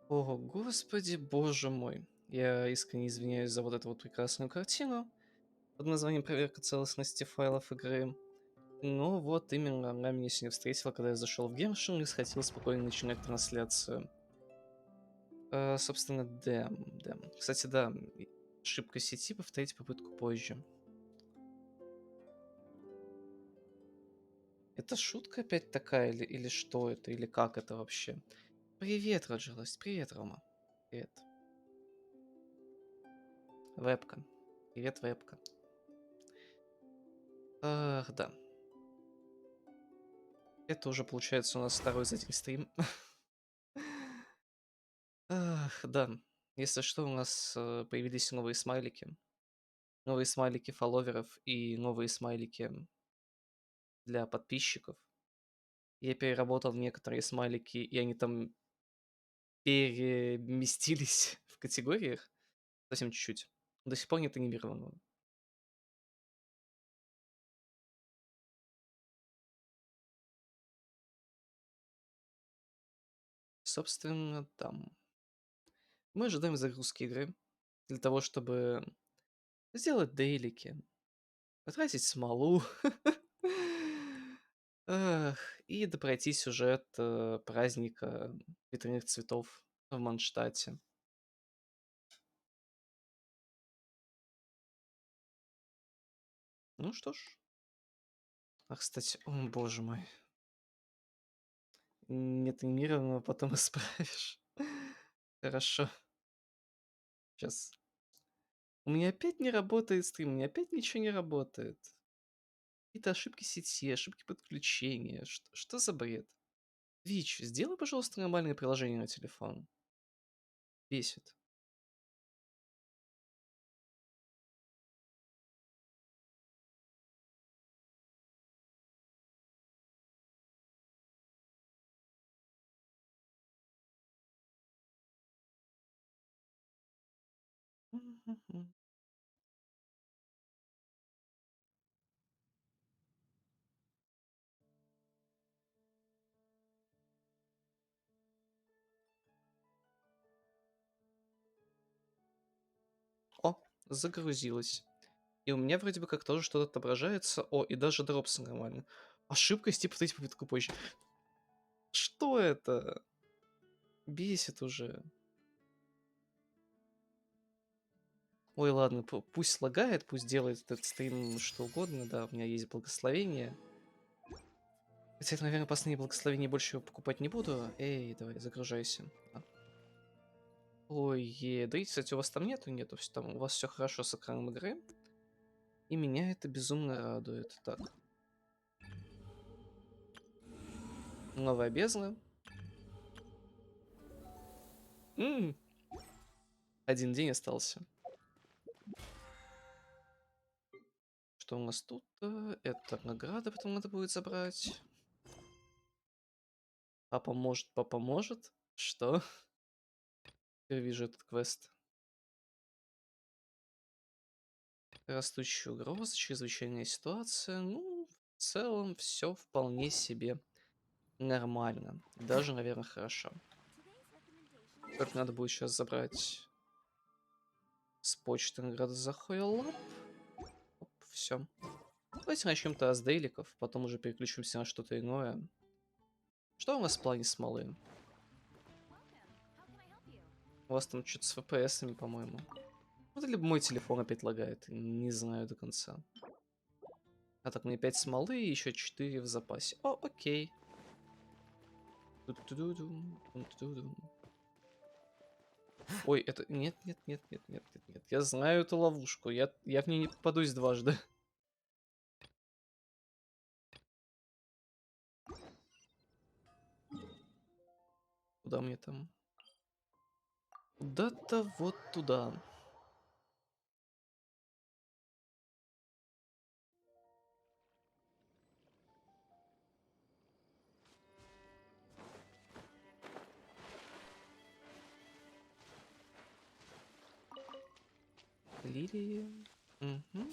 О, господи, боже мой. Я искренне извиняюсь за вот эту вот прекрасную картину под названием «Проверка целостности файлов игры». Но вот именно она меня сегодня встретила, когда я зашел в Genshin и хотел спокойно начинать трансляцию. Собственно, дэм. Кстати, да, ошибка сети, повторить попытку позже. Это шутка опять такая, или что это, или как это вообще? Привет, Роджерлость, привет, Рома. Привет. Вебка. Привет, вебка. Ах, да. Это уже получается у нас второй за день стрим. Ах, да. Если что, у нас появились новые смайлики. Новые смайлики фолловеров и новые смайлики для подписчиков. Я переработал некоторые смайлики, и они там переместились в категориях. Совсем чуть-чуть. До сих пор нет анимированного. Собственно, там. Мы ожидаем загрузки игры для того, чтобы сделать дейлики, потратить смолу. Ах, и допройти сюжет праздника ветряных цветов в Манштате. Ну что ж. Ах, кстати, о боже мой. Нет анимированного, потом исправишь. Хорошо. Сейчас. У меня опять не работает стрим, у меня опять ничего не работает. Какие-то ошибки сети, ошибки подключения. Что за бред? Вич, сделай, пожалуйста, нормальное приложение на телефон. Бесит. Мгм. О, загрузилось. И у меня вроде бы как тоже что-то отображается. О, и даже дропсы нормально. Ошибка с типа повторить попытку позже. Что это? Бесит уже. Ой, ладно, пусть лагает, пусть делает этот стрим что угодно, да, у меня есть благословение. Хотя, это, наверное, последнее благословение больше его покупать не буду. Эй, давай, загружайся. А. Ой, да и, кстати, у вас там нету? Нету, там у вас все хорошо с экраном игры. И меня это безумно радует. Так. Новая бездна. М, Один день остался. Что у нас тут? Это награда, потом надо будет забрать. Папа может. Что? Я вижу этот квест. Растущая угроза, чрезвычайная ситуация. Ну, в целом, все вполне себе нормально. Даже, наверное, хорошо. Только надо будет сейчас забрать с почты награды за Хойл. Все. Давайте начнем-то с дейликов, потом уже переключимся на что-то иное. Что у нас в плане смолы? У вас там что-то с FPS-ами, по-моему. Вот либо мой телефон опять лагает, не знаю до конца. А так, мне 5 смолы и еще 4 в запасе. О, окей. Ту-ду-ду-дум, ту-ду-ду-дум. Ой, это... Нет, нет, нет, нет, нет, нет, нет. Я знаю эту ловушку. Я в ней не попадусь дважды. Куда мне там? Куда-то вот туда. Лире. Мгм.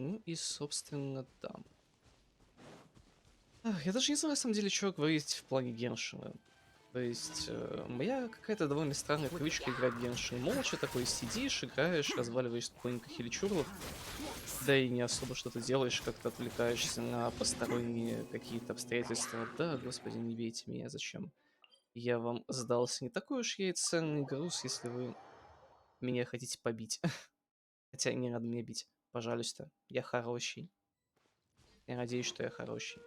Ну и, собственно, да. Ах, я даже не знаю, на самом деле, что говорить в плане Геншина. То есть, моя какая-то довольно странная привычка играть в Genshin. Молча такой сидишь, играешь, разваливаешь спокойненько хиличурлов, да и не особо что-то делаешь, как-то отвлекаешься на посторонние какие-то обстоятельства. Да, господи, не бейте меня, зачем? Я вам сдался не такой уж я и ценный груз, если вы меня хотите побить. Хотя не надо меня бить, пожалуйста. Я хороший. Я надеюсь, что я хороший.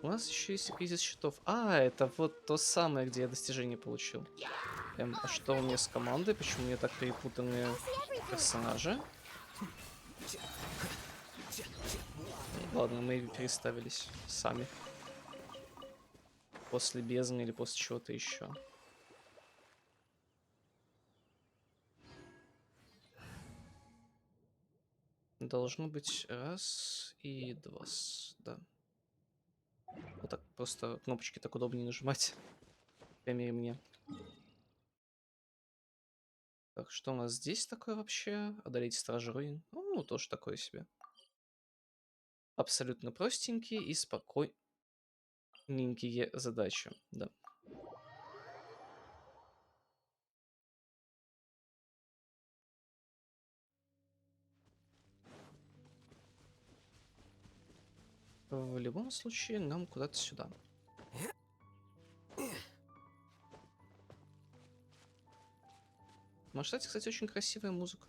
У нас еще есть кризис счетов. А, это вот то самое, где я достижение получил. А что у меня с командой? Почему у меня так перепутанные персонажи? Ладно, мы переставились сами. После бездны или после чего-то еще. Должно быть раз и два. Да. Вот так просто кнопочки так удобнее нажимать. По крайней мере, мне. Так, что у нас здесь такое вообще? Одолеть стражи руин. Ну, тоже такое себе. Абсолютно простенькие и спокойненькие задачи. Да. В любом случае, нам куда-то сюда. В Маштате, кстати, очень красивая музыка.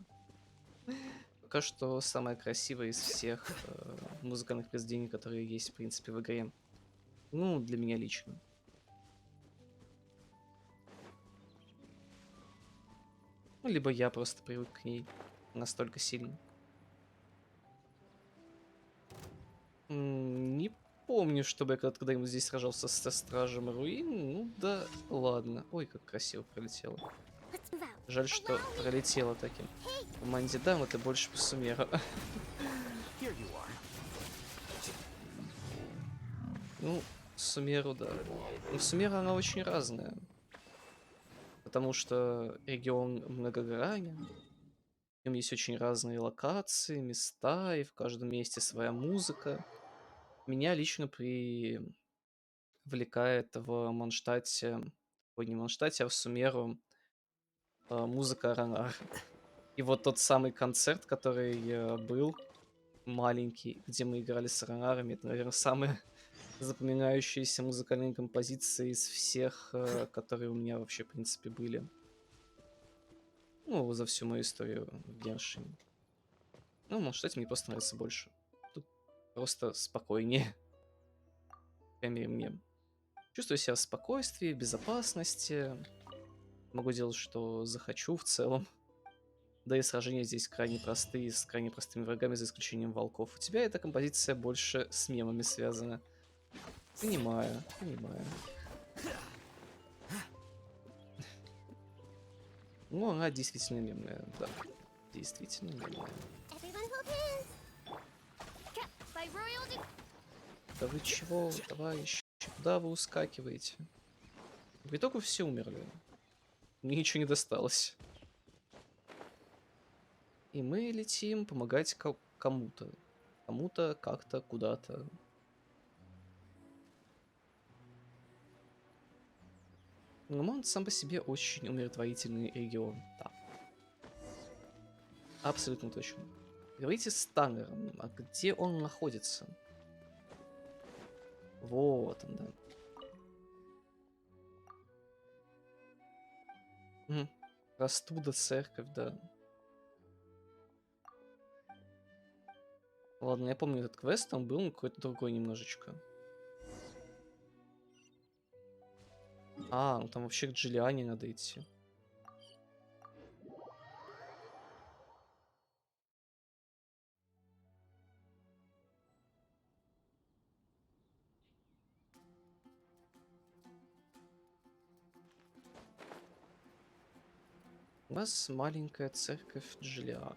Пока что самая красивая из всех музыкальных произведений, которые есть, в принципе, в игре. Ну, для меня лично. Ну, либо я просто привык к ней настолько сильно. Не помню, чтобы я когда-нибудь здесь сражался со Стражем Руин. Ну да, ладно. Ой, как красиво пролетело. Жаль, что пролетело таким. Команде дам, это больше по Сумеру. Ну, Сумеру, да. Ну, Сумера, она очень разная. Потому что регион многогранен. В нем есть очень разные локации, места, и в каждом месте своя музыка. Меня лично привлекает в Манштате, ой, не Манштате, а в Сумеру музыка Ранар. И вот тот самый концерт, который был маленький, где мы играли с Ранарами, это, наверное, самая запоминающаяся музыкальная композиция из всех, которые у меня вообще, в принципе, были. Ну, за всю мою историю в Геншине. Ну, может, этим мне просто нравится больше. Тут просто спокойнее. По крайней мере, мне. Чувствую себя в спокойствии, в безопасности. Могу делать, что захочу в целом. Да и сражения здесь крайне простые, с крайне простыми врагами, за исключением волков. У тебя эта композиция больше с мемами связана. Понимаю, понимаю. Ну, она действительно мемная, да. Действительно мемная. Да вы чего, товарищи? Куда вы ускакиваете? В итоге все умерли. Мне ничего не досталось. И мы летим помогать кому-то. Кому-то, как-то, куда-то. Лемон сам по себе очень умиротворительный регион. Да, абсолютно точно. Говорите с Таннером, а где он находится? Вот он, да. Мгм. Растуда, церковь, да. Ладно, я помню этот квест, там был какой-то другой немножечко. А, ну там вообще к Джиллиане надо идти. У нас маленькая церковь Джиллианы.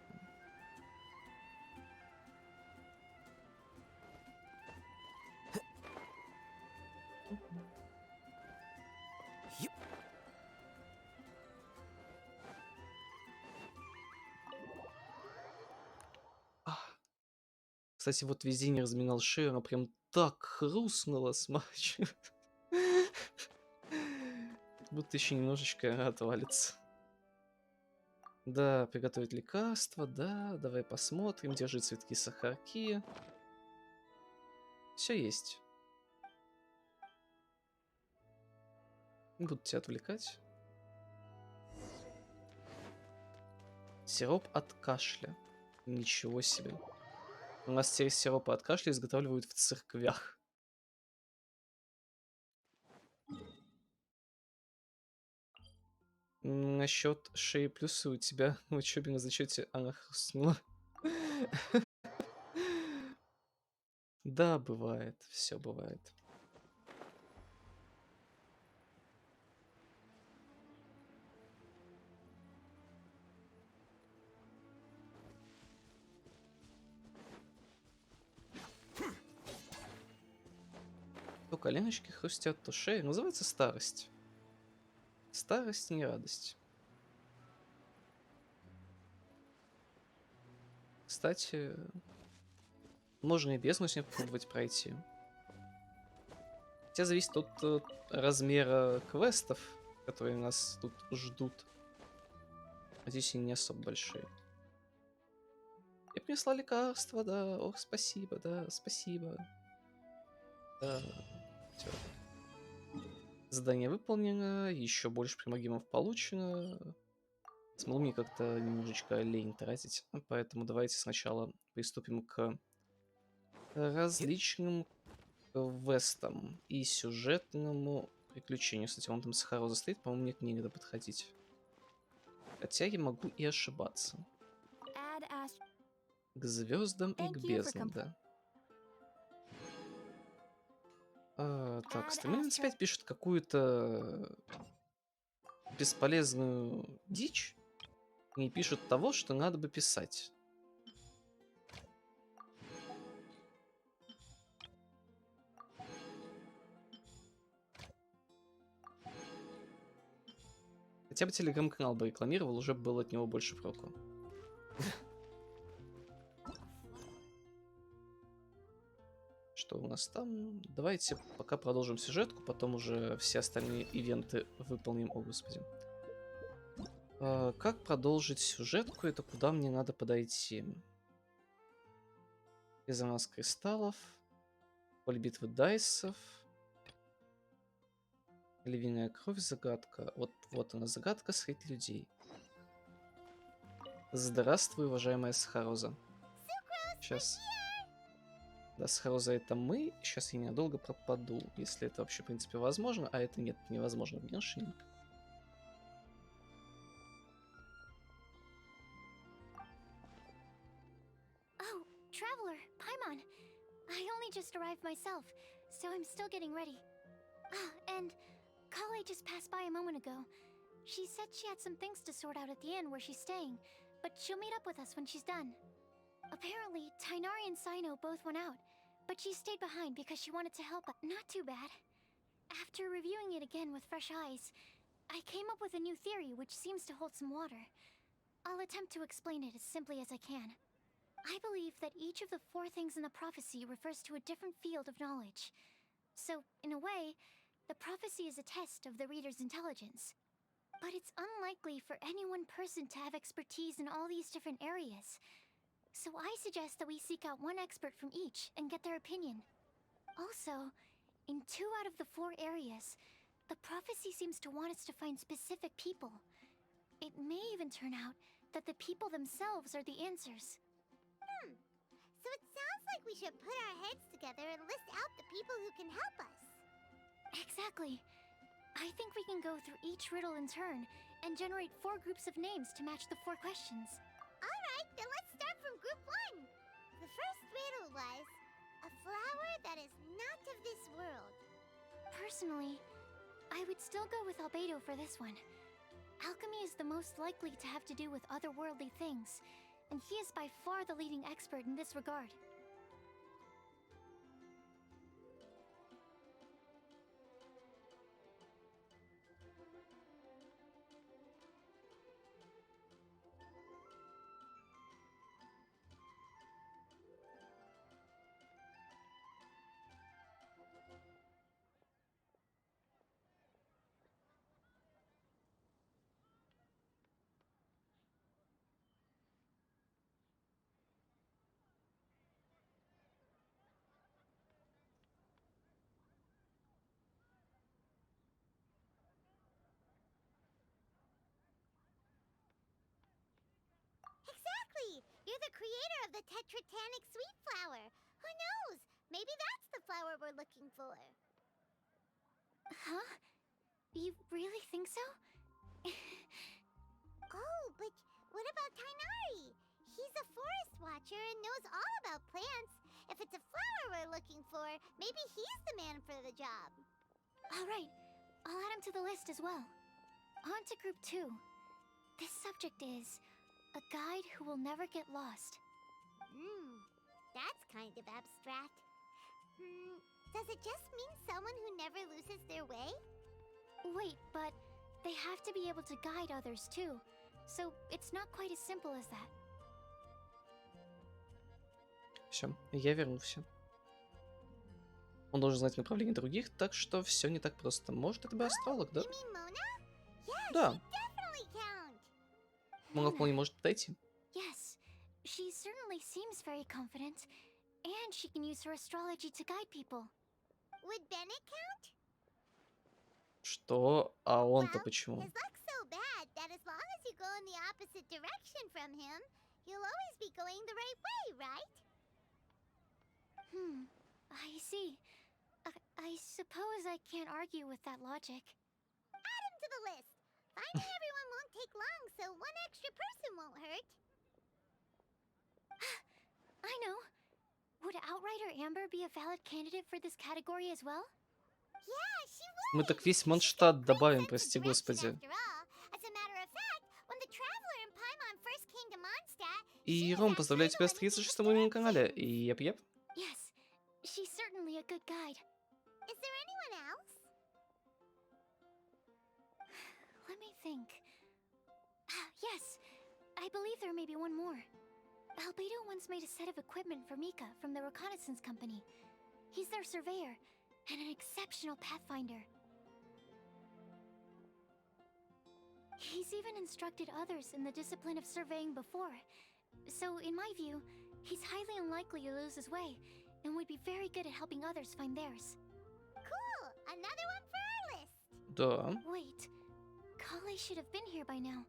Кстати, вот весь день разминал шею, она прям так хрустнула с матчем. Как будто еще немножечко отвалится. Да, приготовить лекарства, да, давай посмотрим, держи цветки сахарки. Все есть. Не буду тебя отвлекать. Сироп от кашля. Ничего себе. У нас теперь сиропы от кашля изготавливают в церквях. Насчет шеи плюсы у тебя в учебе на зачете она хрустнула. Да, бывает, все бывает. То коленочки хрустят, то шея. Называется старость. Старость, не радость. Кстати, можно и без снег попробовать пройти. Хотя зависит от размера квестов, которые нас тут ждут. А здесь они не особо большие. Я принесла лекарство, да. Ох, спасибо, да, спасибо. Да, всё. Задание выполнено, еще больше примагимов получено. Смолу мне как-то немножечко лень тратить, поэтому давайте сначала приступим к различным квестам и сюжетному приключению. Кстати, он там с Харуза стоит, по-моему, мне к ней надо подходить. Хотя я могу и ошибаться. К звездам и к безднам, да. Так, Стремление опять пишет какую-то бесполезную дичь. Не пишет того, что надо бы писать. Хотя бы телеграм-канал бы рекламировал, уже было от него больше проку. Что у нас там? Давайте пока продолжим сюжетку, потом уже все остальные ивенты выполним. О, господи. Как продолжить сюжетку? Это куда мне надо подойти? Резонанс кристаллов. Поле битвы дайсов. Львиная кровь, загадка. Вот она, загадка среди людей. Здравствуй, уважаемая Схароза. Сейчас. Да, Схароза это мы. Сейчас я ненадолго пропаду, если это вообще, в принципе, возможно. А это нет, невозможно в Genshin. Oh, traveler, Paimon. I only just arrived myself, so I'm still getting ready. Ah, and Kale just passed by a moment ago. She said she had some things to sort out at the inn where she's staying, but she'll meet up with us when she's done. Apparently, Tainari and Sino both went out, but she stayed behind because she wanted to help us. Not too bad. After reviewing it again with fresh eyes, I came up with a new theory which seems to hold some water. I'll attempt to explain it as simply as I can. I believe that each of the 4 things in the prophecy refers to a different field of knowledge. So, in a way, the prophecy is a test of the reader's intelligence. But it's unlikely for any one person to have expertise in all these different areas. So I suggest that we seek out one expert from each and get their opinion. Also, in 2 out of the 4 areas, the prophecy seems to want us to find specific people. It may even turn out that the people themselves are the answers. So it sounds like we should put our heads together and list out the people who can help us. Exactly. I think we can go through each riddle in turn and generate 4 groups of names to match the 4 questions. Alright, then let's start from group 1. The first riddle was, a flower that is not of this world. Personally, I would still go with Albedo for this one. Alchemy is the most likely to have to do with otherworldly things, and he is by far the leading expert in this regard. You're the creator of the tetratanic sweet flower. Who knows? Maybe that's the flower we're looking for. Huh? You really think so? Oh, but what about Tainari? He's a forest watcher and knows all about plants. If it's a flower we're looking for, maybe he's the man for the job. All right, I'll add him to the list as well. On to group 2. This subject is a guide who will never get lost. That's kind of abstract. Does it just mean someone who never loses their way? Wait, but they have to be able to guide others too. So it's not quite as simple as that. Все, я вернулся. Он должен знать направление других, так что все не так просто. Может, это бы астролог, да? You mean Mona? Yeah, Да, she definitely count. Мона вполне может подойти. Yes, she certainly seems very confident, and she can use her astrology to guide people. Would Bennett count? Что? А он-то Well, почему? his luck's so bad that as long as you go in the opposite direction from him, you'll always be going the right way, right? I see. I suppose I can't argue with that logic. Add him to the list. Finding everyone won't take long, so one extra person won't hurt. I know. Would Outrider Amber be a valid candidate for this category as well? Yeah, she Мы would. так весь She's Mondstadt got great добавим, sense of прости direction господи. after all. As a matter of fact, when the Traveler and Paimon first came to Mondstadt, И, she was Ром, поздравляю actually тебя the с one who gave us 36-м уровнем канале. directions. И еп-еп. Yes, she's certainly a good guide. Is there anyone else? Let me think. Yes, I believe there may be one more. Albedo once made a set of equipment for Mika from the reconnaissance company. He's their surveyor and an exceptional pathfinder. He's even instructed others in the discipline of surveying before. So, in my view, he's highly unlikely to lose his way and would be very good at helping others find theirs. Cool! Another one for our list. Да. Wait, Kale should have been here by now.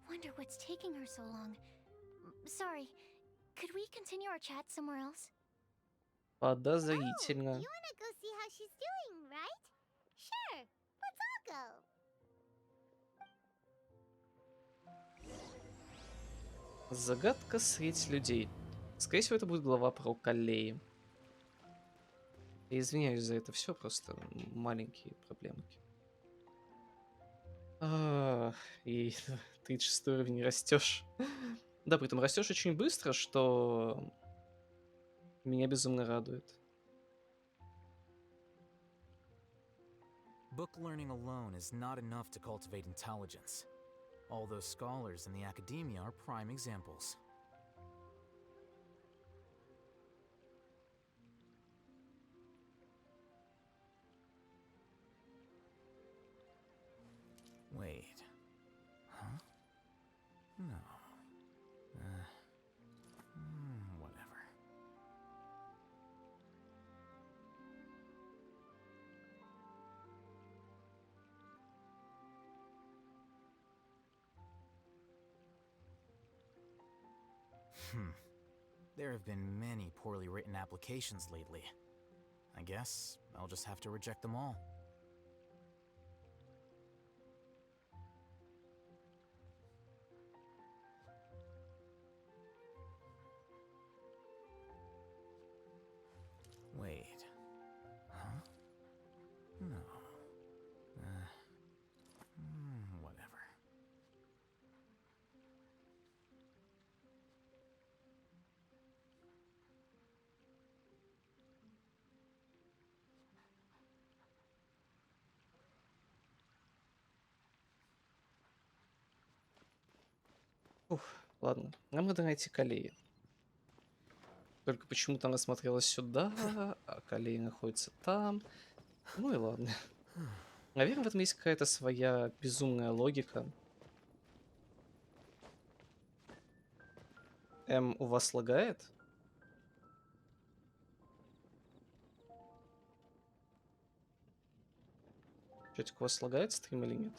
Wonder what's taking her so long. Sorry, could we continue our chat somewhere else? Подозрительно. You wanna go see how she's doing, right? Sure, let's all go. Загадка средь людей. Скорее всего, это будет глава про Каллеи. Я извиняюсь за это все, просто маленькие проблемки. И 36 уровень растешь. Да, при этом растешь очень быстро, что меня безумно радует. Book learning alone is not enough to cultivate intelligence. All those scholars in the academia are prime examples. Wait. Huh? No. Whatever. There have been many poorly written applications lately. I guess I'll just have to reject them all. Wait. Huh? No. Whatever. Ух, ладно, нам надо найти Калеи. Только почему-то она смотрела сюда, а Калеи находится там. Ну и ладно. Наверное, в этом есть какая-то своя безумная логика. У вас лагает? Чётик, у вас лагает стрим или нет?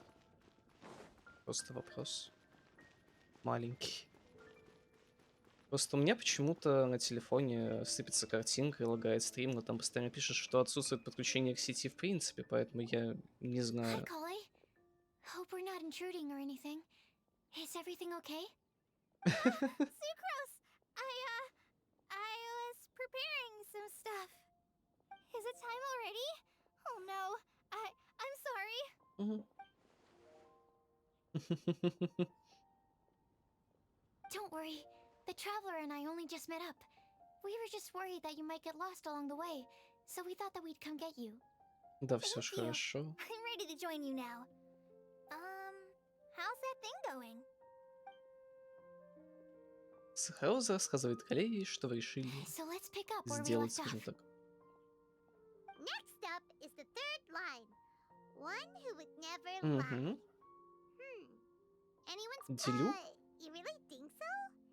Просто вопрос. Маленький. Просто у меня почему-то на телефоне сыпется картинка и лагает стрим, но там постоянно пишет, что отсутствует подключение к сети в принципе, поэтому я не Hi, знаю. Collie. Hope we're not intruding or anything. Is everything okay? Sucrose! I was preparing some stuff. Is it time already? Oh no, I'm sorry. Мгм. Don't worry. The Traveler and I only just met up. We were just worried that you might get lost along the way, so we thought that we'd come get you. Да, все Thank ж you. хорошо. I'm ready to join you now. How's that thing going? Сахароза рассказывает коллеге, что вы решили So let's pick up where we сделать, left скажем off. так. Next up is the third line. One who would never Мгм. lie. Anyone's Делю. you really think so?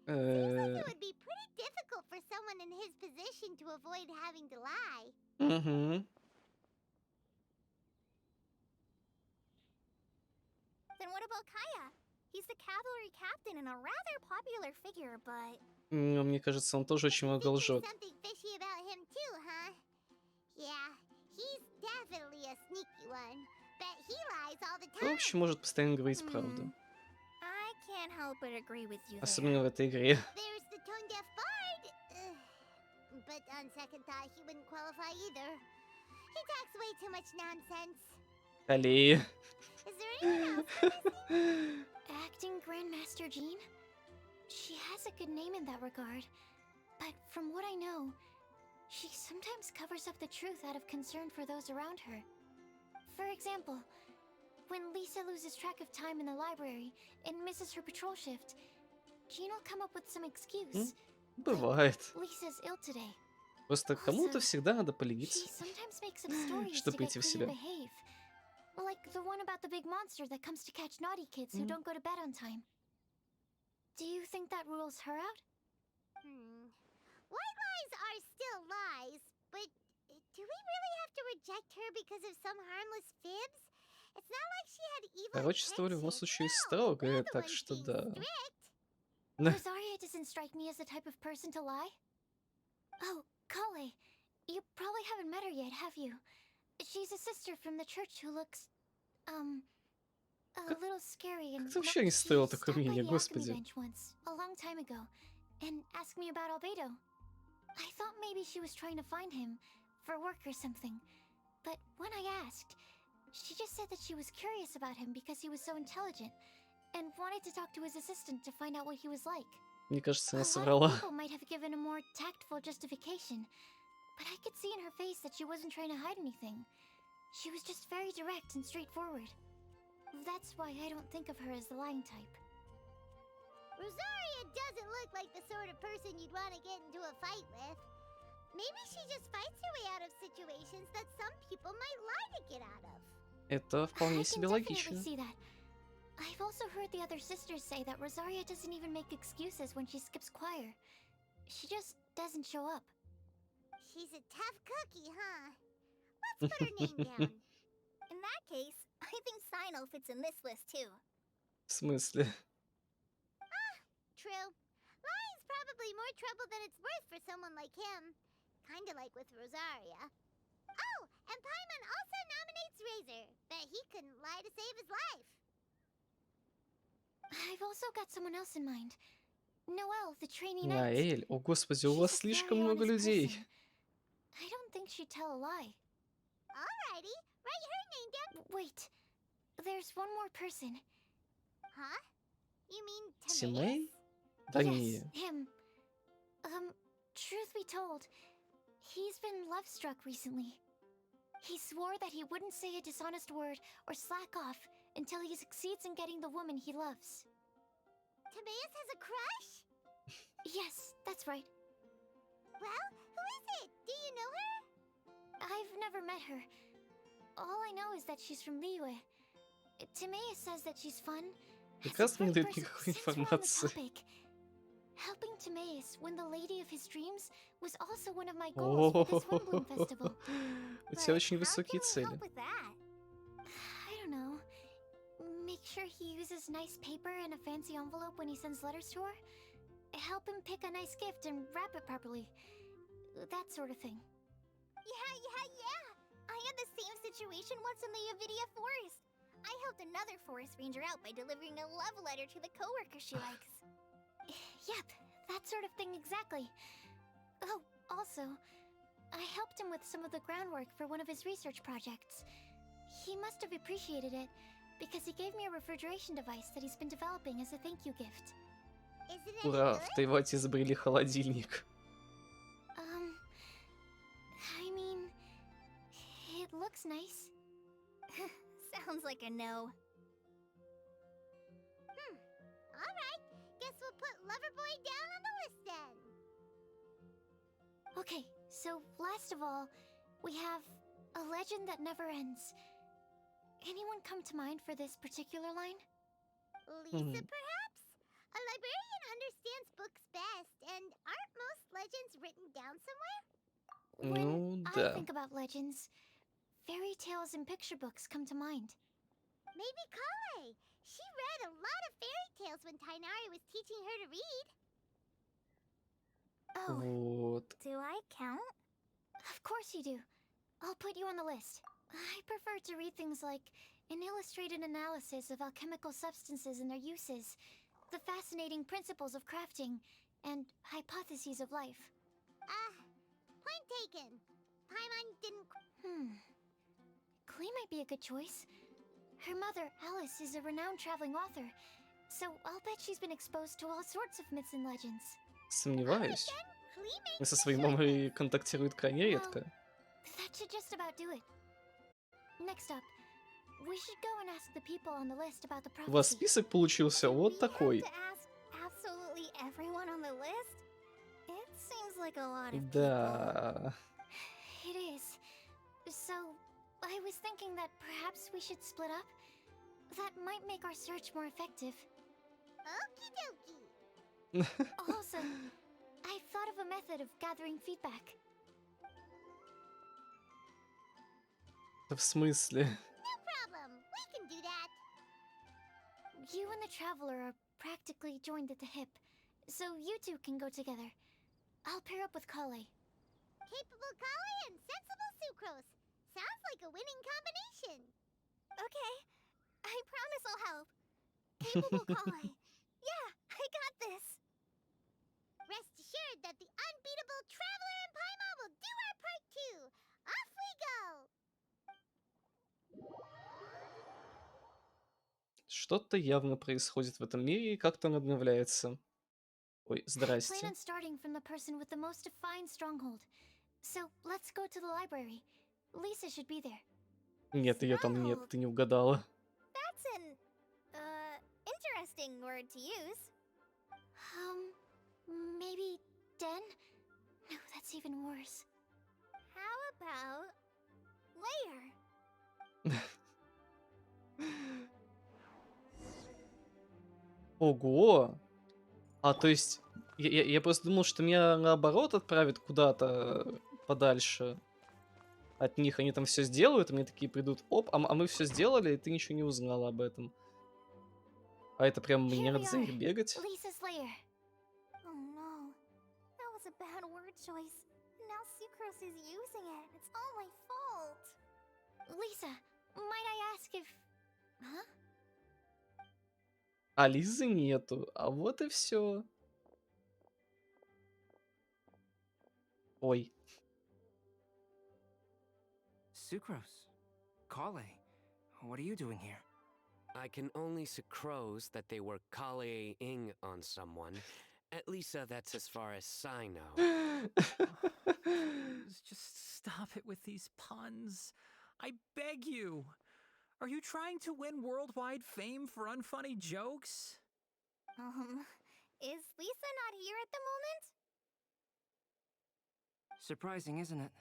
Э, It would be pretty difficult for someone in his position to avoid having to lie. Мгм. Then what about Kaya? He's the cavalry captain and a rather popular figure, but... Мне кажется, он тоже очень много Thinking лжет. something fishy about him too, huh? Yeah, he's definitely a sneaky one. Bet he lies all the В time. общем, может постоянно говорить правду. I can't help but agree with you Особенно в этой игре. There's the tone deaf bard. But on second thought, he wouldn't qualify either. He talks way too much nonsense. Коллеги. Is there anyone else we're missing? Acting Grandmaster Jean? She has a good name in that regard. But from what I know, she sometimes covers up the truth out of concern for those around her. For example, when Lisa loses track of time in the library and misses her patrol shift, Jean will come up with some excuse. Бывает. Lisa's ill today. Просто кому-то всегда надо She полениться, sometimes makes up stories чтобы to get прийти в Clea to себя. behave. Like the one about the big monster that comes to catch naughty kids who don't go to bed on time. Do you think that rules her out? White lies are still lies, but do we really have to reject her because of some harmless fibs? It's not like she had evil Пророчество в любом intentions. случае No, строгое, we're the так ones что being да. strict. Rosaria doesn't strike me as the type of person to lie. Oh, Kale, you probably haven't met her yet, have you? She's a sister from the church who looks, a Как- little scary and Как ты вообще не she строил такое stopped by мнение, the alchemy господи? bench once, a long time ago, and asked me about Albedo. I thought maybe she was trying to find him, for work or something. But when I asked, she just said that she was curious about him because he was so intelligent, and wanted to talk to his assistant to find out what he was like. Мне кажется, A она lot соврала. of people might have given a more tactful justification, but I could see in her face that she wasn't trying to hide anything. She was just very direct and straightforward. That's why I don't think of her as the lying type. Rosaria doesn't look like the sort of person you'd want to get into a fight with. Maybe she just fights her way out of situations that some people might lie to get out of. Это I вполне can себе definitely логично. see that. I've also heard the other sisters say that Rosaria doesn't even make excuses when she skips choir. She just doesn't show up. She's a tough cookie, huh? Let's put her name down. In that case, I think Sino fits in this list too. В смысле? True. Lying's probably more trouble than it's worth for someone like him. Kinda like with Rosaria. Oh, and Paimon also nominates Razor. Bet he couldn't lie to save his life. I've also got someone else in mind. Noelle, the trainee knight. Наэль, о господи, у She's вас a слишком very много honest людей. person. I don't think she'd tell a lie. Alrighty, write her name down. Wait, there's one more person. Huh? You mean Тимей? Timaeus? Да Yes, не. him. Truth be told, he's been love struck recently. He swore that he wouldn't say a dishonest word or slack off until he succeeds in getting the woman he loves. Timaeus has a crush? Yes, that's right. Well, who is it? Do you know her? I've never met her. All I know is that she's from Liyue. Timaeus says that she's fun. Как Has раз a не funny дают person- никакой since we're on the информации. topic, helping Timaeus win the lady of his dreams was also one of my goals for this Windbloom Festival. У тебя But очень how высокие can we цели. help with that? I don't know. Make sure he uses nice paper and a fancy envelope when he sends letters to her? help him pick a nice gift and wrap it properly. That sort of thing. Yeah. I had the same situation once in the Avidia forest. I helped another forest ranger out by delivering a love letter to the coworker she likes. Yep, that sort of thing exactly. Oh, also, I helped him with some of the groundwork for one of his research projects. He must have appreciated it, because he gave me a refrigeration device that he's been developing as a thank you gift. Isn't it Ура, good? в Тайвате изобрели холодильник. I mean, it looks nice. Sounds like a no. Alright, guess we'll put Loverboy down on the list then. Okay, so last of all, we have a legend that never ends. Anyone come to mind for this particular line? Lisa, perhaps? A librarian understands books best, and aren't most legends written down somewhere? When Ну I да. think about legends, fairy tales and picture books come to mind. Maybe Kale. She read a lot of fairy tales when Tainari was teaching her to read. Oh, Вот. Do I count? of course you do. I'll put you on the list. I prefer to read things like an illustrated analysis of alchemical substances and their uses, the fascinating principles of crafting, and hypotheses of life. Point taken. Paimon didn't... Klee might be a good choice. Her mother, Alice, is a renowned traveling author, so I'll bet she's been exposed to all sorts of myths and legends. Сомневаюсь. Klee Со makes своей the мамой shortlist. контактирует крайне редко. That should just about do it. Next up, we should go and ask the people on the list about the У вас prophecy. список получился Do вот we такой. have to ask absolutely everyone on the list? It seems like a lot of people. Да. It is. So, I was thinking that perhaps we should split up. That might make our search more effective. Okie dokie. Also, I've thought of a method of gathering feedback. В смысле? No problem. We can do that. You and the Traveler are practically joined at the hip, so you two can go together. I'll pair up with Kale. Capable Kale and sensible Sucrose. Sounds like a winning combination. Okay. I promise I'll help. Capable Kale. Yeah, I got this. Rest assured that the unbeatable Traveler and Paimon will do our part too. Off we go. Что-то явно происходит в этом мире, и как-то он обновляется. Ой, I plan здрасте. on starting from the person with the most defined stronghold. So let's go to the library. Lisa should be there. Нет, ее там нет, Stronghold. ты не угадала. That's an, interesting word to use. Maybe Den? No, that's even worse. How about layer? Ого! А, то есть, я просто думал, что меня наоборот отправят куда-то подальше от них. Они там все сделают, и мне такие придут, оп, а мы все сделали, и ты ничего не узнала об этом. А это прям мне Here надо we за них are. бегать? Lisa's lair. Oh no. That was a bad word choice. Now Sucrose is using it. It's all my fault. Lisa, might I ask if... Huh? А Лизы нету, а вот и все. Ой. Sucrose. Kale. What are you doing here? I can only sucrose that they were Kale-ing on someone. At least that's as far as I know. Please, just stop it with these puns. I beg you. Are you trying to win worldwide fame for unfunny jokes? Is Lisa not here at the moment? Surprising, isn't it?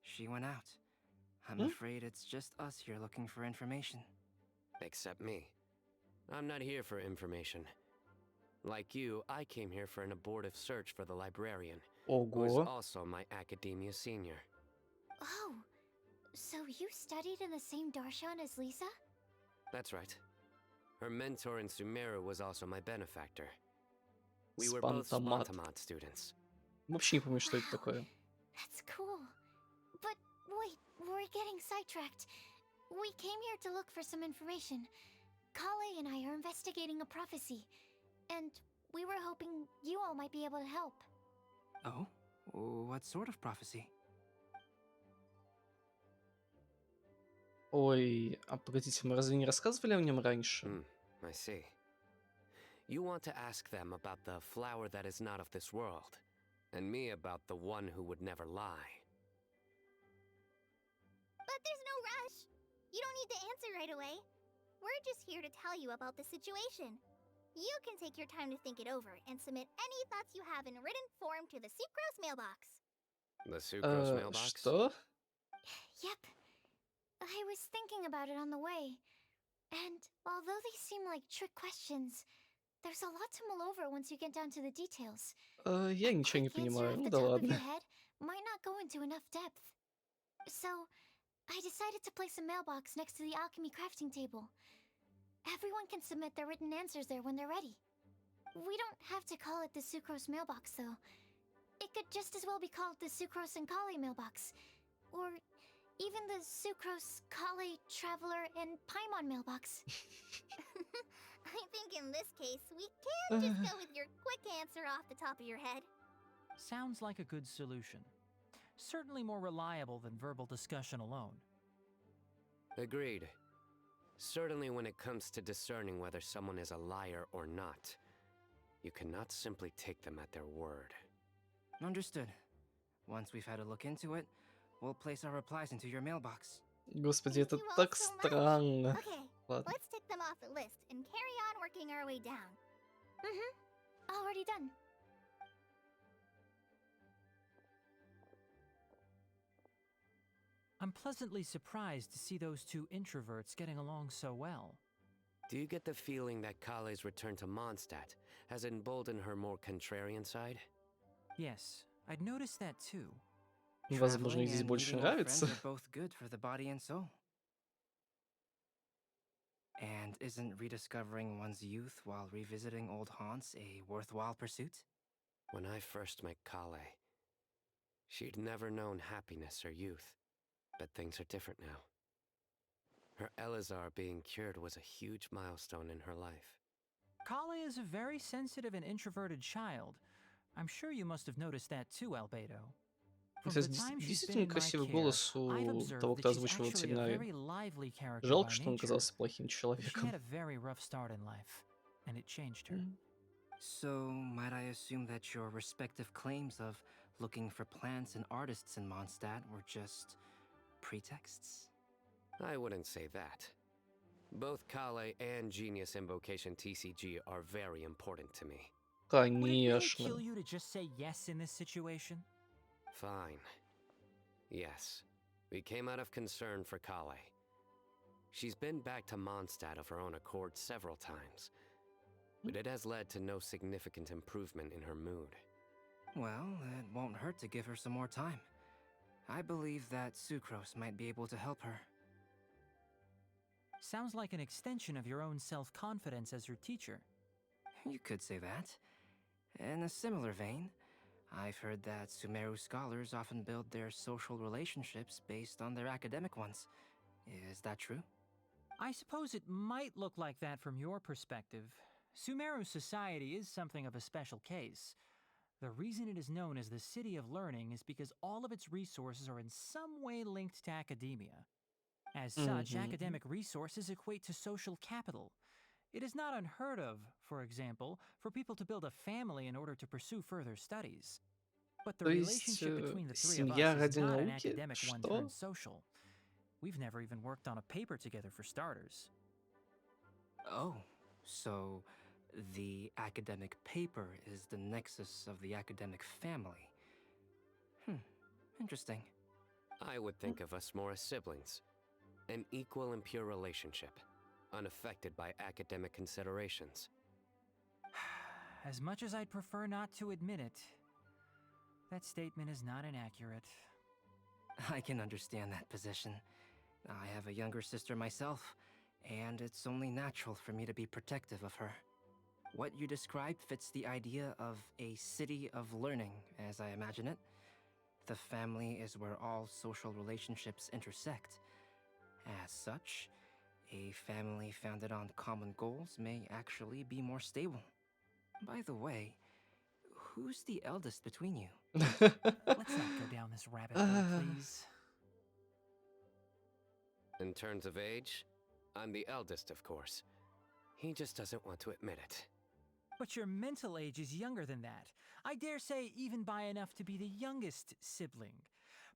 She went out. I'm Hmm? afraid it's just us here looking for information. Except me. I'm not here for information. Like you, I came here for an abortive search for the librarian, who is Ого. also my academia senior. Oh, so you studied in the same darshan as Lisa? That's right. Her mentor in Sumeru was also my benefactor. We were both Спантомат. Spontamod students. Вообще не помню, что это такое. That's cool. But wait, we're getting sidetracked. We came here to look for some information. Kale and I are investigating a prophecy, and we were hoping you all might be able to help. Oh? What sort of prophecy? Ой, а погодите, мы разве не рассказывали о нем раньше? I see. You want to ask them about the flower that is not of this world, and me about the one who would never lie. But there's no rush. You don't need to answer right away. We're just here to tell you about the situation. You can take your time to think it over and submit any thoughts you have in written form to the Sucrose mailbox. The sucrose mailbox? Что? Yep. I was thinking about it on the way. And although they seem like trick questions, there's a lot to mull over once you get down to the details. Я ничего не Quick answer понимаю, off ну the да top of ладно. your head might not go into enough depth. So, I decided to place a mailbox next to the alchemy crafting table. Everyone can submit their written answers there when they're ready. We don't have to call it the Sucrose mailbox, though. It could just as well be called the Sucrose and Kale mailbox. Or even the Sucrose, Kale, Traveler, and Paimon mailbox. I think in this case, we can just go with your quick answer off the top of your head. Sounds like a good solution. Certainly more reliable than verbal discussion alone. Agreed. Certainly when it comes to discerning whether someone is a liar or not, you cannot simply take them at their word. Understood. Once we've had a look into it, we'll place our replies into your mailbox. Господи, Thank это you all так so much. странно. Okay, Ладно. let's tick them off the list and carry on working our way down. Already done. I'm pleasantly surprised to see those two introverts getting along so well. Do you get the feeling that Kale's return to Mondstadt has emboldened her more contrarian side? Yes, I'd noticed that too. Возможно, ей Traveling здесь and больше meeting old friends нравится. are both good for the body and soul. And isn't rediscovering one's youth while revisiting old haunts a worthwhile pursuit? When I first met Kale, she'd never known happiness or youth, but things are different now. Her Elazar being cured was a huge milestone in her life. Kale is a very sensitive and introverted child. I'm sure you must have noticed that too, Albedo. From Кстати, the time she's been действительно in my красивый care, голос I've у того, observed кто that she's озвучивал actually a Тигнарию. very lively character Жалко, by что он nature. оказался плохим But she человеком. had a very rough start in life, and it changed her. So, might I assume that your respective claims of looking for plants and artists in Mondstadt were just pretexts? I wouldn't say that. Both Kale and Genius Invocation TCG are very important to me. Would it really Конечно. kill you to just say yes in this situation? Fine. Yes, we came out of concern for Kale. She's been back to Mondstadt of her own accord several times, but it has led to no significant improvement in her mood. Well, it won't hurt to give her some more time. I believe that Sucrose might be able to help her. Sounds like an extension of your own self-confidence as her teacher. You could say that. In a similar vein, I've heard that Sumeru scholars often build their social relationships based on their academic ones. Is that true? I suppose it might look like that from your perspective. Sumeru society is something of a special case. The reason it is known as the City of Learning is because all of its resources are in some way linked to academia. As such, academic resources equate to social capital. It is not unheard of, for example, for people to build a family in order to pursue further studies. But the То есть, relationship between the three of семья us is ради not an науки? academic one Что? turned social. We've never even worked on a paper together for starters. Oh, so the academic paper is the nexus of the academic family. Interesting. I would think of us more as siblings. An equal and pure relationship, unaffected by academic considerations. As much as I'd prefer not to admit it, that statement is not inaccurate. I can understand that position. I have a younger sister myself, and it's only natural for me to be protective of her. What you described fits the idea of a city of learning, as I imagine it. The family is where all social relationships intersect. As such, a family founded on common goals may actually be more stable. By the way, who's the eldest between you? Let's not go down this rabbit hole, please. In terms of age, I'm the eldest, of course. He just doesn't want to admit it. But your mental age is younger than that. I dare say even by enough to be the youngest sibling.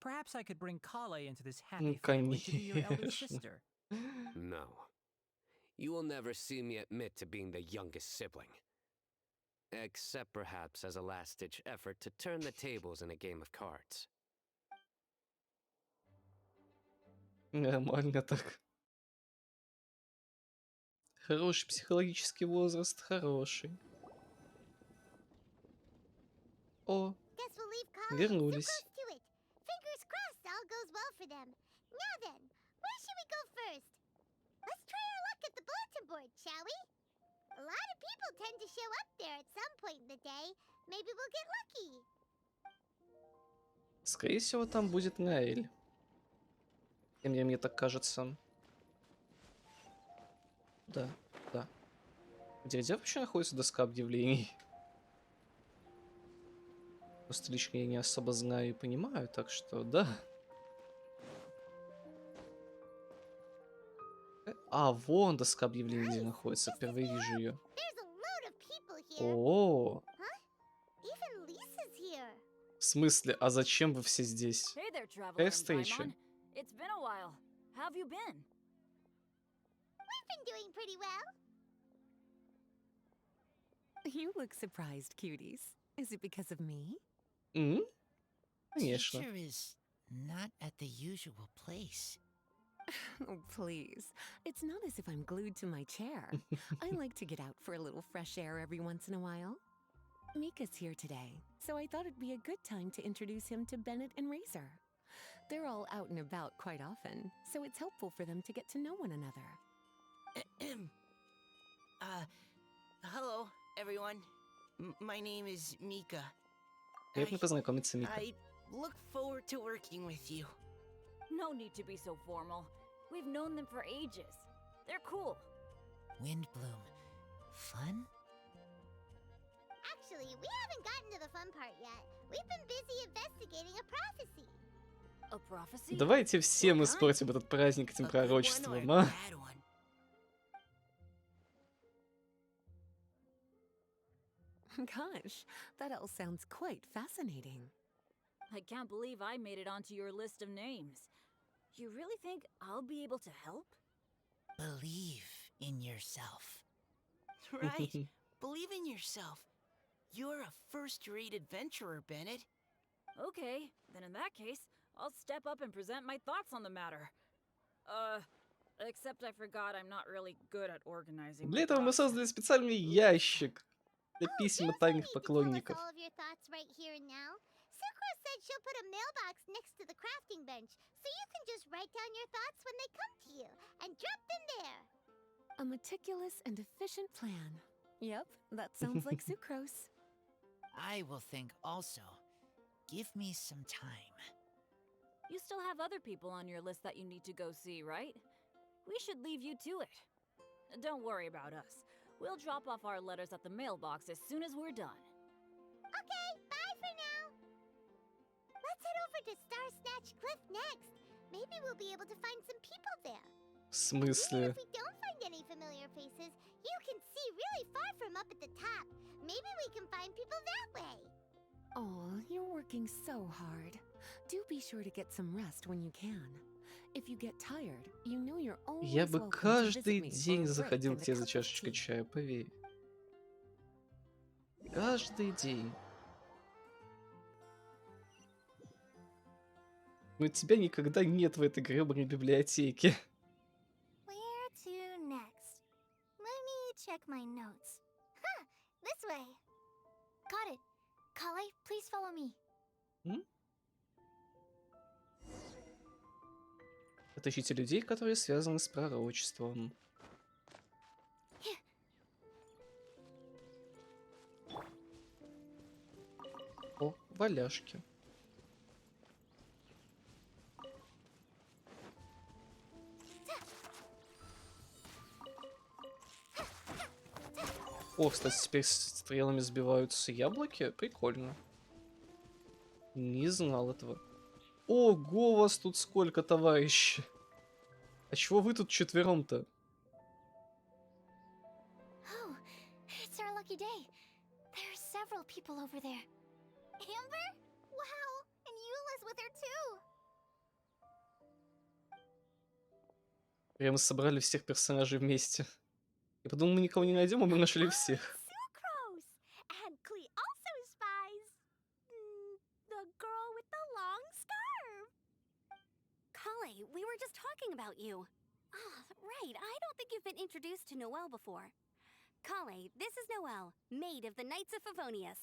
Perhaps I could bring Kale into this happy family to be your eldest Конечно. sister. No. You will never see me admit to being the youngest sibling. Except perhaps as a last-ditch effort to turn the tables in a game of cards. Нормально так. Хороший психологический возраст, хороший. О, Guess we'll leave Kale so вернулись. close to it. Fingers crossed all goes well for them. Now then, where should we go first? Let's try our luck at the bulletin board, shall we? A lot of people tend to show up there at some point in the day. Maybe we'll get lucky. Скорее всего, там будет Наэль. Мне так кажется. Да, да. Где вообще находится доска объявлений? Просто лично я не особо знаю и понимаю, так что да. А, вон доска объявлений где находится. Впервые вижу ее. There's a load of people here. О, Even Lisa's here. в смысле? А зачем вы все здесь? Hey there, traveler Какая and встреча? Paimon. It's been a while. How have you been? We've been doing pretty well. You look surprised, cuties. Is it because of me? М? Конечно. Teacher is not at the usual place. Oh, please. It's not as if I'm glued to my chair. I like to get out for a little fresh air every once in a while. Mika's here today, so I thought it'd be a good time to introduce him to Bennett and Razor. They're all out and about quite often, so it's helpful for them to get to know one another. Hello, everyone. My name is Mika. Приятно познакомиться, Мика. I look forward to working with you. No need to be so formal. We've known them for ages. They're cool. Windbloom. Fun? Actually, we haven't gotten to the fun part yet. We've been busy investigating a prophecy. A prophecy? Давайте все мы испортим этот праздник этим A good one or a пророчеством, а? bad one? Gosh, that all sounds quite fascinating. I can't believe I made it onto your list of names. You really think I'll be able to help? Believe in yourself. Right. Believe in yourself. You're a first-rate adventurer, Bennett. Okay, then in that case, I'll step up and present my thoughts on the matter. Except I forgot I'm not really good at organizing. Для my этого мы thoughts. создали специальный ящик для Oh, писем you от also тайных need to tell us поклонников. all of your thoughts right here and now. Sakura said she'll put a mailbox next to the crafting bench, so you can just write down your thoughts when they come to you and drop them there. A meticulous and efficient plan. Yep, that sounds like sucrose. I will think also. Give me some time. You still have other people on your list that you need to go see, right? We should leave you to it. Don't worry about us. We'll drop off our letters at the mailbox as soon as we're done. Okay, bye for now. Let's head over to Star Snatch Cliff next. Maybe we'll be able to find some people there. В Even смысле? if we don't find any familiar faces, you can see really far from up at the top. Maybe we can find people that way. Oh, you're working so hard. Do be sure to get some rest when you can. If you get tired, you know you're always Я бы welcome to каждый visit me for день a break заходил and к a тебе за cup of чашечкой tea. чая, поверь. Каждый день. Но тебя никогда нет в этой гребаной библиотеке. Where to next? Let me check my notes. Huh, this way. Got it. Kale, please follow me. Отыщите людей, которые связаны с пророчеством. Валяшки. О, кстати, теперь стрелами сбиваются яблоки. Прикольно. Не знал этого. Ого, вас тут сколько, товарищи. А чего вы тут четвером-то? Oh, it's our lucky day. There are several people over there. Amber? Wow, and Eula's with her too. Прямо собрали всех персонажей вместе. Я подумал, мы никого не найдем, а мы нашли всех. Sucrose! And Klee also spies the girl with the long scarf. Kale, we were just talking about you. Ah, right. I don't think you've been introduced to Noelle before. Kale, this is Noelle, maid of the Knights of Favonius.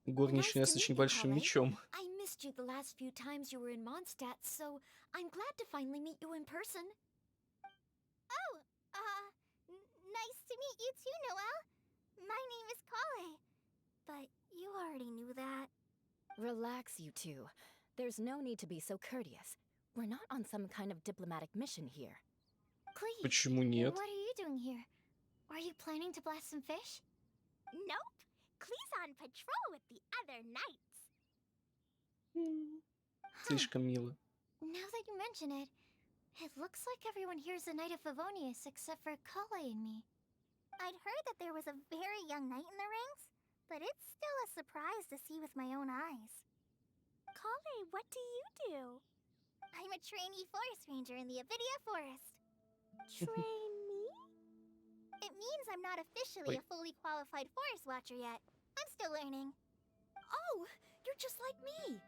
Горничная с очень большим мечом. I missed you the last few times you were in Mondstadt, so I'm glad to finally meet you in person. Oh, nice to meet you too, Noelle. My name is Kale. But you already knew that. Relax, you two. There's no need to be so courteous. We're not on some kind of diplomatic mission here. Klee, Почему нет? what are you doing here? Are you planning to blast some fish? Nope. Klee's on patrol with the other knights. Слишком мило. Now that you mention it, it looks like everyone here's a Knight of Favonius except for Kale and me. I'd heard that there was a very young knight in the ranks, but it's still a surprise to see with my own eyes. Kale, what do you do? I'm a trainee forest ranger in the Avidia Forest. Trainee? It means I'm not officially a fully qualified forest watcher yet. I'm still learning. Oh, you're just like me.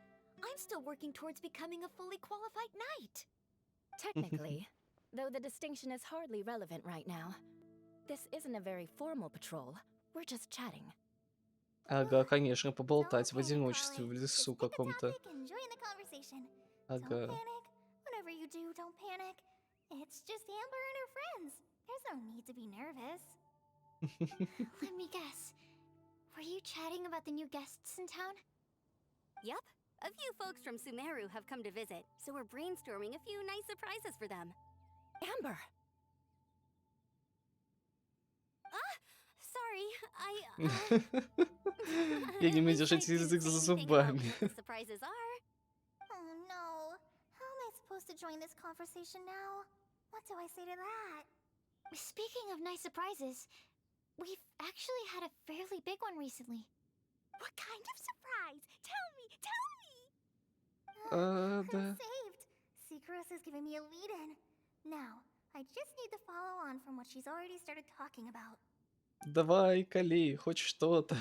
I'm still working towards becoming a fully qualified knight. Technically, though the distinction is hardly relevant right now. This isn't a very formal patrol. We're just chatting. Ага, конечно, поболтать в Don't panic, одиночестве в Kale. лесу Just pick a каком-то. topic and join the conversation. Don't Ага. panic. Whatever you do, don't panic. It's just Amber and her friends. There's no need to be nervous. Let me guess. Were you chatting about the new guests in town? Yup. A few folks from Sumeru have come to visit, so we're brainstorming a few nice surprises for them. Amber! Sorry, Я не At умею least I держать didn't язык say за anything about зубами. what the surprises are. Oh no. How am I supposed to join this conversation now? What do I say to that? Speaking of nice surprises, we've actually had a fairly big one recently. What kind of surprise? Tell me! Tell me! Да. I'm saved. Sucrose is giving me a lead-in. Now, I just need to follow on from what she's already started talking about. Давай, Кали, хоть что-то.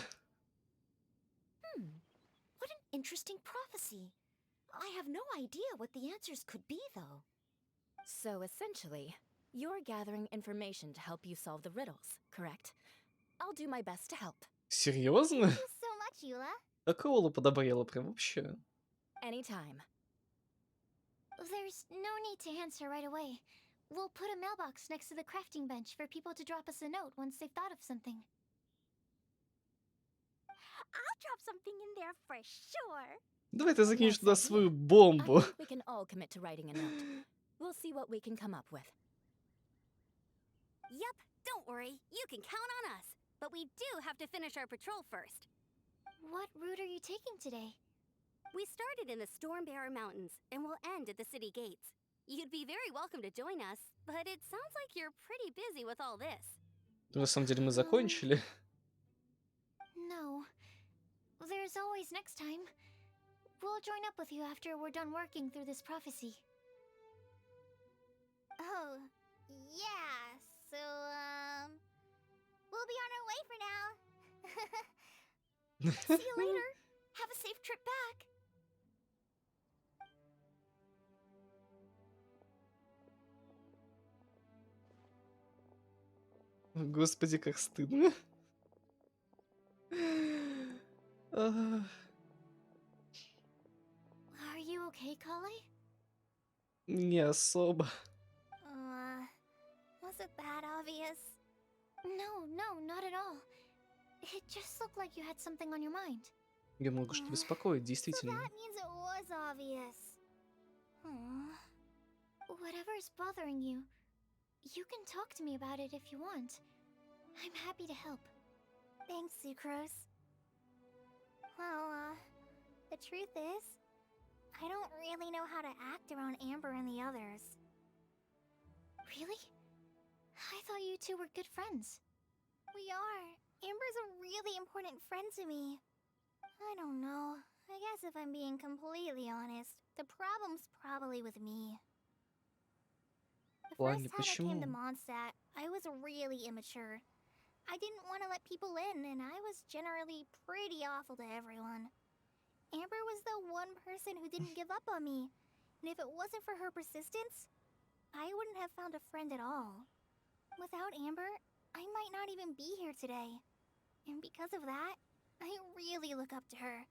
What an interesting prophecy. I have no idea what the answers could be, though. So essentially, you're gathering information to help you solve the riddles, correct? I'll do my best to help. Серьезно? Thank you so much, Eula. Так Олу подобрела прям вообще. Anytime. There's no need to answer right away. We'll put a mailbox next to the crafting bench for people to drop us a note once they've thought of something. I'll drop something in there for sure. Давай ты закинешь Nice туда idea. свою I бомбу. think we can all commit to writing a note. We'll see what we can come up with. Yup, don't worry, you can count on us. But we do have to finish our patrol first. What route are you taking today? We started in the Stormbearer Mountains, and we'll end at the city gates. You'd be very welcome to join us, but it sounds like you're pretty busy with all this. На самом деле мы закончили. No. There's always next time. We'll join up with you after we're done working through this prophecy. Oh, yeah. So, we'll be on our way for now. See you later. Have a safe trip back. Господи, как стыдно. А, Are you okay, Kale? Не особо. Was it that obvious? No, not at all. It just looked like you had something on your mind. Её много что беспокоит, So действительно. that means it was obvious. Aw. Whatever is bothering you, you can talk to me about it if you want. I'm happy to help. Thanks, Sucrose. Well, the truth is, I don't really know how to act around Amber and the others. Really? I thought you two were good friends. We are. Amber's a really important friend to me. I don't know. I guess if I'm being completely honest, the problem's probably with me. The first Ладно, time I came to почему? Mondstadt, I was really immature. I didn't want to let people in, and I was generally pretty awful to everyone. Amber was the one person who didn't give up on me, and if it wasn't for her persistence, I wouldn't have found a friend at all. Without Amber, I might not even be here today. And because of that, I really look up to her.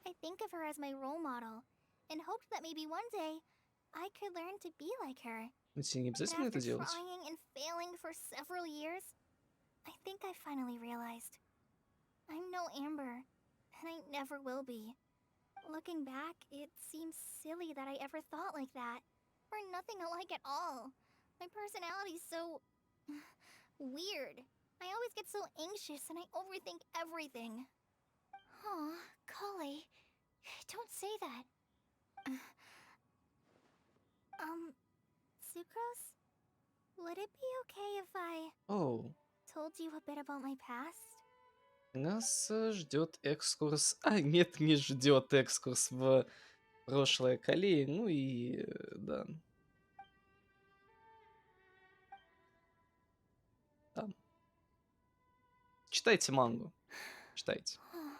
I think of her as my role model, and hoped that maybe one day I could learn to be like her. Тебе не But обязательно after это делать? trying and failing for several years, I think I finally realized I'm no Amber, and I never will be. Looking back, it seems silly that I ever thought like that. We're nothing alike at all. My personality's so weird. I always get so anxious and I overthink everything. Aw, Kale, don't say that. Sucrose? Would it be okay if I Оу, told you a bit about my past? нас ждет экскурс. А, нет, не ждет экскурс в прошлое Калии. Ну и да, да. Читайте мангу. Читайте. Oh,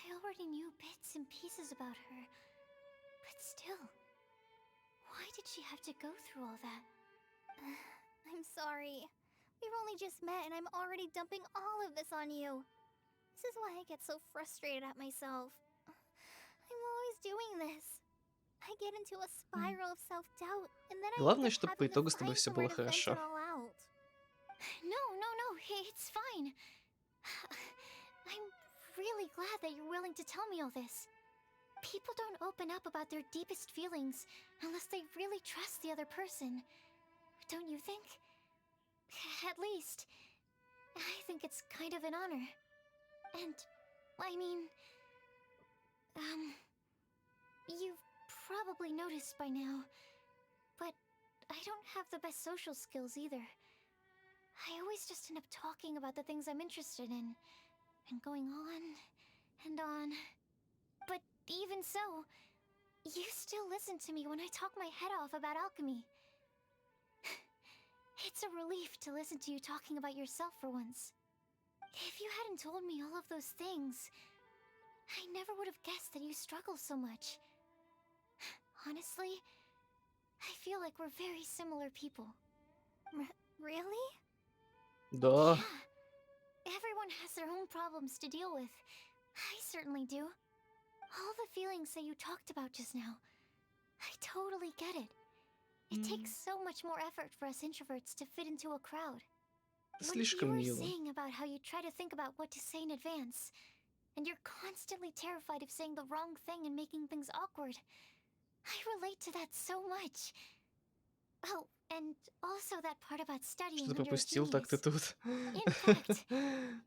I already knew bits and pieces about her, but still, why did she have to go through all that? I'm sorry. We've only just met and I'm already dumping all of this on you. This is why I get so frustrated at myself. I'm always doing this. I get into a spiral of self-doubt, and then I end Главное, up чтобы по having to итогу с тобой find все было somewhere to vent хорошо. it all out. No, no, no, it's fine. I'm really glad that you're willing to tell me all this. People don't open up about their deepest feelings unless they really trust the other person. Don't you think? At least, I think it's kind of an honor. And, I mean, you've probably noticed by now, but I don't have the best social skills either. I always just end up talking about the things I'm interested in, and going on and on. But even so, you still listen to me when I talk my head off about alchemy. It's a relief to listen to you talking about yourself for once. If you hadn't told me all of those things, I never would have guessed that you struggle so much. Honestly, I feel like we're very similar people. Really? Да. Yeah. Everyone has their own problems to deal with. I certainly do. All the feelings that you talked about just now, I totally get it. It takes so much more effort for us introverts to fit into a crowd. What you Слишком were мило. saying about how you try to think about what to say in advance, and you're constantly terrified of saying the wrong thing and making things awkward. I relate to that so much. Oh, and also that part about studying Что ты when you're a пропустил, так ты genius. тут. In fact,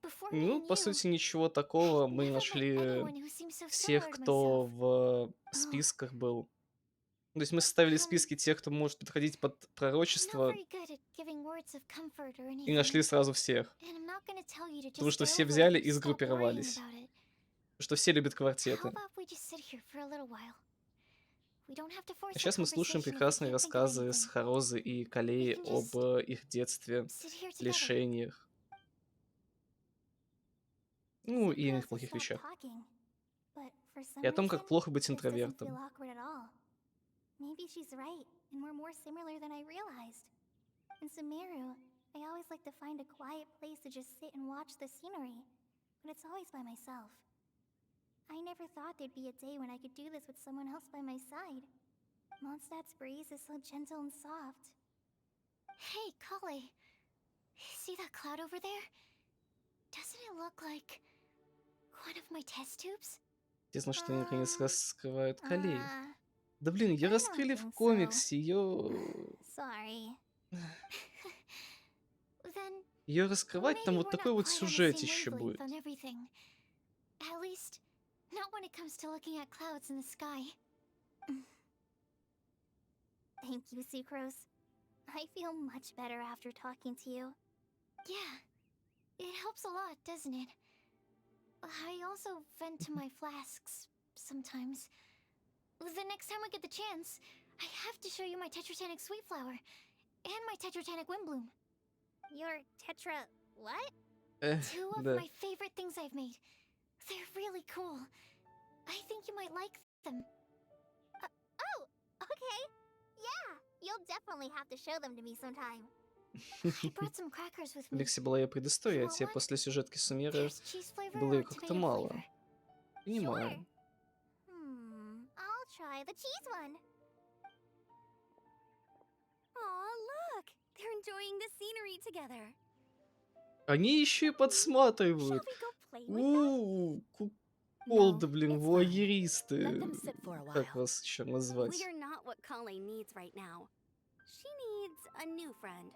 before Ну, meeting по you, сути, ничего I've такого. Мы never met нашли anyone who seems so всех, similar to кто myself. в Oh, списках был. То есть мы составили списки тех, кто может подходить под I'm not пророчество, very good at giving words of comfort or и нашли anything, сразу всех. and I'm not gonna tell you to Потому just что get все over it взяли or и stop worrying сгруппировались. about it. Потому что все любят How квартеты. about we just sit here for a little while? We don't have to А force a сейчас мы слушаем conversation if we прекрасные can't think of рассказы anything. Схарозы и We Калеи can об just их детстве, sit here together. лишениях, ну и иных Sucrose has плохих stopped вещах. talking, but for И some о том, reason, как плохо быть this doesn't feel интровертом. awkward at all. Maybe she's right, and we're more similar than I realized. In Sumeru, I always like to find a quiet place to just sit and watch the scenery, but it's always by myself. I never thought there'd be a day when I could do this with someone else by my side. Mondstadt's breeze is so gentle and soft. Hey, Kale. See that cloud over there? Doesn't it look like One of my test tubes? Интересно, что они наконец раскрывают Калей. Uh, Да блин, ее I don't раскрыли в think so. комиксе, ее... Sorry. Then Ее раскрывать там maybe вот we're такой not вот quite on the сюжет same еще wavelength будет. on everything. At least, not when it comes to looking at clouds in the sky. Thank you, Sucrose. I feel much better after talking to you. Yeah, it helps a lot, doesn't it? I also vent to my flasks sometimes. The next time I get the chance, I have to show you my Tetratanic Sweet Flower and my Tetratanic Windbloom. Your tetra... what? Two of Да. my favorite things I've made. They're really cool. I think you might like them. Oh, okay. Yeah, you'll definitely have to show them to me sometime. I brought some crackers with В me. Лексе была ее предыстория, а You want тебе one? после сюжетки Сумеры There's cheese flavor было or ее как-то tomato мало. flavor. Понимаю. I'll try the cheese one. Aw, look! They're enjoying the scenery together. Они еще и Shall подсматривают. we go play with them? Куколды, No, блин, it's fine. Let вуайеристы. them sit for a Как while. вас еще назвать? We're not what Kale needs right now. She needs a new friend.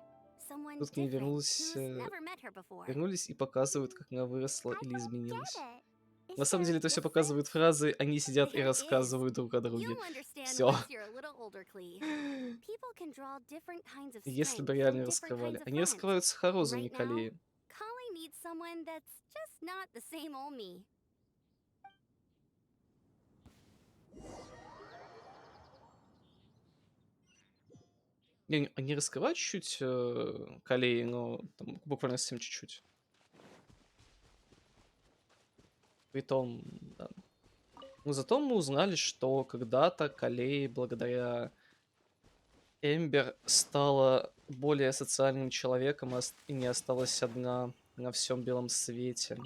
Someone Тут к ней different who's never met her before. вернулись и показывают, как она выросла I или don't изменилась. get it. На Is самом there деле это все difference? показывают фразы, они сидят и There is. рассказывают друг о друге. You'll understand Все. once you're a little older, Klee. People can draw different kinds of Если strength бы from реально different раскрывали. kinds of Они friends. раскрывают Сахарозу, не Right now, Калеи. Kale needs someone that's just not the same old me. Они раскрывают чуть-чуть Калеи, но там буквально совсем чуть-чуть. Притом, да. Но зато мы узнали, что когда-то Калеи благодаря Эмбер стала более социальным человеком и не осталась одна на всем белом свете.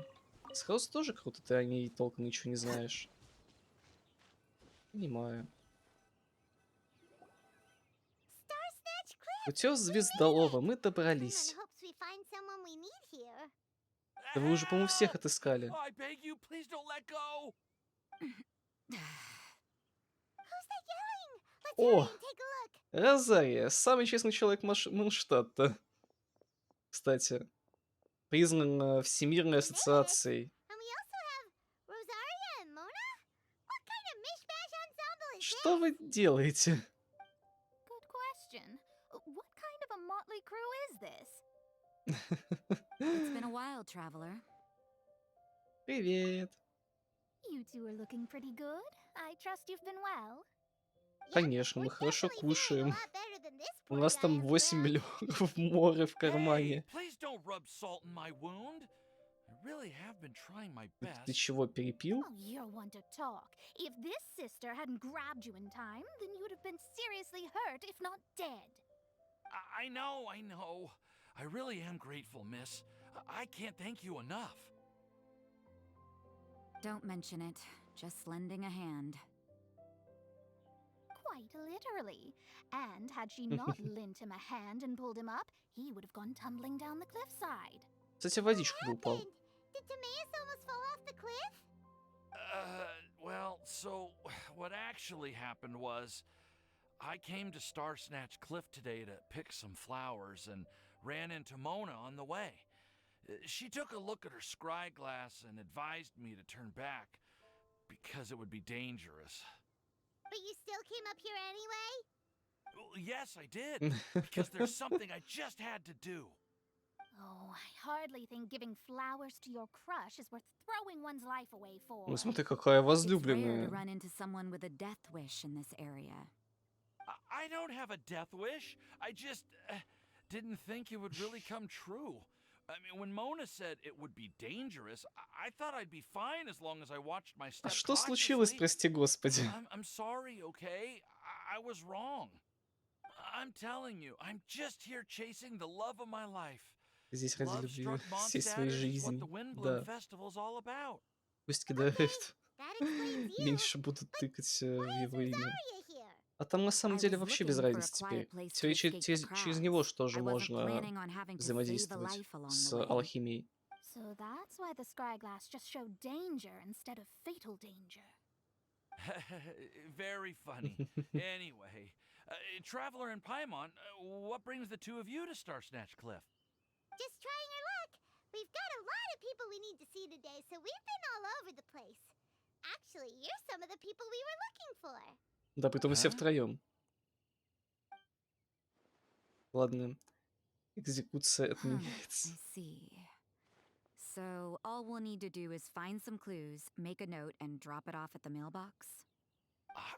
Схроз тоже круто, ты о ней толком ничего не знаешь. Понимаю. Star-Snatch Cliff! Утес Звездолова, мы Paimon добрались. hopes we find someone we need here. Да вы уже, по-моему, всех отыскали. I beg you, please don't let go. Who's that yelling? Let's О, hurry and take a look. Розария, самый честный человек Манштадта. Кстати, признан Всемирной ассоциацией. And we also have Rosaria and Mona? What kind of mishmash ensemble is Что this? вы делаете? Good question. What kind of a motley crew is this? It's been a while, traveler. Привет. You two are looking pretty good. I trust you've been well. Конечно, We're мы хорошо definitely doing a кушаем. lot better than this У poor нас guy там on the 8 ground. миллионов море в Hey, кармане. please don't rub salt in my wound. I really have been trying my Ты best. чего, перепил? Oh, you're one to talk. If this sister hadn't grabbed you in time, then you'd have been seriously hurt, if not dead. I know, I know. I really am grateful, miss. I can't thank you enough. Don't mention it. Just lending a hand. Quite literally. And had she not lent him a hand and pulled him up, he would have gone tumbling down the cliffside. Кстати, водичка бы упал. Happened? Did Timaeus almost fall off the cliff? Well, so what actually happened was I came to Star Snatch Cliff today to pick some flowers and ran into Mona on the way. She took a look at her scry glass and advised me to turn back because it would be dangerous. But you still came up here anyway? Well, yes, I did, because there's something I just had to do. Oh, I hardly think giving flowers to your crush is worth throwing one's life away for. Ну смотри, какая It's rare to возлюбленная. run into someone with a death wish in this area. I don't have a death wish. I just didn't think it would really come true. I mean, when Mona said it would be dangerous, I thought I'd be fine as long as I watched my А step что случилось, cautiously. прости господи? I'm sorry, okay? I was wrong. I'm telling you, I'm just here chasing the love of my life. Здесь ради любви Love-struck всей своей Mondstadters is what жизни. the Windbloom Да. Festival's all about. Пусть кидают. That explains you. Меньше будут тыкать в Why is его имя. Rosaria here? А там на самом I деле was вообще без looking for a разницы quiet теперь. place to Теперь escape the через него crowds. же тоже I wasn't можно planning on having to save a взаимодействовать life along с the way. алхимией. So that's why the scryglass just showed danger instead of fatal danger. Very funny. Anyway, Traveler and Paimon, what brings the two of you to Star Snatch Cliff? Just trying our luck. We've got a lot of people we need to see today, so we've been all over the place. Actually, you're some of the people we were looking for. Да, притом все втроем. Ладно. Экзекуция отменяется. I see. So all we'll need to do is find some clues, make a note, and drop it off at the mailbox?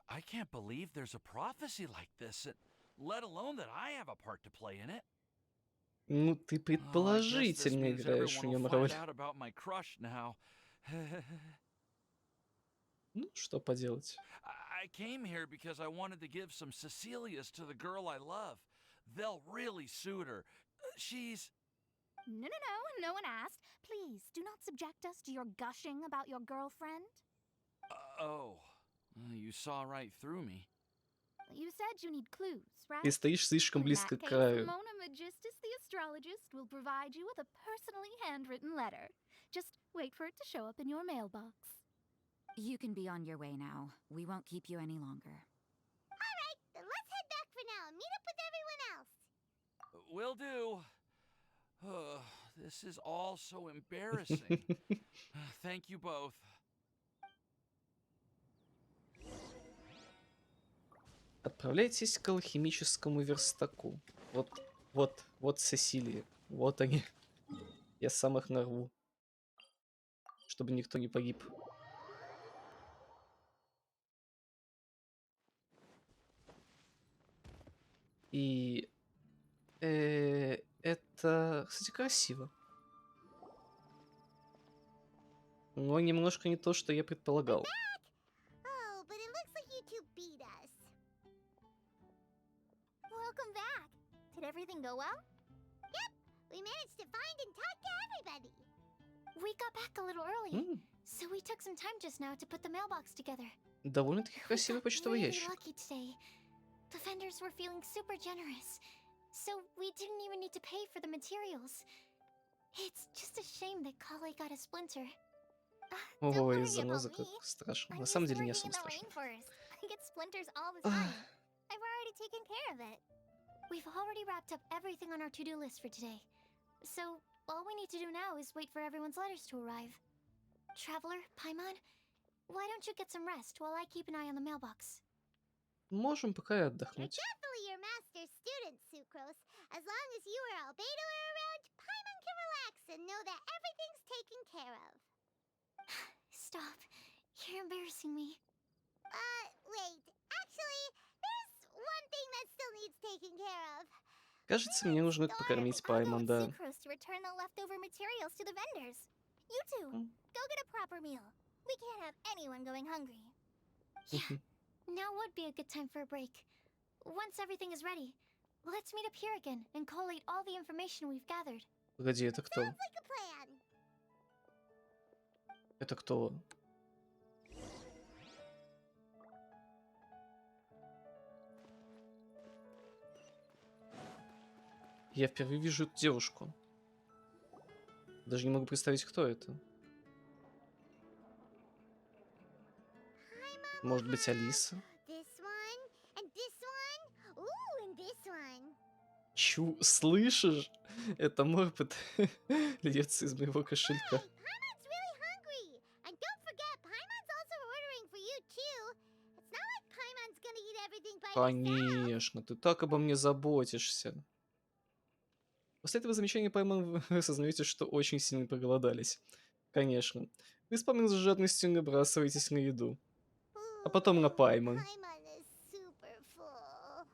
I can't believe there's a prophecy like this, let alone that I have a part to play in it. Ну, ты Oh, I guess this предположительно means играешь в everyone will нем find роль. out about my crush now. Ну, что поделать. I came here because I wanted to give some Cecilias to the girl I love. They'll really suit her. She's... No one asked. Please, do not subject us to your gushing about your girlfriend. Oh, you saw right through me. You said you need clues, right? Ты стоишь слишком In близко that к case, краю. Mona Magistus, the astrologist, will provide you with a personally handwritten letter. Just wait for it to show up in your mailbox. You can be on your way now. We won't keep you any longer. All right, then let's head back for now and meet up with everyone else. Will do. This is all so embarrassing. Thank you both. Отправляйтесь к алхимическому верстаку. Вот Сесилия. Вот они. Я сам их нарву. Чтобы никто не погиб. И... это, кстати, красиво. Но немножко не то, что я предполагал. Oh, but it looks like you two beat us. Welcome back. Did everything go well? Yep, we managed to find and talk to everybody. We got back a little early, so we took some time just now to put the mailbox together. Довольно-таки красивый We got почтовый really ящик. lucky today. The vendors were feeling super generous, so we didn't even need to pay for the materials. It's just a shame that Kale got a splinter. Ой, заноза, как страшно. На самом деле не особо страшно. I get splinters all the time. I've already taken care of it. We've already wrapped up everything on our to-do list for today. So, all we need to do now is wait for everyone's letters to arrive. Traveler, Paimon, why don't you get some rest while I keep an eye on the mailbox? Можем пока и You're отдохнуть. definitely your master's student, Sucrose. As long as you or Albedo are around, Paimon can relax and know that everything's taken care of. Stop. You're embarrassing me. Wait. Actually, there's one thing that still needs taking care of. Кажется, мне нужно покормить Паймон, да. Sucrose to return the leftover materials to the vendors. You two, go get a proper meal. We can't have anyone going hungry. Yeah, now would be a good time for a break. Once everything is ready, let's meet up here again and collate all the information we've gathered. Погоди, это кто? Sounds like a plan. Это кто? Я впервые вижу эту девушку. Даже не могу представить, кто это. Может быть, Алиса? This one, and this one. Ooh, and this one. Слышишь? Это морпет льется из моего кошелька. Paimon's really hungry. And don't forget, Paimon's also ordering for you too. It's not like Paimon's gonna eat everything by himself. Конечно, ты так обо мне заботишься. После этого замечания Паймон вы осознаете, что очень сильно проголодались. Конечно. Вы с Паймон с жадностью набрасываетесь на еду. А потом на Паймон. Paimon is super full.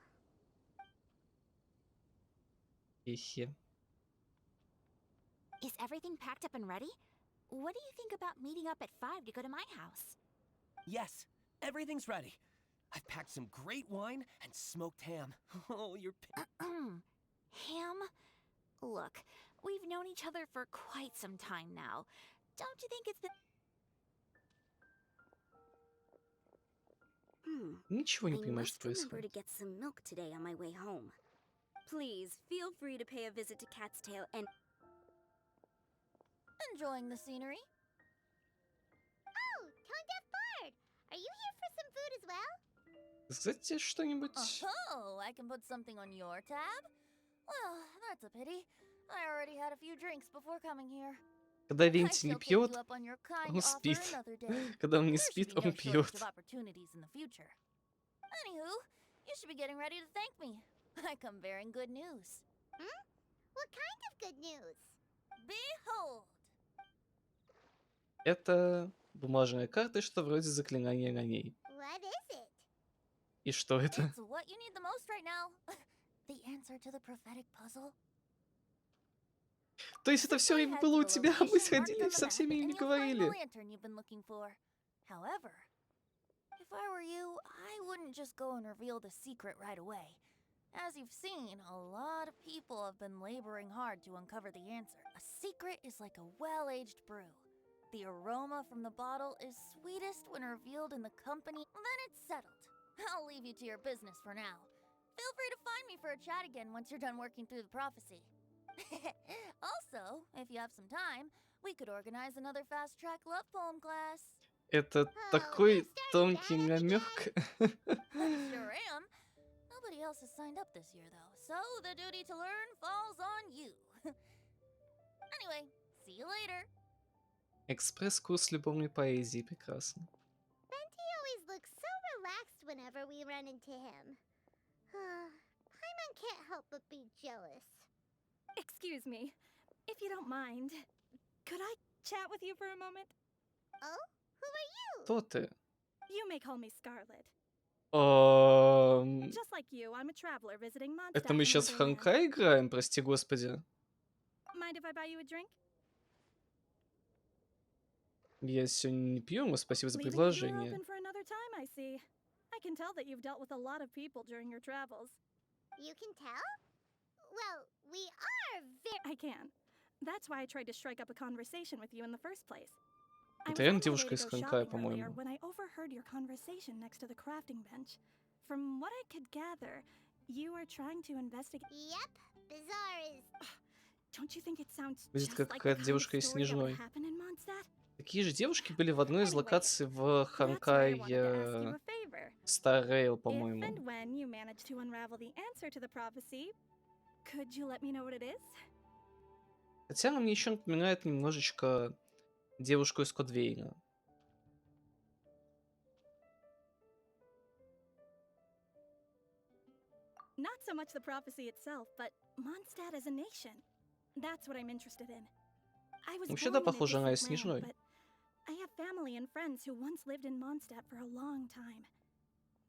Хе-хе. Is everything packed up and ready? What do you think about meeting up at 5 to go to my house? Yes, everything's ready. I've packed some great wine and smoked ham. Oh, you're... Ham? Look, we've known each other for quite some time now. Don't you think it's the... Ничего не I понимаю, что must remember происходит. to get some milk today on my way home. Please feel free to pay a visit to Cat's Tail and Enjoying the scenery? Oh, Tone Deaf Bard! Are you here for some food as well? Сказать тебе что-нибудь? Oh, I can put something on your tab? Well, that's a pity. I already had a few drinks before coming here. Когда I Венти не shall take you пьет, up on your kind он offer спит. another day. Когда он не There should спит, be no он shortage пьет. of opportunities in the future. Anywho, you should be getting ready to thank me. I come bearing good news. Hmm? What kind of good news? Behold! Это бумажная карта, что вроде заклинания на ней. What is it? И что это? It's what you need the most right now. The answer to the prophetic puzzle. То есть это все Simply время head было to у the тебя, а мы location marked сходили on и the со map, всеми and не you'll find the говорили. lantern you've been looking for. However, if I were you, I wouldn't just go and reveal the secret right away. As you've seen, a lot of people have been laboring hard to uncover the answer. A secret is like a well-aged brew. The aroma from the bottle is sweetest when revealed in the company. Then it's settled. I'll leave you to your business for now. Feel free to find me for a chat again once you're done working through the prophecy. Also, if you have some time, we could organize another fast-track love poem class. Это Oh, такой you're starting тонкий that up намек. again? Sure am. Nobody else has signed up this year, though, so the duty to learn falls on you. Anyway, see you later. Экспресс-курс любовной поэзии. Прекрасно. Venti always looks so relaxed whenever we run into him. Paimon can't help but be jealous. Excuse me, if you don't mind, could I chat with you for a moment? Oh? Who are you? Кто ты? You may call me Scarlet. Ам, Just like you, I'm a traveler visiting Mondstadt Это мы from сейчас в Wonderland. Ханка играем, прости господи. Mind if I buy you a drink? Я сегодня не пью, но спасибо за Leaving the door предложение. open for another time, I see. I can tell that you've dealt with a lot of people during your travels. You can tell? Well, we are very... I can. That's why I tried to strike up a conversation with you in the first place. I Это was реально on my way девушка to из go Ханкая, shopping earlier по-моему. when I overheard your conversation next to the crafting bench. From what I could gather, you are trying to investigate. Yep, Bazaar is... Don't you think it sounds Выглядит just как like the какая-то kind of девушка из story that would Снежной. happen in Mondstadt? Такие же девушки были в одной из Anyway, локаций в that's why I Ханкай wanted to ask you a favor. Star Rail, If по-моему. and when you manage to unravel the answer to the prophecy, could you let me know what it is? Хотя она мне еще напоминает немножечко девушку из Кодвейна. Not so much the prophecy itself, but Mondstadt as a nation. That's what I'm interested in. I was Вообще, born да, in a похоже на different Снежной. land, but I have family and friends who once lived in Mondstadt for a long time.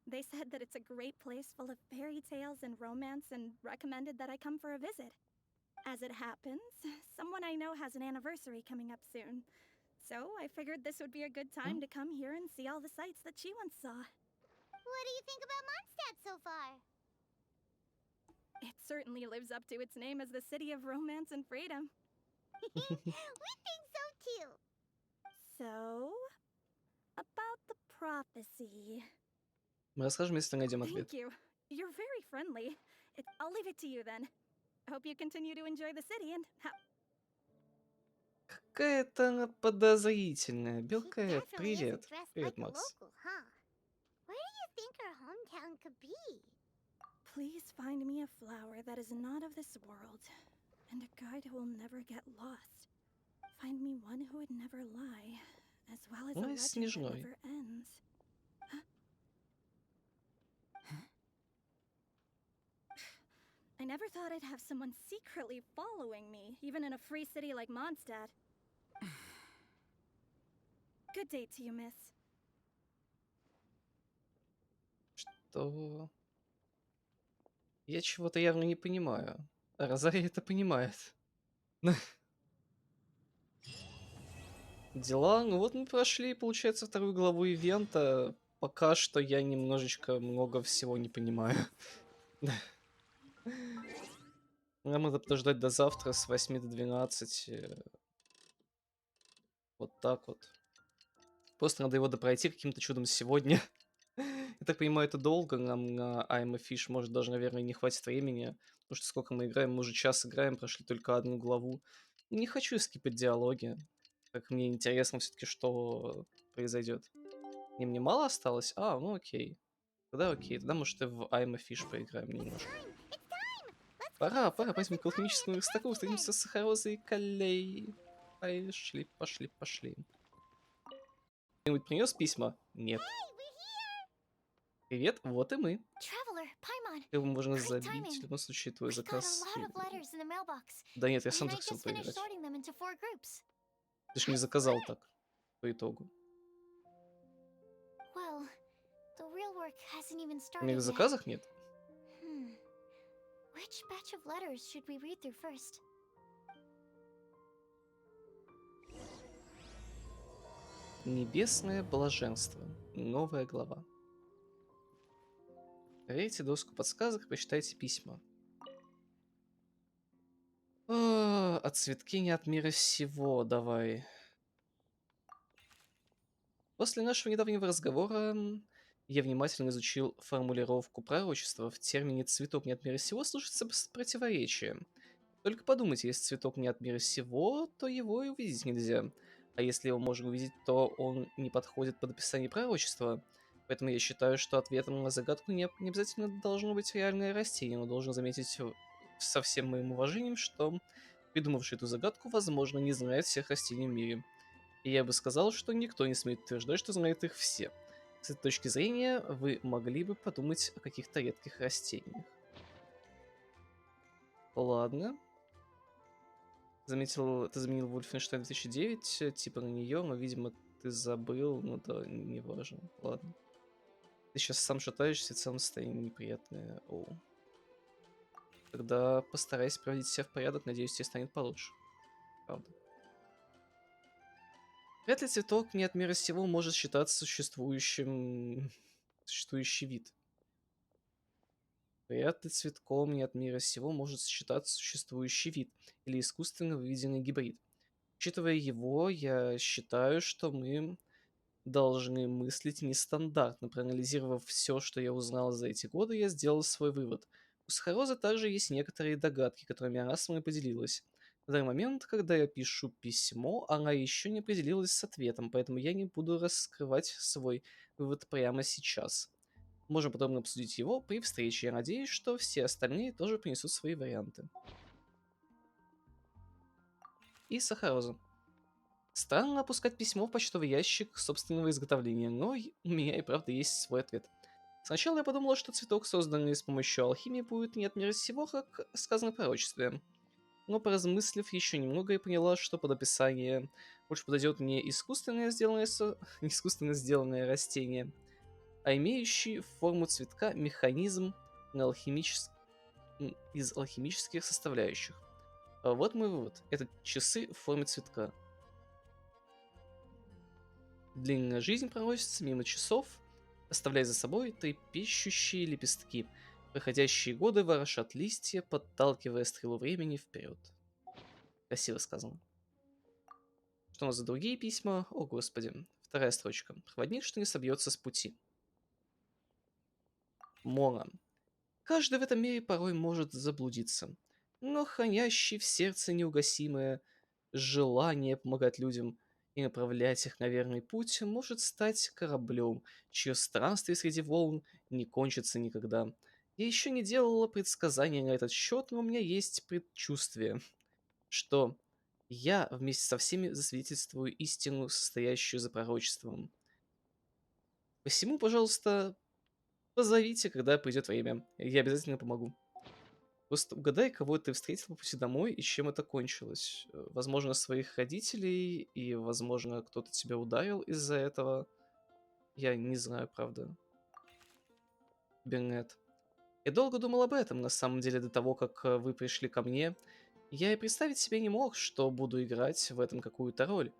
They said that it's a great place full of fairy tales and romance and recommended that I come for a visit. As it happens, someone I know has an anniversary coming up soon. So I figured this would be a good time to come here and see all the sights that she once saw. What do you think about Mondstadt so far? It certainly lives up to its name as the city of romance and freedom. We think so too. So, about the prophecy. Мы расскажем, если найдем ответ. Thank you. You're very friendly. I'll leave it to you then. Hope you continue to enjoy the city and Какая-то она подозрительная. She Белка, definitely привет. isn't dressed Привет, like a Макс. local, huh? Where do you think her hometown could be? please find me a flower that is not of this world, and a guide who will never get lost. Find me one who would never lie, as well as a Ой, legend that Снежной. never ends. I never thought I'd have someone secretly following me, even in a free city like Mondstadt. Good day to you, miss. Что? Я чего-то явно не понимаю. А Розария это понимает. Дела, ну вот мы прошли, получается, вторую главу ивента. Пока что я немножечко много всего не понимаю. Нам надо подождать до завтра с 8 до 12. Вот так вот. Просто надо его допройти каким-то чудом сегодня. Я так понимаю, это долго. Нам на I'm a Fish, может, даже, наверное, не хватит времени. Потому что сколько мы играем, мы уже час играем, прошли только одну главу. Не хочу скипать диалоги. Как мне интересно все-таки, что произойдет. И мне мало осталось? А, ну окей. Тогда окей. Тогда, может, и в I'm a Fish поиграем немножко. Пора, пойдем к алхимическому верстаку, встретимся с Сахарозой и Калей. Пошли. Кто-нибудь принес письма? Нет. Привет, вот и мы. Traveler, Paimon. Его можно Great забить, timing. в любом случае твой We got a заказ... lot of letters in the mailbox, Да нет, я сам and I захотел just finished поиграть. sorting them into 4 groups. Ты ж не заказал так, по итогу. Well, the real work hasn't even У меня started в yet. заказах нет? Which batch of letters should we read through first? Небесное блаженство. Новая глава. Проверьте доску подсказок и почитайте письма. От цветки не от мира сего, давай. После нашего недавнего разговора я внимательно изучил формулировку пророчества. В термине «цветок не от мира сего» слышится противоречие. Только подумайте, если цветок не от мира сего, то его и увидеть нельзя. А если его можно увидеть, то он не подходит под описание пророчества. Поэтому я считаю, что ответом на загадку не обязательно должно быть реальное растение, но должен заметить со всем моим уважением, что придумавший эту загадку, возможно, не знает всех растений в мире. И я бы сказал, что никто не смеет утверждать, что знает их все. С этой точки зрения, вы могли бы подумать о каких-то редких растениях. Ладно. Заметил, ты заменил Wolfenstein 2009, типа на нее, но, видимо, ты забыл, ну да, не важно. Ладно. Ты сейчас сам шатаешься, в целом состояние неприятное. Оу. Тогда постарайся приводить себя в порядок, надеюсь, тебе станет получше. Правда. Вряд ли цветок не от мира сего может считаться существующий вид. Вряд ли цветком не от мира сего может считаться существующий вид или искусственно выведенный гибрид. Учитывая его, я считаю, что мы должны мыслить нестандартно. Проанализировав все, что я узнал за эти годы, я сделал свой вывод. У Сахарозы также есть некоторые догадки, которыми она со мной поделилась. В данный момент, когда я пишу письмо, она еще не определилась с ответом, поэтому я не буду раскрывать свой вывод прямо сейчас. Можем подробно обсудить его при встрече. Я надеюсь, что все остальные тоже принесут свои варианты. И Сахароза. Странно опускать письмо в почтовый ящик собственного изготовления, но у меня и правда есть свой ответ. Сначала я подумала, что цветок, созданный с помощью алхимии, будет не от мира сего, как сказано в пророчестве. Но поразмыслив еще немного, я поняла, что под описание больше подойдет не искусственно сделанное растение, а имеющий форму цветка механизм из алхимических составляющих. А вот мой вывод. Это часы в форме цветка. Длинная жизнь проносится мимо часов, оставляя за собой трепещущие лепестки. Проходящие годы ворошат листья, подталкивая стрелу времени вперед. Красиво сказано. Что у нас за другие письма? О, господи. Вторая строчка. Проводник, что не собьется с пути. Мона. Каждый в этом мире порой может заблудиться, но хранящий в сердце неугасимое желание помогать людям и направлять их на верный путь может стать кораблем, чье странствие среди волн не кончится никогда. Я еще не делала предсказания на этот счет, но у меня есть предчувствие, что я вместе со всеми засвидетельствую истину, состоящую за пророчеством. Посему, пожалуйста, позовите, когда придет время. Я обязательно помогу. Просто угадай, кого ты встретил по пути домой и чем это кончилось. Возможно, своих родителей, и, возможно, кто-то тебя ударил из-за этого. Я не знаю, правда. Бернет. Я долго думал об этом, на самом деле, до того, как вы пришли ко мне. Я и представить себе не мог, что буду играть в этом какую-то роль.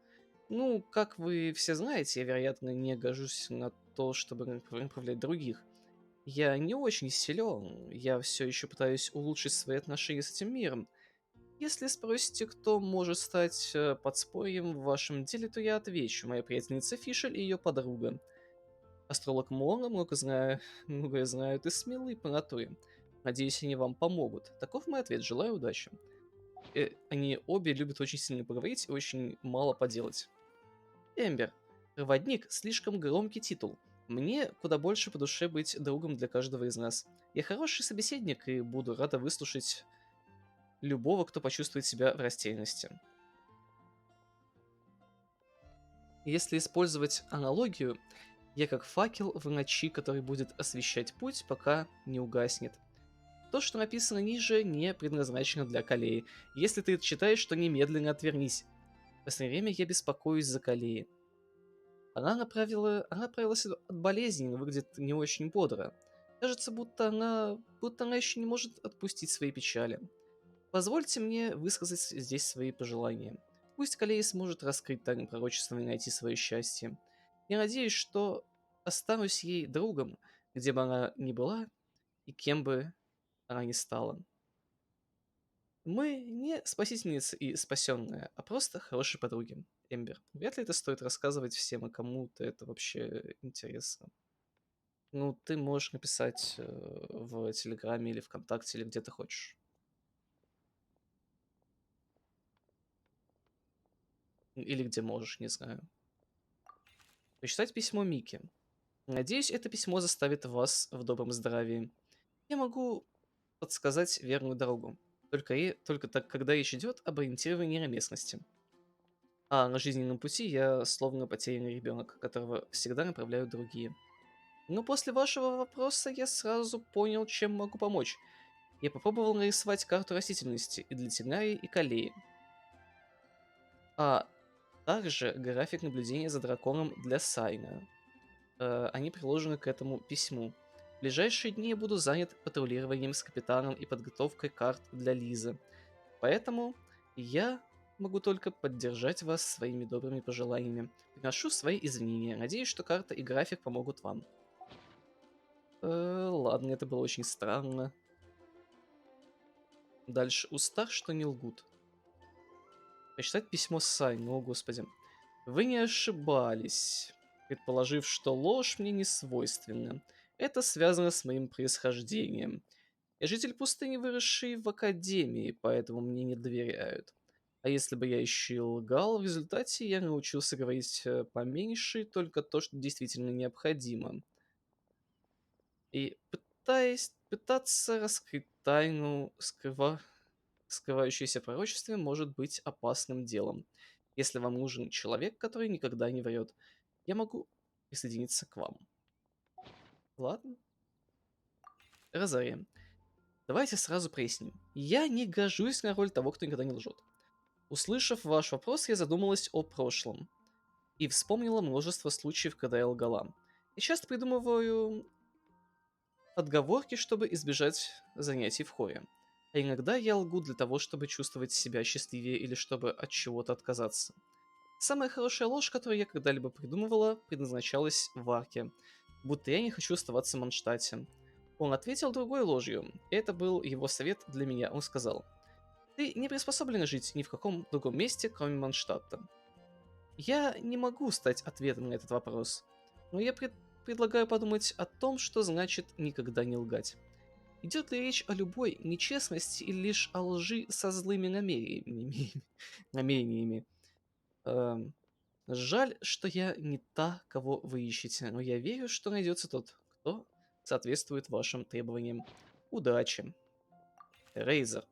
Ну, как вы все знаете, я, вероятно, не гожусь на то, чтобы направлять других. Я не очень силен, я все еще пытаюсь улучшить свои отношения с этим миром. Если спросите, кто может стать подспорьем в вашем деле, то я отвечу. Моя приятельница Фишель и ее подруга. Астролог Мона многое знают и смелый по натуре. Надеюсь, они вам помогут. Таков мой ответ. Желаю удачи. они обе любят очень сильно поговорить и очень мало поделать. Эмбер. Проводник — слишком громкий титул. Мне куда больше по душе быть другом для каждого из нас. Я хороший собеседник и буду рада выслушать любого, кто почувствует себя в растерянности. Если использовать аналогию, я как факел в ночи, который будет освещать путь, пока не угаснет. То, что написано ниже, не предназначено для Калеи. Если ты читаешь, то немедленно отвернись. В последнее время я беспокоюсь за Калеи. Она оправилась от болезни, но выглядит не очень бодро. Кажется, будто она еще не может отпустить свои печали. Позвольте мне высказать здесь свои пожелания. Пусть Калея сможет раскрыть тайну пророчества и найти свое счастье. Я надеюсь, что останусь ей другом, где бы она ни была и кем бы она ни стала. Мы не спасительницы и спасенные, а просто хорошие подруги. Эмбер. Вряд ли это стоит рассказывать всем, и кому-то это вообще интересно. Ну, ты можешь написать в Телеграме или ВКонтакте, или где ты хочешь. Или где можешь, не знаю. Почитать письмо Мики. Надеюсь, это письмо заставит вас в добром здравии. Я могу подсказать верную дорогу. Только так, когда речь идет об ориентировании на местности. А на жизненном пути я словно потерянный ребенок, которого всегда направляют другие. Но после вашего вопроса я сразу понял, чем могу помочь. Я попробовал нарисовать карту растительности и для Тинари, и Калеи. А также график наблюдения за драконом для Сайна. Они приложены к этому письму. В ближайшие дни я буду занят патрулированием с капитаном и подготовкой карт для Лизы. Поэтому я могу только поддержать вас своими добрыми пожеланиями. Приношу свои извинения. Надеюсь, что карта и график помогут вам. Ладно, это было очень странно. Дальше. Уста, что не лгут. Прочитать письмо Сайну, о господи. Вы не ошибались, предположив, что ложь мне не свойственна. Это связано с моим происхождением. Я житель пустыни, выросший в академии, поэтому мне не доверяют. А если бы я еще и лгал, в результате я научился говорить поменьше, только то, что действительно необходимо. И пытаться раскрыть тайну, скрывающуюся в пророчестве, может быть опасным делом. Если вам нужен человек, который никогда не врет, я могу присоединиться к вам. Ладно. Розария. Давайте сразу проясним. Я не гожусь на роль того, кто никогда не лжет. Услышав ваш вопрос, я задумалась о прошлом. И вспомнила множество случаев, когда я лгала. Я часто придумываю отговорки, чтобы избежать занятий в хоре. А иногда я лгу для того, чтобы чувствовать себя счастливее или чтобы от чего-то отказаться. Самая хорошая ложь, которую я когда-либо придумывала, предназначалась Варке, будто я не хочу оставаться в Манштате. Он ответил другой ложью, и это был его совет для меня. Он сказал: «Ты не приспособлена жить ни в каком другом месте, кроме Манштата». Я не могу стать ответом на этот вопрос, но я предлагаю подумать о том, что значит никогда не лгать. Идет ли речь о любой нечестности или лишь о лжи со злыми намерениями? Эм, Жаль, что я не та, кого вы ищете, но я верю, что найдется тот, кто соответствует вашим требованиям. Удачи. Рейзер.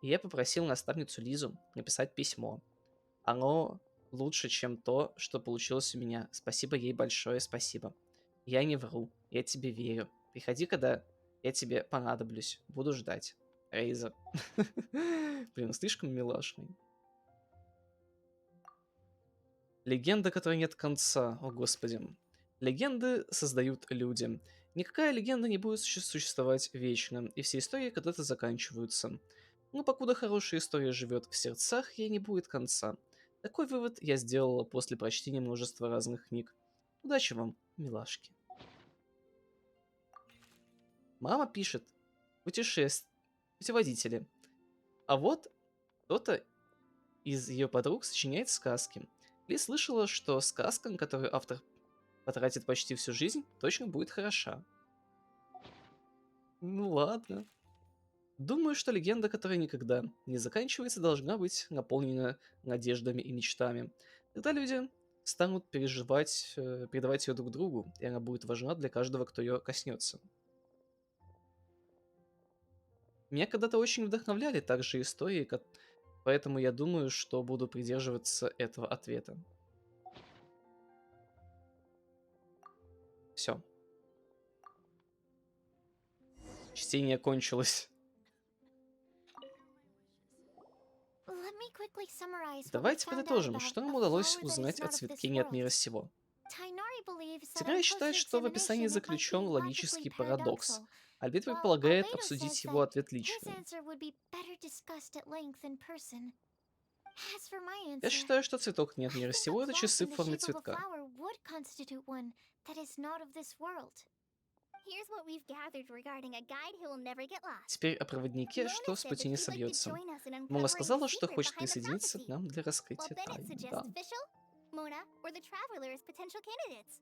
Я попросил наставницу Лизу написать письмо. Оно лучше, чем то, что получилось у меня. Спасибо ей большое, спасибо. Я не вру, я тебе верю. Приходи, когда я тебе понадоблюсь. Буду ждать. Рейзер. Блин, слишком милашный. Легенда, которой нет конца. О господи. Легенды создают люди. Никакая легенда не будет существовать вечно, и все истории когда-то заканчиваются. Но покуда хорошая история живет в сердцах, ей не будет конца. Такой вывод я сделала после прочтения множества разных книг. Удачи вам, милашки. Мама пишет путеводители. А вот кто-то из ее подруг сочиняет сказки. Ли слышала, что сказка, на которую автор потратит почти всю жизнь, точно будет хороша. Ну ладно. Думаю, что легенда, которая никогда не заканчивается, должна быть наполнена надеждами и мечтами. Тогда люди станут передавать ее друг другу, и она будет важна для каждого, кто ее коснется. Меня когда-то очень вдохновляли также истории, поэтому я думаю, что буду придерживаться этого ответа. Все, чтение кончилось. Let me quickly summarize what we Давайте found out подытожим, about что нам a удалось flower that is узнать о not of this цветке «Нет world. мира сего». Tainari believes that Тирай on считает, closer что в описании examination it might be заключен logically логический парадокс. paradoxal, Альбит while предполагает Albedo обсудить says его that ответ his лично. answer would be better discussed at length in person. As for my Я answer, считаю, что цветок «Нет I мира think сего» — a это cloth часы in в the форме shape of a цветка. flower would constitute one that is not of this world. Here's what we've gathered regarding a guide who will never get lost. Теперь о проводнике, что Mona с said пути that не she'd like to собьется. join us in Мона uncovering the сказала, что secret хочет behind the присоединиться к prophecy. нам для While раскрытия Bennett тайн. suggests Да. official, Mona, or the Traveler as potential candidates.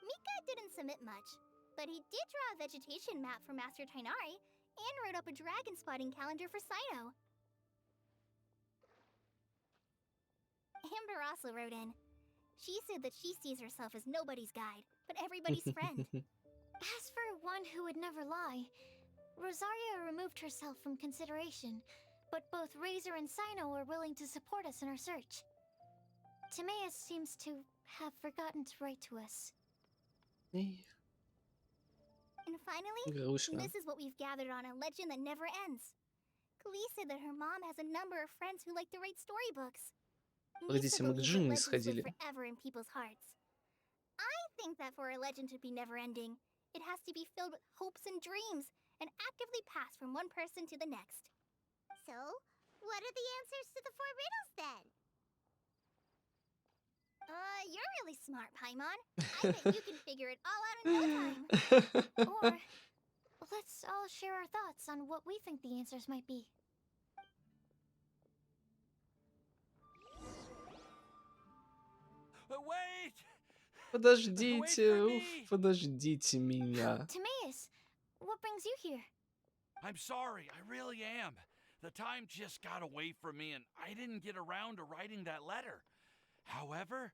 Mika didn't submit much, but he did draw a vegetation map for Master Tainari and wrote up a dragon spotting calendar for Sino. Amber also wrote in. She said that she sees herself as nobody's guide, but everybody's friend. As for one who would never lie, Rosaria removed herself from consideration, but both Razor and Sino are willing to support us in our search. Timaeus seems to have forgotten to write to us. И And finally, грустно. this is what we've gathered on a legend that never ends. Klee said that her mom has a number of friends who like to write storybooks. Погодите, Misa мы к believes that Джин не legends live сходили. forever in people's hearts. I think that for a legend to be never-ending, it has to be filled with hopes and dreams, and actively pass from one person to the next. So, what are the answers to the 4 riddles then? You're really smart, Paimon. I bet you can figure it all out in no time. Or let's all share our thoughts on what we think the answers might be. Wait! Подождите, подождите меня. Timaeus, what brings you here? I'm sorry, I really am. The time just got away from me and I didn't get around to writing that letter. However,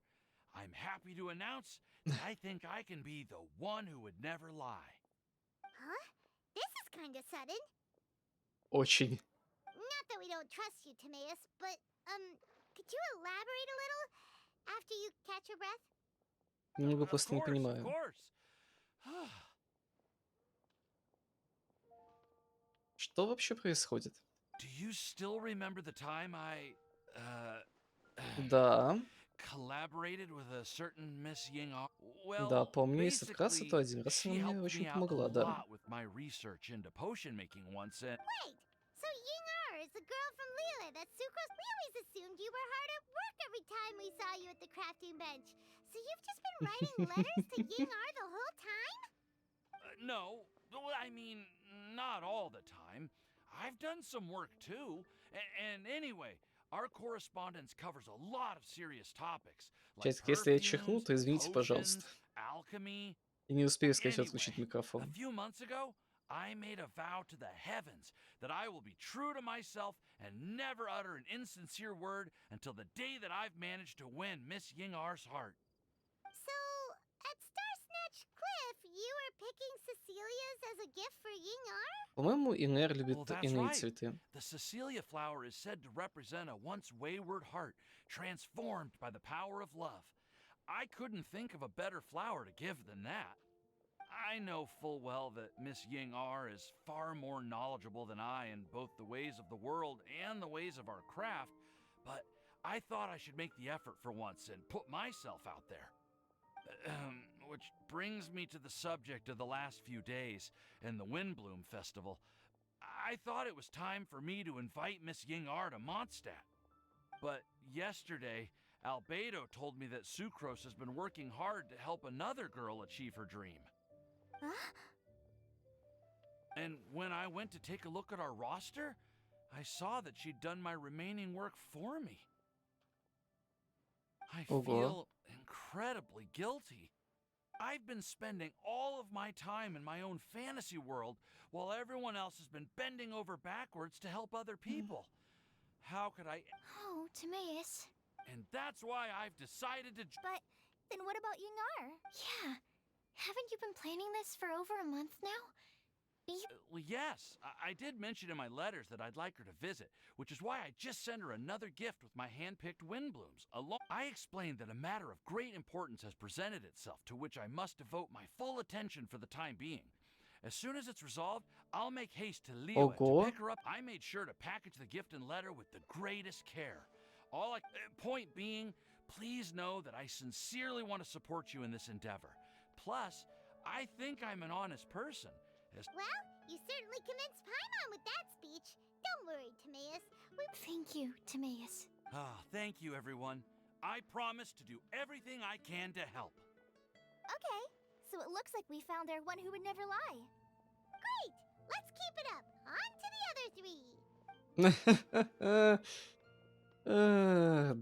I'm happy to announce that I think I can be the one who would never lie. Huh? This is kinda sudden. Очень. Not that we don't trust you, Timaeus, but, could you elaborate a little after you catch your breath? Немного Of просто не course, of понимаю. course. Что вообще происходит? Do you still remember the time I, Да, collaborated with a certain Miss Ying? Well, да, помню, если вкратце, то basically, один раз она she мне helped очень me out a помогла, да. lot with my research into potion making once, and Wait, so Ying is the girl from Lila that Sucrose. We always assumed you were hard at work every time we saw you at the crafting bench. So you've just been writing letters to Ying the whole time? no, I mean, not all the time. I've done some work too. And anyway, our correspondence covers a lot of serious topics, like Чатик, если я чихну, perfumes, то извините, пожалуйста. potions, alchemy. И не успею, скорее всего, Anyway, отключить a микрофон. few months ago, I made a vow to the heavens that I will be true to myself and never utter an insincere word until the day that I've managed to win Miss Yingar's heart. So, at Star Snatch Cliff, you were picking Cecilia's as a gift for Ying? По-моему, Инер любит Well, that's иные right. цветы. The Cecilia flower is said to represent a once wayward heart transformed by the power of love. I couldn't think of a better flower to give than that. I know full well that Miss Ying is far more knowledgeable than I in both the ways of the world and the ways of our craft, but I thought I should make the effort for once and put myself out there. Which brings me to the subject of the last few days and the Windbloom Festival. I thought it was time for me to invite Miss Ying to Mondstadt. But yesterday, Albedo told me that Sucrose has been working hard to help another girl achieve her dream. Huh? And when I went to take a look at our roster, I saw that she'd done my remaining work for me. I Ого. feel incredibly guilty. I've been spending all of my time in my own fantasy world while everyone else has been bending over backwards to help other people. How could I? Oh, Timaeus. And that's why I've decided to. But then what about Yangar? Yeah. Haven't you been planning this for over a month now? Well, yes, I did mention in my letters that I'd like her to visit, which is why I just sent her another gift with my hand-picked wind blooms. I explained that a matter of great importance has presented itself, to which I must devote my full attention for the time being. As soon as it's resolved, I'll make haste to Liyue to Ого. pick her up. I made sure to package the gift and letter with the greatest care. Point being, please know that I sincerely want to support you in this endeavor. Plus, I think I'm an honest person. Well, you certainly convinced Paimon with that speech. Don't worry, Timaeus. Thank you, Timaeus. Thank you, everyone. I promise to do everything I can to help. Okay, so it looks like we found our one who would never lie. Great! Let's keep it up. On to the other three.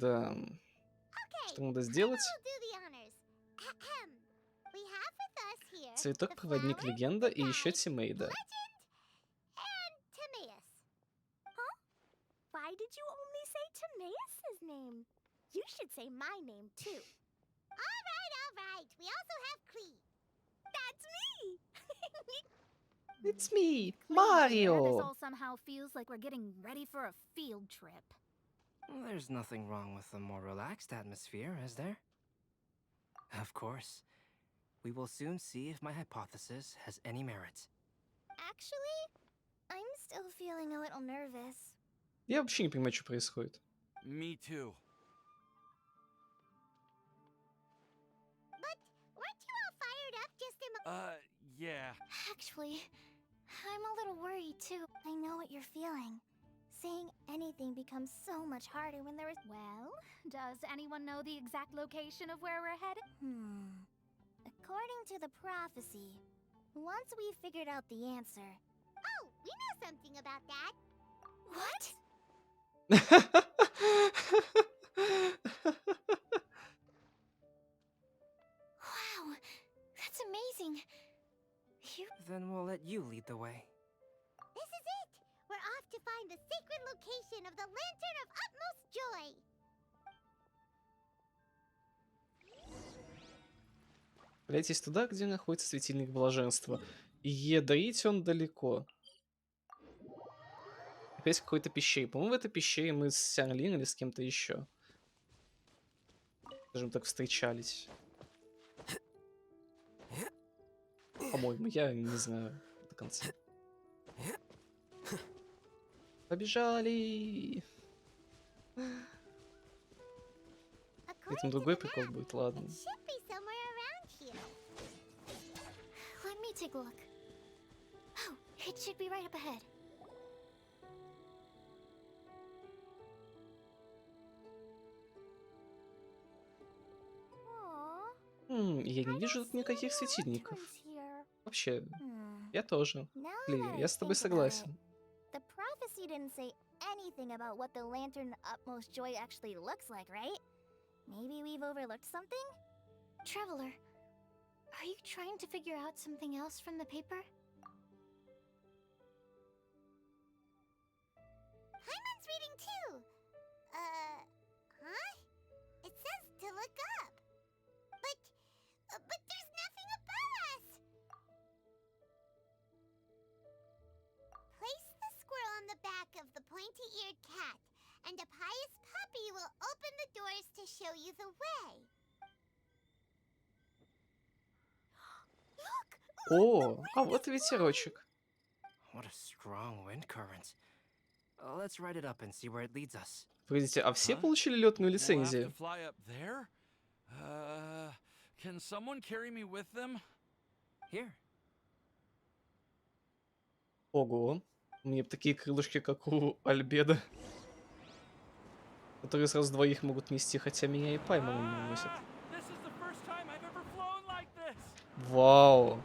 Да. Okay, Что надо сделать? Paimon will do the honors. Ahem. We have with us here Цветок, the проводник, flower, легенда the и еще guide, Тимейда. legend, and Timaeus. Why did you only say Timaeus' name? You should say my name too. All right. We also have Klee. That's me! It's me, This Mario! all somehow feels like we're getting ready for a field trip. There's nothing wrong with a more relaxed atmosphere, is there? Of course. We will soon see if my hypothesis has any merit. Actually, I'm still feeling a little nervous. Я вообще не понимаю, что происходит. Me too. But weren't you all fired up just a Yeah. Actually, I'm a little worried too. I know what you're feeling. Saying anything becomes so much harder when there is. Well, does anyone know the exact location of where we're headed? According to the prophecy, once we figured out the answer. Oh, we know something about that. What? Wow, that's amazing. Then we'll let you lead the way. This is it. We're off to find the sacred location of the Lantern of Utmost Joy. Отправляйтесь туда, где находится светильник блаженства. И дарить он далеко. Опять в какой-то пещере. По-моему, в этой пещере мы с Сярлин или с кем-то еще, скажем так, встречались. По-моему, я не знаю до конца. Побежали! Это другой прикол будет, ладно. Should be somewhere around here. Let me take a look. Oh, it should be right up ahead. Я не вижу тут никаких светильников. Вообще, я тоже. Лире, я с тобой согласен. The prophecy didn't say anything about what the Lantern Utmost Joy actually looks like, right? Maybe we've overlooked something? Traveler, are you trying to figure out something else from the paper? Paimon's reading too. Huh? It says to look up. But there's nothing above us. Place the squirrel on the back of the pointy-eared cat, and a pious puppy will open the doors to show you the way. О, а вот и ветерочек. What a strong wind current. Let's write it up and see where it leads us. Погодите, а все получили летную We'll have to лицензию? fly up there? Can someone carry me with them? Here. Ого. У меня такие крылышки, как у Альбеда, которые сразу двоих могут нести, хотя меня и Паймон не носит. Вау.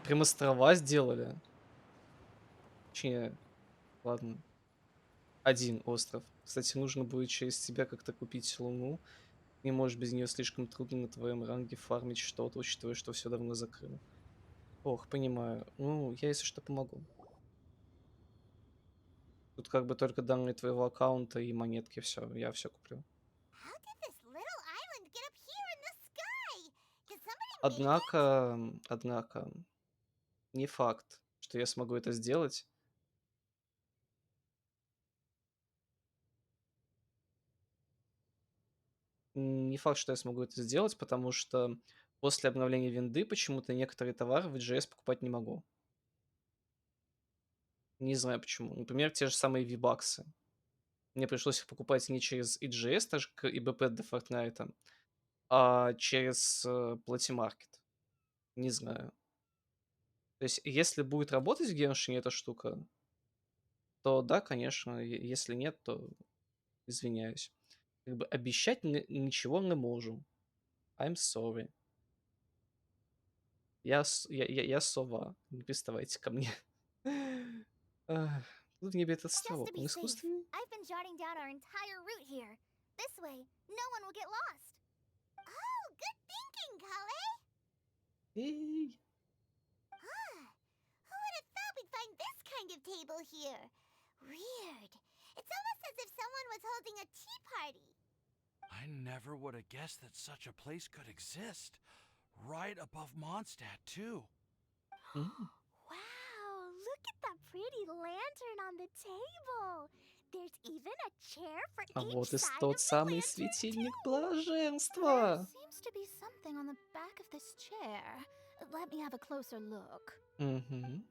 Прям острова сделали. Точнее, ладно. Один остров. Кстати, нужно будет через тебя как-то купить луну. И, может, без нее слишком трудно на твоем ранге фармить что-то, учитывая, что все давно закрыто. Ох, понимаю. Ну, я, если что, помогу. Тут как бы только данные твоего аккаунта и монетки, все, я все куплю. How did this little island get up here in the sky? Did somebody make it? Однако, не факт, что я смогу это сделать. Не факт, что я смогу это сделать, потому что после обновления винды почему-то некоторые товары в EGS покупать не могу. Не знаю почему. Например, те же самые V-баксы. Мне пришлось их покупать не через EGS, так же как и ИБП до Fortnite, а через Платимаркет. Не знаю. То есть, если будет работать в Геншине эта штука, то да, конечно. Если нет, то извиняюсь. Как бы обещать ничего не можу. I'm sorry. Я сова. Не приставайте ко мне. Ах, тут в небе этот Just островок. to be Он safe, искусственный? I've been jotting down our entire route here. This way, no one will get lost. Oh, good thinking, Kale. Эй! Who would have thought we'd find this kind of table here? Weird. It's almost as if someone was holding a tea party. I never would have guessed that such a place could exist. Right above Mondstadt, too. М. Wow, look at that pretty lantern on the table. There's even a chair for А each вот и side тот of the самый lantern, светильник too. There блаженства. seems to be something on the back of this chair. Let me have a closer look. Мгм.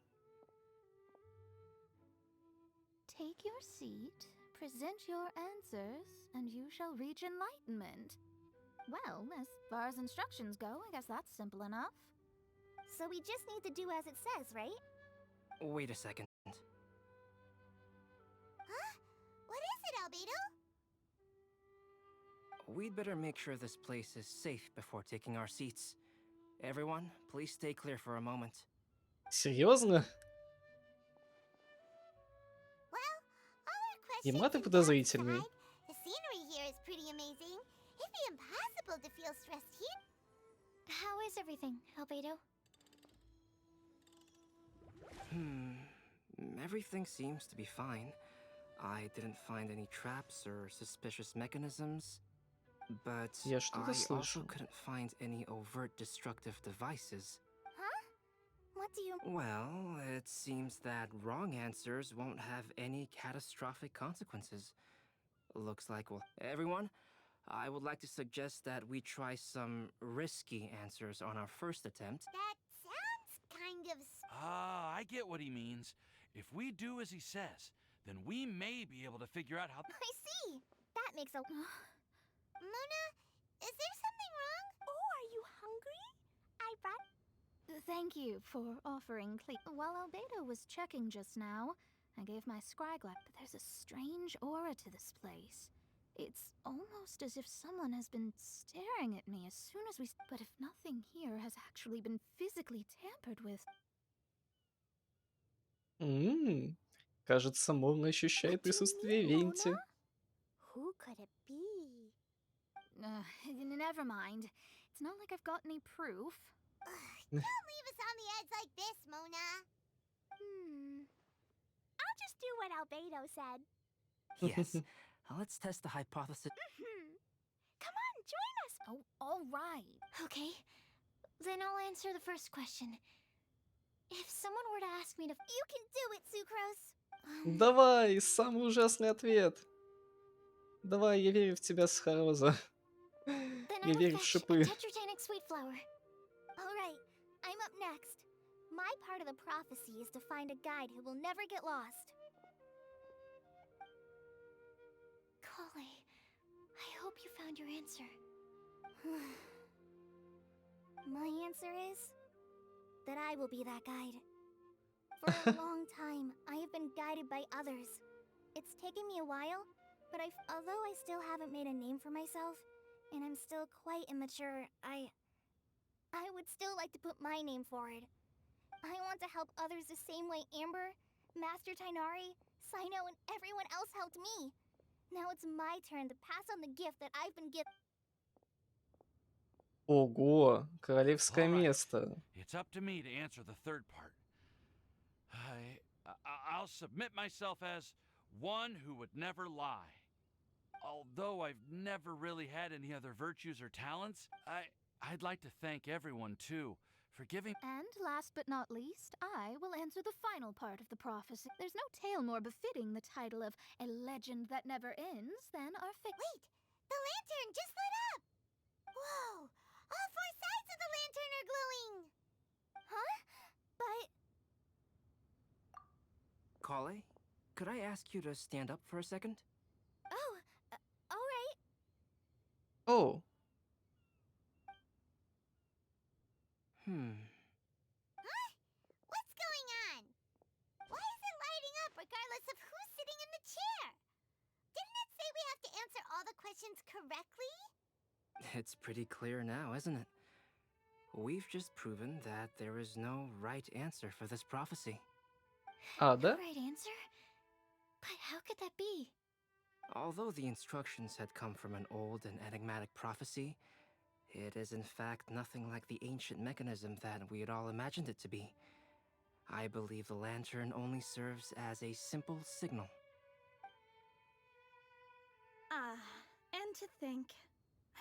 Take your seat, present your answers, and you shall reach enlightenment. Well, as far as instructions go, I guess that's simple enough. So we just need to do as it says, right? Wait a second. Huh? What is it, Albedo? We'd better make sure this place is safe before taking our seats. Everyone, please stay clear for a moment. Серьезно? Well, all our И questions маты and doubts подозрительные. aside, the scenery here is pretty amazing. It'd be impossible to feel stressed here. How is everything, Albedo? Everything seems to be fine. I didn't find any traps or suspicious mechanisms. But Я что-то I also слышал. couldn't find any overt destructive devices. Huh? What do you... Well, it seems that wrong answers won't have any catastrophic consequences. Looks like everyone, I would like to suggest that we try some risky answers on our first attempt. That sounds kind of... Ah, I get what he means. If we do as he says, then we may be able to figure out how. I see. That makes a... Mona, is there something wrong? Oh, are you hungry? I brought... Thank you for offering While Albedo was checking just now, I gave my scryglass, but there's a strange aura to this place. It's almost as if someone has been staring at me as soon as we... But if nothing here has actually been physically tampered with... Кажется, Мона ощущает присутствие Венти. Who could it be? Never mind. It's not like I've got any proof. Don't leave us on the edge like this, Mona. I'll just do what Albedo said. Yes, let's test the hypothesis. Come on, join us. Oh, all right. Okay, then I'll answer the first question. If someone were to ask me to... You can do it, Sucrose. Давай, самый ужасный ответ. Давай, я верю в тебя, Схароза. Then I Я will верю в fetch шипы. a Tetragenic sweet flower. All right, I'm up next. My part of the prophecy is to find a guide who will never get lost. Kale, I hope you found your answer. My answer is that I will be that guide. For a long time, I have been guided by others. It's taken me a while, but although I still haven't made a name for myself, and I'm still quite immature, I would still like to put my name forward. I want to help others the same way Amber, Master Tainari, Sino, and everyone else helped me. Now it's my turn to pass on the gift that I've been given. Ого, королевское All right. место. It's up to me to answer the third part. I'll submit myself as one who would never lie. Although I've never really had any other virtues or talents, I'd like to thank everyone too for giving. And last but not least, I will answer the final part of the prophecy. There's no tale more befitting the title of a legend that never ends than our Wait! The lantern just lit up! Whoa! All four sides of the lantern are glowing! Huh? But Kale, could I ask you to stand up for a second? oh, all right. Oh, Huh? What's going on? Why is it lighting up regardless of who's sitting in the chair? Didn't it say we have to answer all the questions correctly? It's pretty clear now, isn't it? We've just proven that there is no right answer for this prophecy. а, No да? right answer? But how could that be? Although the instructions had come from an old and enigmatic prophecy, it is in fact nothing like the ancient mechanism that we had all imagined it to be. I believe the lantern only serves as a simple signal. Ah, and to think,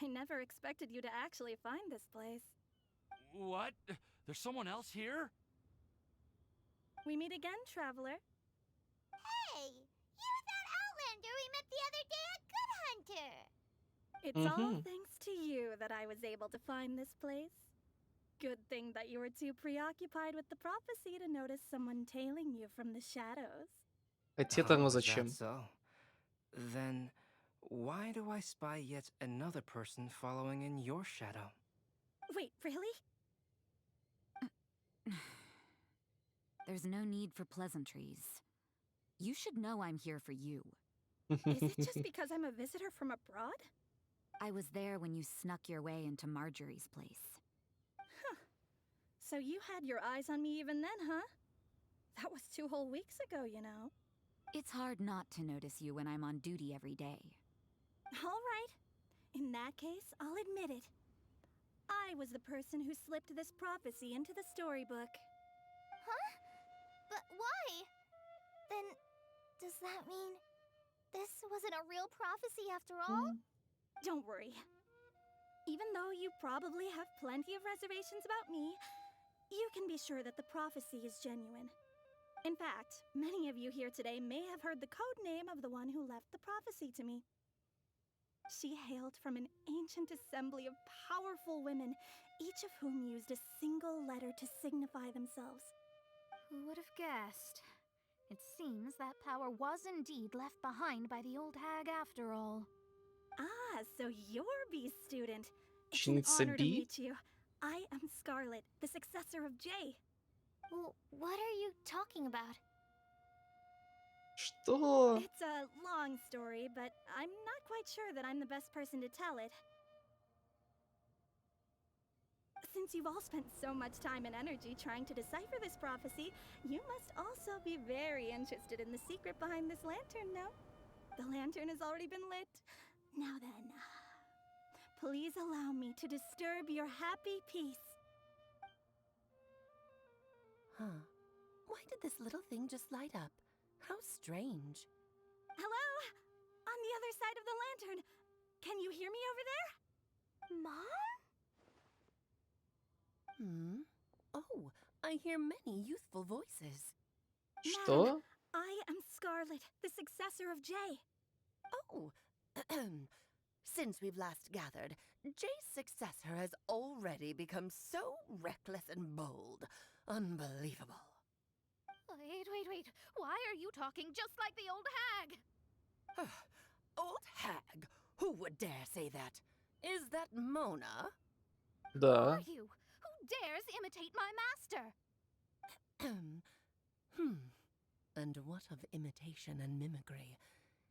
I never expected you to actually find this place. What? There's someone else here? We meet again, traveler. Hey! You're that Outlander we met the other day at Good Hunter! It's all Угу. thanks to you that I was able to find this place. Good thing that you were too preoccupied with the prophecy to notice someone tailing you from the shadows. А тебе-то оно Oh, is that зачем? so? Then, why do I spy yet another person following in your shadow? Wait, really? There's no need for pleasantries. You should know I'm here for you. Is it just because I'm a visitor from abroad? I was there when you snuck your way into Marjorie's place. Huh. So you had your eyes on me even then, huh? That was 2 whole weeks ago, you know. It's hard not to notice you when I'm on duty every day. All right. In that case, I'll admit it. I was the person who slipped this prophecy into the storybook. Huh? But why? Then, does that mean this wasn't a real prophecy after all? Don't worry. Even though you probably have plenty of reservations about me, you can be sure that the prophecy is genuine. In fact, many of you here today may have heard the code name of the one who left the prophecy to me. She hailed from an ancient assembly of powerful women, each of whom used a single letter to signify themselves. Who would have guessed? It seems that power was indeed left behind by the old hag after all. Ah, so you're B's student. It's an Ученица honor to Би? meet you. I am Scarlet, the successor of Jay. Well, what are you talking about? Что? It's a long story, but I'm not quite sure that I'm the best person to tell it. Since you've all spent so much time and energy trying to decipher this prophecy, you must also be very interested in the secret behind this lantern, no? The lantern has already been lit. Now then, please allow me to disturb your happy peace. Huh. Why did this little thing just light up? How strange. Hello? On the other side of the lantern. Can you hear me over there? Mom? Oh, I hear many youthful voices. Что? I am Scarlet, the successor of Jay. Oh, since we've last gathered, Jay's successor has already become so reckless and bold. Unbelievable. Wait. Why are you talking just like the old hag? Old hag? Who would dare say that? Is that Mona? Who Да. are you? Who dares imitate my master? And what of imitation and mimicry?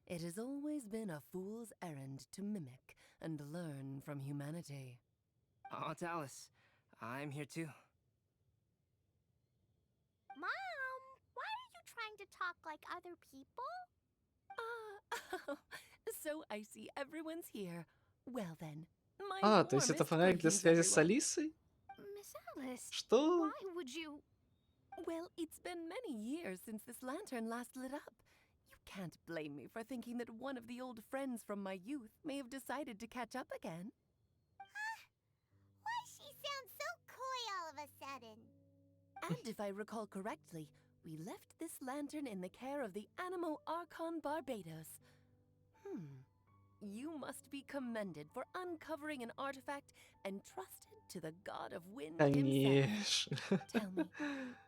It has always been a fool's errand to mimic and learn from humanity. Aunt Alice, I'm here too. Mom, why are you trying to talk like other people? So I see everyone's here. Well then, My А, то есть это warmest фонарик для greetings, связи с everyone. Алисой? Miss Alice, Что? why would you... Well, it's been many years since this lantern last lit up. You can't blame me for thinking that one of the old friends from my youth may have decided to catch up again. Why she sounds so coy all of a sudden? And if I recall correctly, we left this lantern in the care of the Animo Archon Barbados. You must be commended for uncovering an artifact entrusted to the god of wind himself. Конечно. Tell me,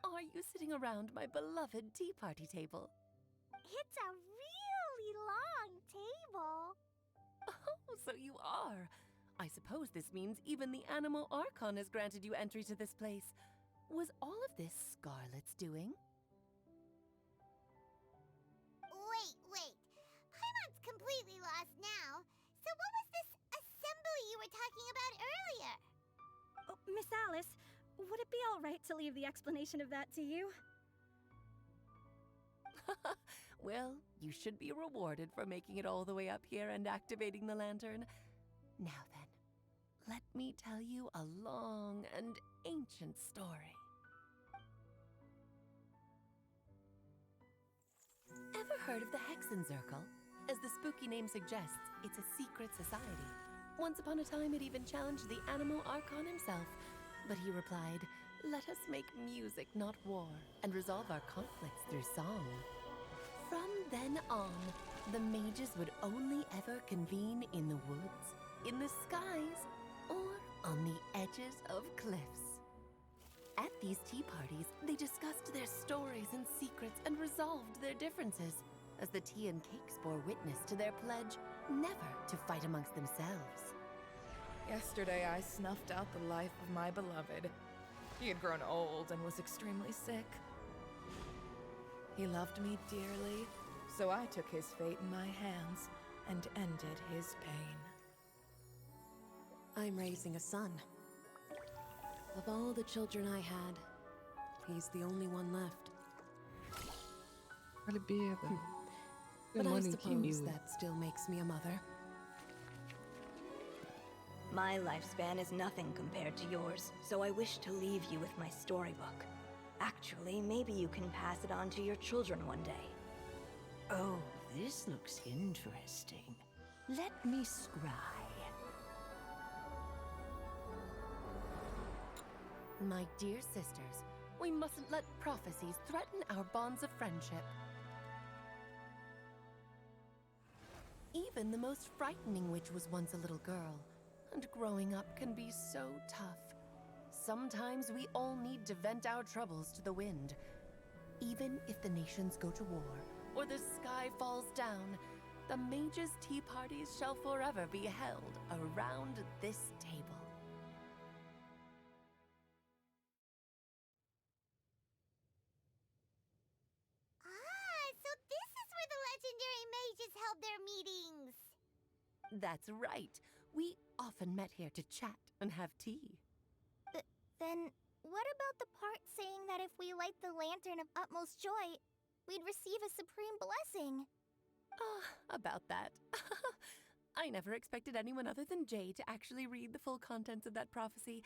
are you sitting around my beloved tea party table? It's a really long table. Oh, so you are. I suppose this means even the Animo Archon has granted you entry to this place. Was all of this Scarlet's doing? Wait. Paimon's completely lost now. So what was this assembly you were talking about earlier? Oh, Miss Alice, would it be all right to leave the explanation of that to you? Well, you should be rewarded for making it all the way up here and activating the lantern. Now then, let me tell you a long and ancient story. Ever heard of the Hexenzirkel? As the spooky name suggests, it's a secret society. Once upon a time, it even challenged the Animo Archon himself. But he replied, "Let us make music, not war, and resolve our conflicts through song." From then on, the mages would only ever convene in the woods, in the skies, or on the edges of cliffs. At these tea parties, they discussed their stories and secrets and resolved their differences, as the tea and cakes bore witness to their pledge never to fight amongst themselves. Yesterday, I snuffed out the life of my beloved. He had grown old and was extremely sick. He loved me dearly, so I took his fate in my hands and ended his pain. I'm raising a son. Of all the children I had, he's the only one left. Альбеда. Ты But I маленький suppose милый. that still makes me a mother. My lifespan is nothing compared to yours, so I wish to leave you with my storybook. Actually, maybe you can pass it on to your children one day. Oh, this looks interesting. Let me scry. My dear sisters, we mustn't let prophecies threaten our bonds of friendship. Even the most frightening witch was once a little girl, and growing up can be so tough. Sometimes we all need to vent our troubles to the wind. Even if the nations go to war, or the sky falls down, the mages' tea parties shall forever be held around this table. So this is where the legendary mages held their meetings. That's right. We often met here to chat and have tea. Then, what about the part saying that if we light the lantern of utmost joy, we'd receive a supreme blessing? About that. I never expected anyone other than Jay to actually read the full contents of that prophecy.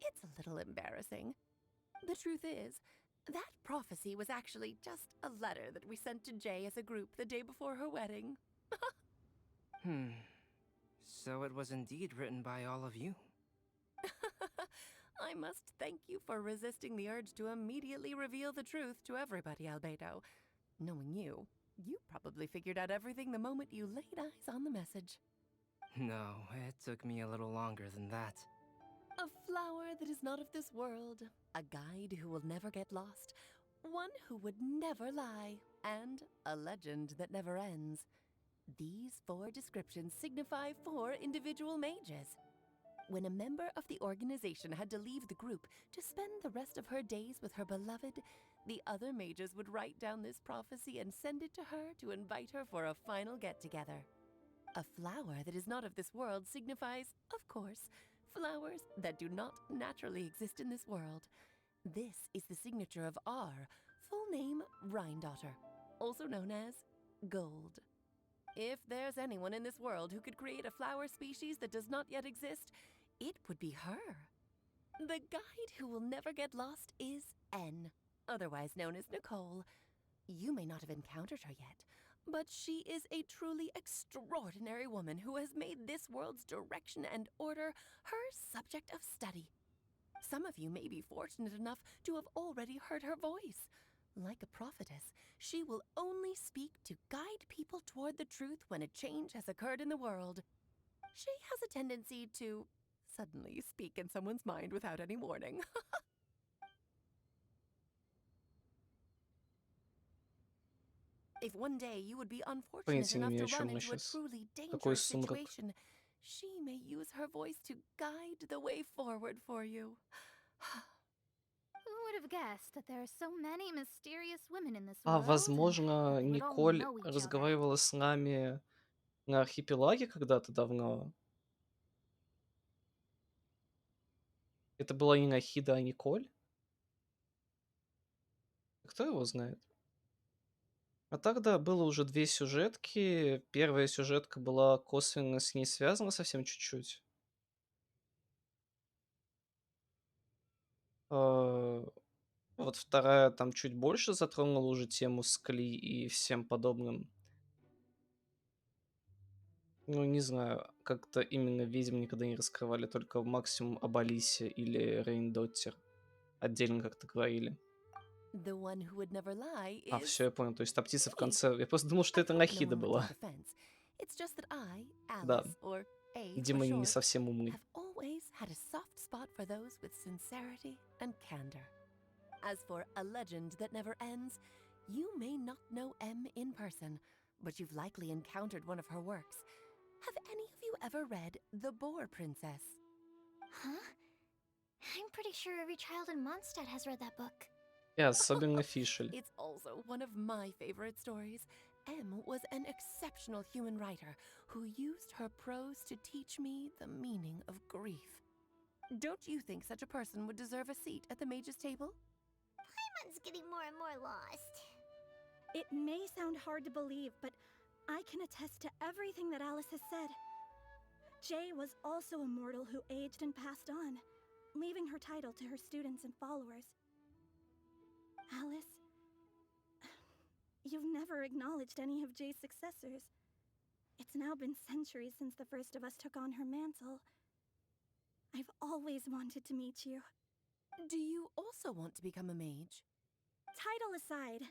It's a little embarrassing. The truth is, that prophecy was actually just a letter that we sent to Jay as a group the day before her wedding. So it was indeed written by all of you. I must thank you for resisting the urge to immediately reveal the truth to everybody, Albedo. Knowing you, you probably figured out everything the moment you laid eyes on the message. No, it took me a little longer than that. A flower that is not of this world, a guide who will never get lost, one who would never lie, and a legend that never ends. These 4 descriptions signify 4 individual mages. When a member of the organization had to leave the group to spend the rest of her days with her beloved, the other mages would write down this prophecy and send it to her to invite her for a final get-together. A flower that is not of this world signifies, of course, flowers that do not naturally exist in this world. This is the signature of our full name, Rhine Daughter, also known as Gold. If there's anyone in this world who could create a flower species that does not yet exist, it would be her. The guide who will never get lost is N, otherwise known as Nicole. You may not have encountered her yet, but she is a truly extraordinary woman who has made this world's direction and order her subject of study. Some of you may be fortunate enough to have already heard her voice. Like a prophetess, she will only speak to guide people toward the truth when a change has occurred in the world. She has a tendency to suddenly speak in someone's mind without any warning. If one day you would be unfortunate Понятия не enough имею, to о чем run она into a сейчас. truly Такой dangerous сумрак. situation, she may use her voice to guide the way forward for you. Who would have guessed that there are so many mysterious women in this А, world? возможно, That they would all Николь know each other. разговаривала с нами на архипелаге когда-то давно. Это была не Нахида, а Николь? Кто его знает? А так, да, было уже 2 сюжетки. Первая сюжетка была косвенно с ней связана совсем чуть-чуть. Вот вторая там чуть больше затронула уже тему с Кли и всем подобным. Ну, не знаю, как-то именно ведьм никогда не раскрывали, только максимум об Алисе или Рейндоттер. Отдельно как-то говорили. The one who would never lie А, is все, я понял. То есть та птица в me. конце. Я просто думал, что I это hope no Нахида one would take была. offense. It's just that I, Да. Alice, or A for Видимо, не short, совсем умный. have always had a soft spot for those with sincerity and candor. As for a legend that never ends, you may not know M in person, but you've likely encountered one of her works. Have any of you ever read The Boar Princess? Huh? I'm pretty sure every child in Mondstadt has read that book. И особенно Фишель. It's also one of my favorite stories. M was an exceptional human writer who used her prose to teach me the meaning of grief. Don't you think such a person would deserve a seat at the mage's table? Paimon's getting more and more lost. It may sound hard to believe, but I can attest to everything that Alice has said. Jay was also a mortal who aged and passed on, leaving her title to her students and followers. Alice, you've never acknowledged any of Jay's successors. It's now been centuries since the first of us took on her mantle. I've always wanted to meet you. Do you also want to become a mage? Title aside,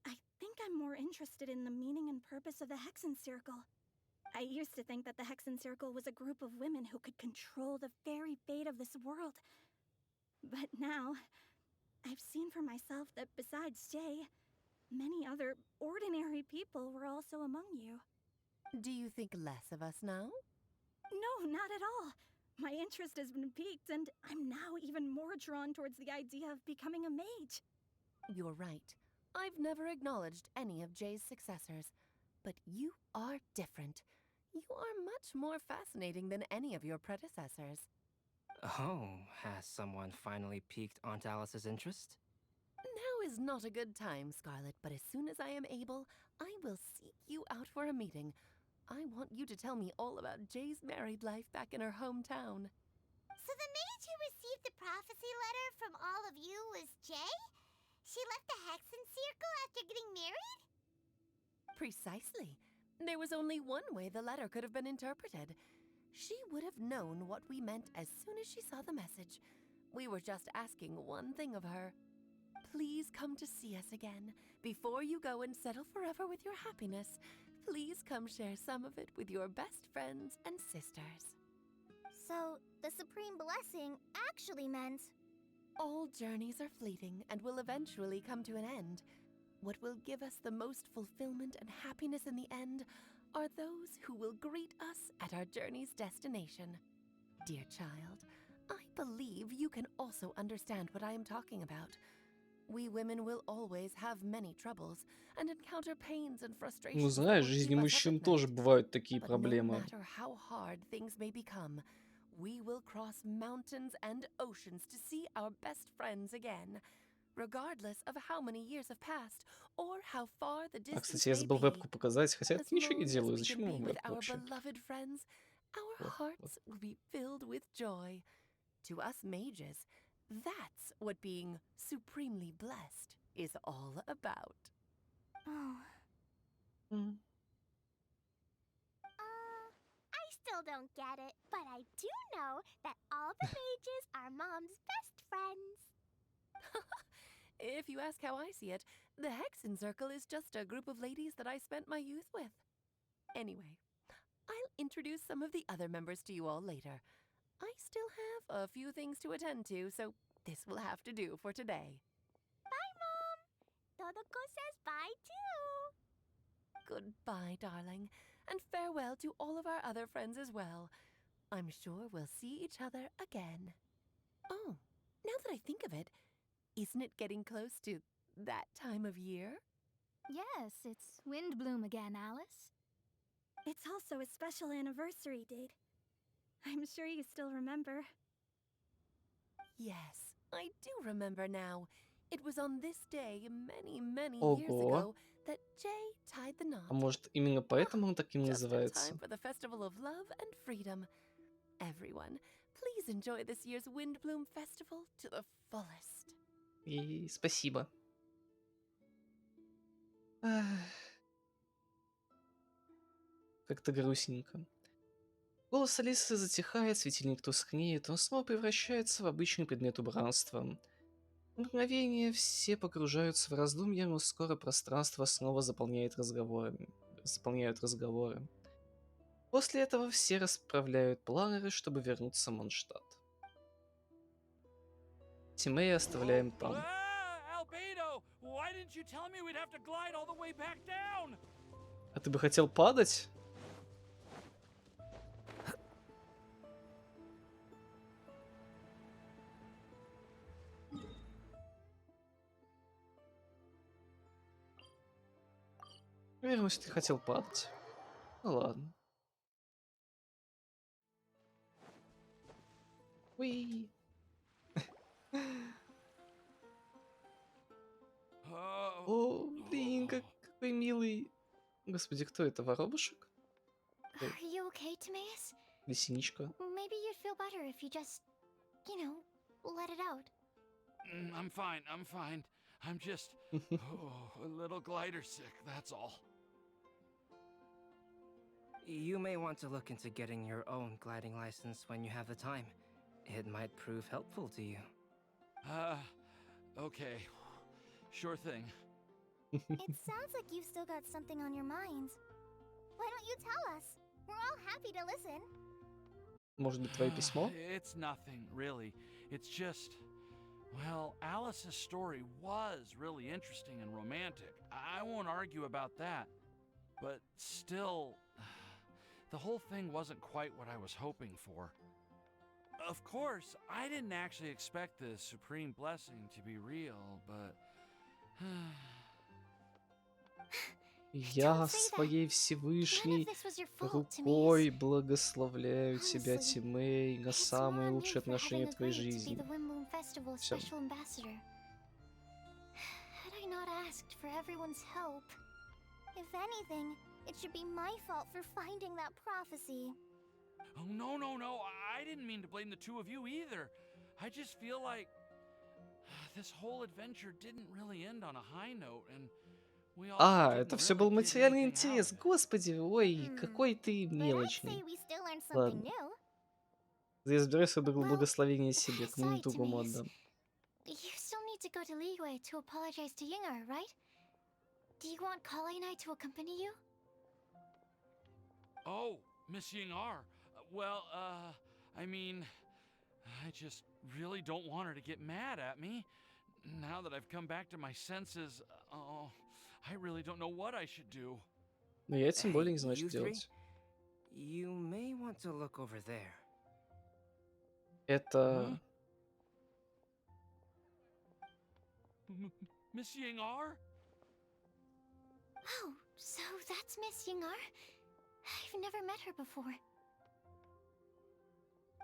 I think I'm more interested in the meaning and purpose of the Hexen Circle. I used to think that the Hexen Circle was a group of women who could control the very fate of this world. But now, I've seen for myself that besides Jay, many other ordinary people were also among you. Do you think less of us now? No, not at all. My interest has been piqued, and I'm now even more drawn towards the idea of becoming a mage. You're right. I've never acknowledged any of Jay's successors, but you are different. You are much more fascinating than any of your predecessors. Oh, has someone finally piqued Aunt Alice's interest? Now is not a good time, Scarlet, but as soon as I am able, I will seek you out for a meeting. I want you to tell me all about Jay's married life back in her hometown. So the mage who received the prophecy letter from all of you was Jay? She left the Hexen Circle after getting married? Precisely. There was only one way the letter could have been interpreted. She would have known what we meant as soon as she saw the message. We were just asking one thing of her. Please come to see us again. Before you go and settle forever with your happiness, please come share some of it with your best friends and sisters. So, the Supreme Blessing actually meant... All journeys are fleeting and will eventually come to an end. What will give us the most fulfillment and happiness in the end are those who will greet us at our journey's destination. Dear child, I believe you can also understand what I am talking about. We women will always have many troubles and encounter pains and Ну, frustrations that знаешь, в will жизни keep us up мужчин at тоже night. бывают такие But no проблемы. matter how hard things may become, we will cross mountains and oceans to see our best friends again. regardless of how many years have passed or how far the А, distance кстати, я may забыл be. вебку показать, хотя As это ничего не long as делаю. we can Зачем be вам with вебка our вообще? beloved friends, our Вот, вот. hearts will be filled with joy. To us mages, that's what being supremely blessed is all about. Oh. I still don't get it, but I do know that all the mages are Mom's best friends. If you ask how I see it, the Hexen Circle is just a group of ladies that I spent my youth with. Anyway, I'll introduce some of the other members to you all later. I still have a few things to attend to, so this will have to do for today. Bye, Mom. Todoko says bye too. Goodbye, darling, and farewell to all of our other friends as well. I'm sure we'll see each other again. Oh, now that I think of it, isn't it getting close to that time of year? Yes, it's wind bloom again, Alice. It's also a special anniversary date. I'm sure you still remember. Yes, I do remember now. It was on this day many years Ого. ago that Jay tied the knot. А может, именно поэтому он таким Just in называется? time for the Festival of Love and Freedom. Everyone, please enjoy this year's Windbloom Festival to the fullest. И спасибо. Ах. Как-то грустненько. Голос Алисы затихает, светильник тускнеет, он снова превращается в обычный предмет убранства. На мгновение все погружаются в раздумья, но скоро пространство снова заполняют разговоры. После этого все расправляют планеры, чтобы вернуться в Монштадт. Тимея оставляем там. Albedo, why didn't you tell me we'd have to glide all the way back down? А ты бы хотел падать? Наверное, если ты хотел падать. Ну ладно. Уи. О, блин, какой милый. Господи, кто это? Воробушек? Are you okay, Timaeus? Или синичка? Maybe you'd feel better if you just, let it out. I'm fine. I'm just a little glider sick, that's all. You may want to look into getting your own gliding license when you have the time. It might prove helpful to you. Okay. Sure thing. It sounds like you've still got something on your minds. Why don't you tell us? We're all happy to listen. Может быть, твое письмо? It's nothing, really. It's just, well, Alice's story was really interesting and romantic. I won't argue about that. But still, the whole thing wasn't quite what I was hoping for. Of course, I didn't actually expect the supreme blessing to be real, but... Я своей Всевышней рукой благословляю тебя, Тимей, на самые лучшие отношения в твоей жизни. Всё. Had I not asked for everyone's help, if anything, it should be my fault for finding that prophecy. Oh, no. I didn't mean to blame the two of you either. I just feel like this whole adventure didn't really end on a high note, and we all А, didn't это все really был get материальный anything out интерес. of it. Господи, ой, какой ты But I'd say мелочный. we still learned something Ладно. new. Я забираю свое благословение себе, кому-нибудь другому отдам. You still need to go to Liyue to apologize to Yinger, right? Do you want Kale and I to accompany you? Oh, Miss Ying-ar. Well, I mean, I just really don't want her to get mad at me. Now that I've come back to my senses, I really don't know what I should do. Но я тем более не знаю, You что three, делать. you may want to look over there. Это... Miss Ying-ar? Oh, so that's Miss Yinger? I've never met her before.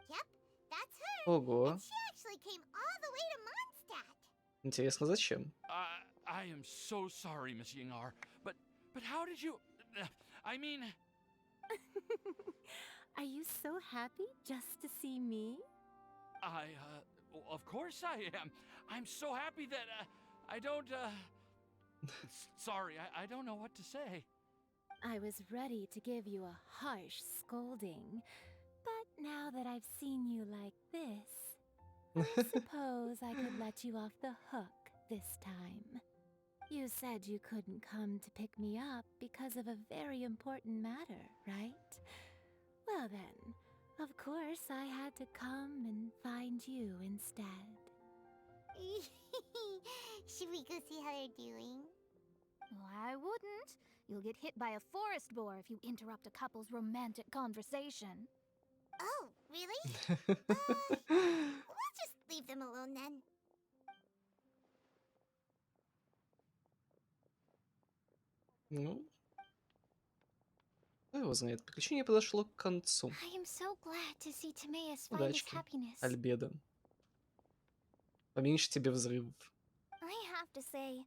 Yep, that's her. Ого. And she actually came all the way to Mondstadt. Интересно, зачем? I am so sorry, Miss Yingar, but how did you? I mean, Are you so happy just to see me? of course I am. I'm so happy that I don't. Sorry, I don't know what to say. I was ready to give you a harsh scolding, but now that I've seen you like this, I suppose I could let you off the hook this time. You said you couldn't come to pick me up because of a very important matter, right? Well then, of course I had to come and find you instead. Should we go see how they're doing? I wouldn't. You'll get hit by a forest boar if you interrupt a couple's romantic conversation. Oh, really? We'll just leave them alone then. Ну, кто его знает. Приключение подошло к концу. I am so glad to see Timaeus find his Удачки, happiness. Альбедо. Поменьше тебе взрывов. I have to say,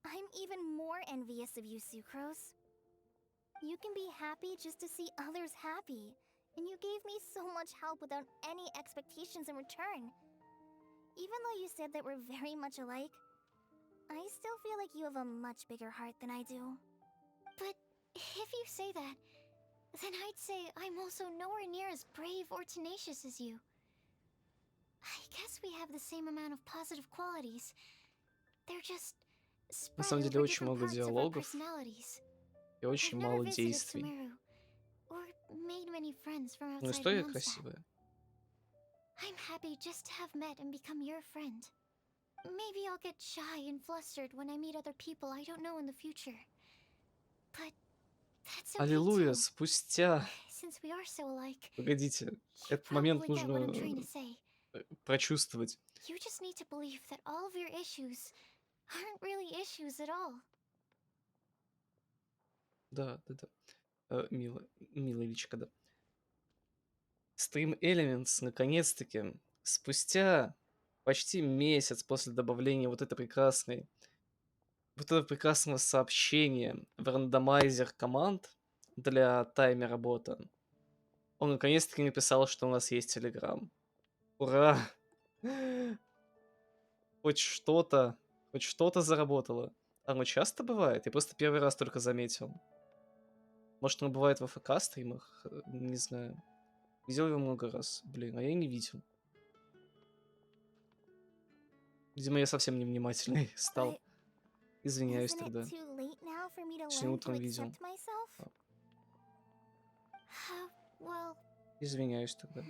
I'm even more envious of you, Sucrose. You can be happy just to see others happy, and you gave me so much help without any expectations in return. Even though you said that we're very much alike, I still feel like you have a much bigger heart than I do. But if you say that, then I'd say I'm also nowhere near as brave or tenacious as you. I guess we have the same amount of positive qualities. They're just На spread самом деле over очень different много parts of our диалогов personalities. и очень I've never мало visited действий. Sumeru or made many friends from Но outside история Mondstadt. красивая. I'm happy just to have met and become your friend. Maybe I'll get shy and flustered when I meet other people I don't know in the future. But that's okay Аллилуйя, too, спустя... since we are so alike. Погодите, You этот момент probably get what I'm нужно trying to say. прочувствовать. You just need to believe that all of your issues aren't really issues at all. Да. Милая личико, да. Stream Elements, наконец-таки, спустя почти месяц после добавления вот этого прекрасного сообщения в рандомайзер команд для таймера бота, он наконец-таки написал, что у нас есть Telegram. Ура! Хоть что-то заработало. Оно часто бывает? Я просто первый раз только заметил. Может, оно бывает в АФК стримах? Не знаю. Видел его много раз. Блин, а я не видел. Видимо, я совсем невнимательный стал. Извиняюсь Isn't it тогда. too late now for me to Сегодня learn to утром видел. accept myself? Well, Извиняюсь тогда.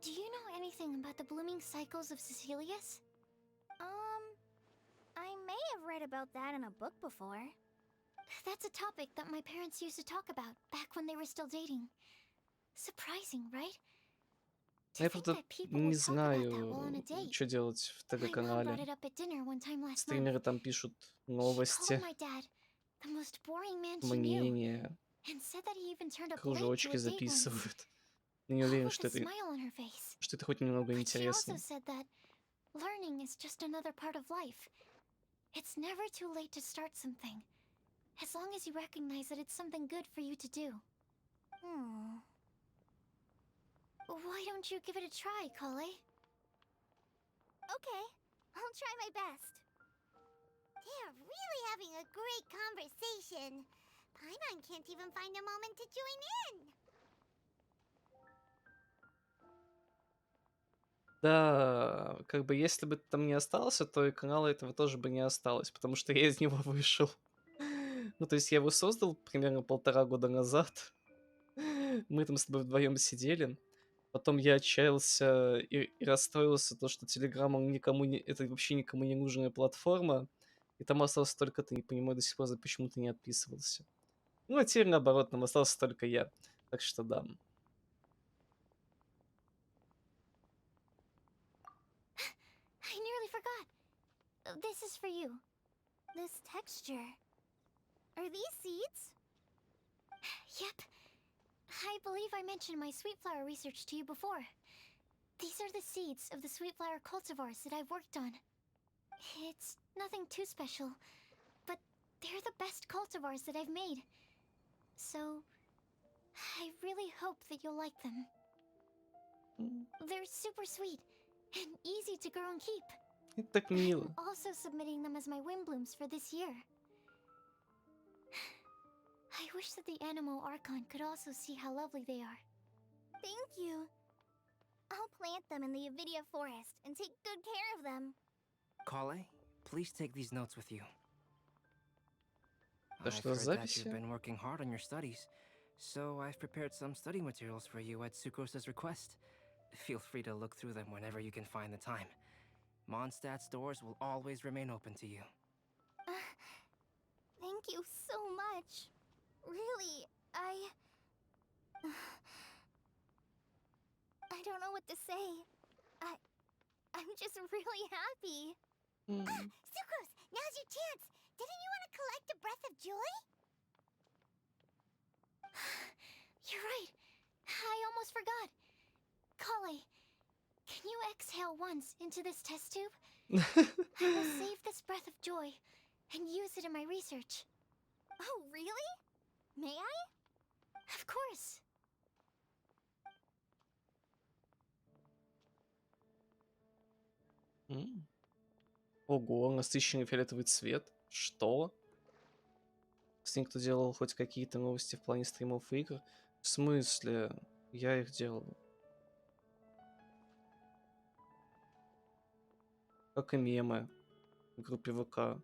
do you know anything about the blooming cycles of Cecilius? I may have read about that in a book before. That's a topic that my parents used to talk about back when they were still dating. Surprising, right? Я правда не знаю, что делать в My mom brought ТГ-канале. it up at dinner one time last month. Стримеры там пишут She новости, called my dad the most boring man she knew, мнения, and said that he even turned up late to кружочки a date once, записывают. Но не уверен, with что a это smile on her face. хоть немного But she also интересно. said that learning is just another part of life. It's never too late to start something, as long as you recognize that it's something good for you to do. Why don't you give it a try, Kale? Okay, I'll try my best. They're really having a great conversation. Paimon can't even find a moment to join in. Да, как бы если бы ты там не остался, то и канала этого тоже бы не осталось, потому что я из него вышел. Ну, то есть я его создал примерно 1,5 года назад. Мы там с тобой вдвоем сидели. Потом я отчаялся и расстроился, то, что Telegram, он это вообще никому не нужная платформа. И там остался только ты. Не понимаю до сих пор, почему ты не отписывался. Ну, а теперь наоборот, там остался только я. Так что да. I nearly forgot. This is for you. This texture. Are these seeds? Yep. I believe I mentioned my sweet flower research to you before. These are the seeds of the sweet flower cultivars that I've worked on. It's nothing too special, but they're the best cultivars that I've made. So, I really hope that you'll like them. They're super sweet and easy to grow and keep. Это так мило. I'm also submitting them as my windblooms for this year. I wish that the Anemo Archon could also see how lovely they are. Thank you. I'll plant them in the Avidia forest and take good care of them. Kale, please take these notes with you. Да I've что heard за that you've записи? been working hard on your studies, so I've prepared some study materials for you at Sucrose's request. Feel free to look through them whenever you can find the time. Mondstadt's doors will always remain open to you. Thank you so much. Really, I don't know what to say. I'm just really happy. Sucrose, now's your chance. Didn't you want to collect a breath of joy? You're right. I almost forgot. Kale, can you exhale once into this test tube? I will save this breath of joy and use it in my research. Oh, really? May I? Of course. Ого, насыщенный фиолетовый цвет. Что? Если кто делал хоть какие-то новости в плане стримов и игр? В смысле? Я их делал. Как и мемы в группе ВК.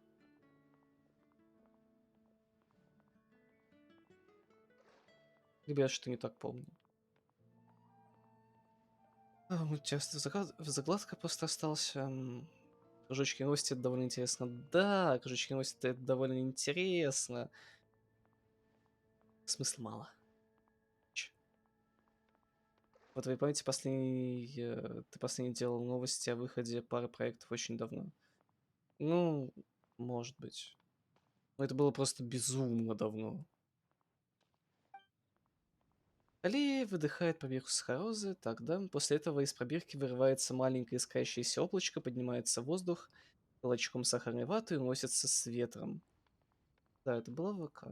Ребят, что не так помню. Часто загладка просто остался. Кружочки новости — это довольно интересно. Да, кружочки новости — это довольно интересно. Смысла мало. Вот вы помните, ты последний делал новости о выходе пары проектов очень давно? Ну, может быть. Но это было просто безумно давно. Аллея выдыхает поверху сахарозы, тогда после этого из пробирки вырывается маленькое искрящееся облачко, поднимается в воздух, клочком сахарной ваты и уносится с ветром. Да, это было ВК.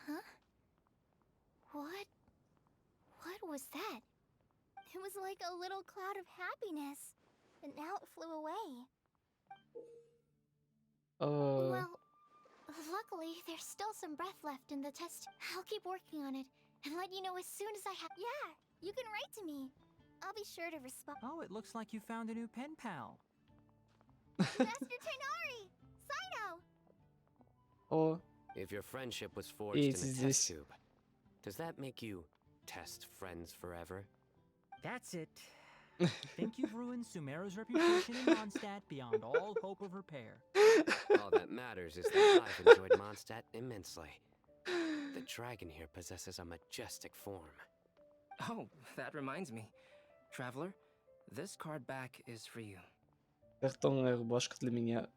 Huh? What was that? It was like a little cloud of happiness, but now it flew away. Well, luckily, there's still some breath left in the test. I'll keep working on it and let you know as soon as I have. Yeah, you can write to me. I'll be sure to respond. Oh, it looks like you found a new pen pal. Master Tainari! Saito! О, If your friendship was forged и in a здесь. test tube, does that make you test friends forever? That's it. Think you've ruined Sumeru's reputation in Mondstadt beyond all hope of repair. All that matters is that I've enjoyed Mondstadt immensely. The dragon here possesses a majestic form. Oh, that reminds me. Traveler, this card back is for you. Картонная рубашка для меня.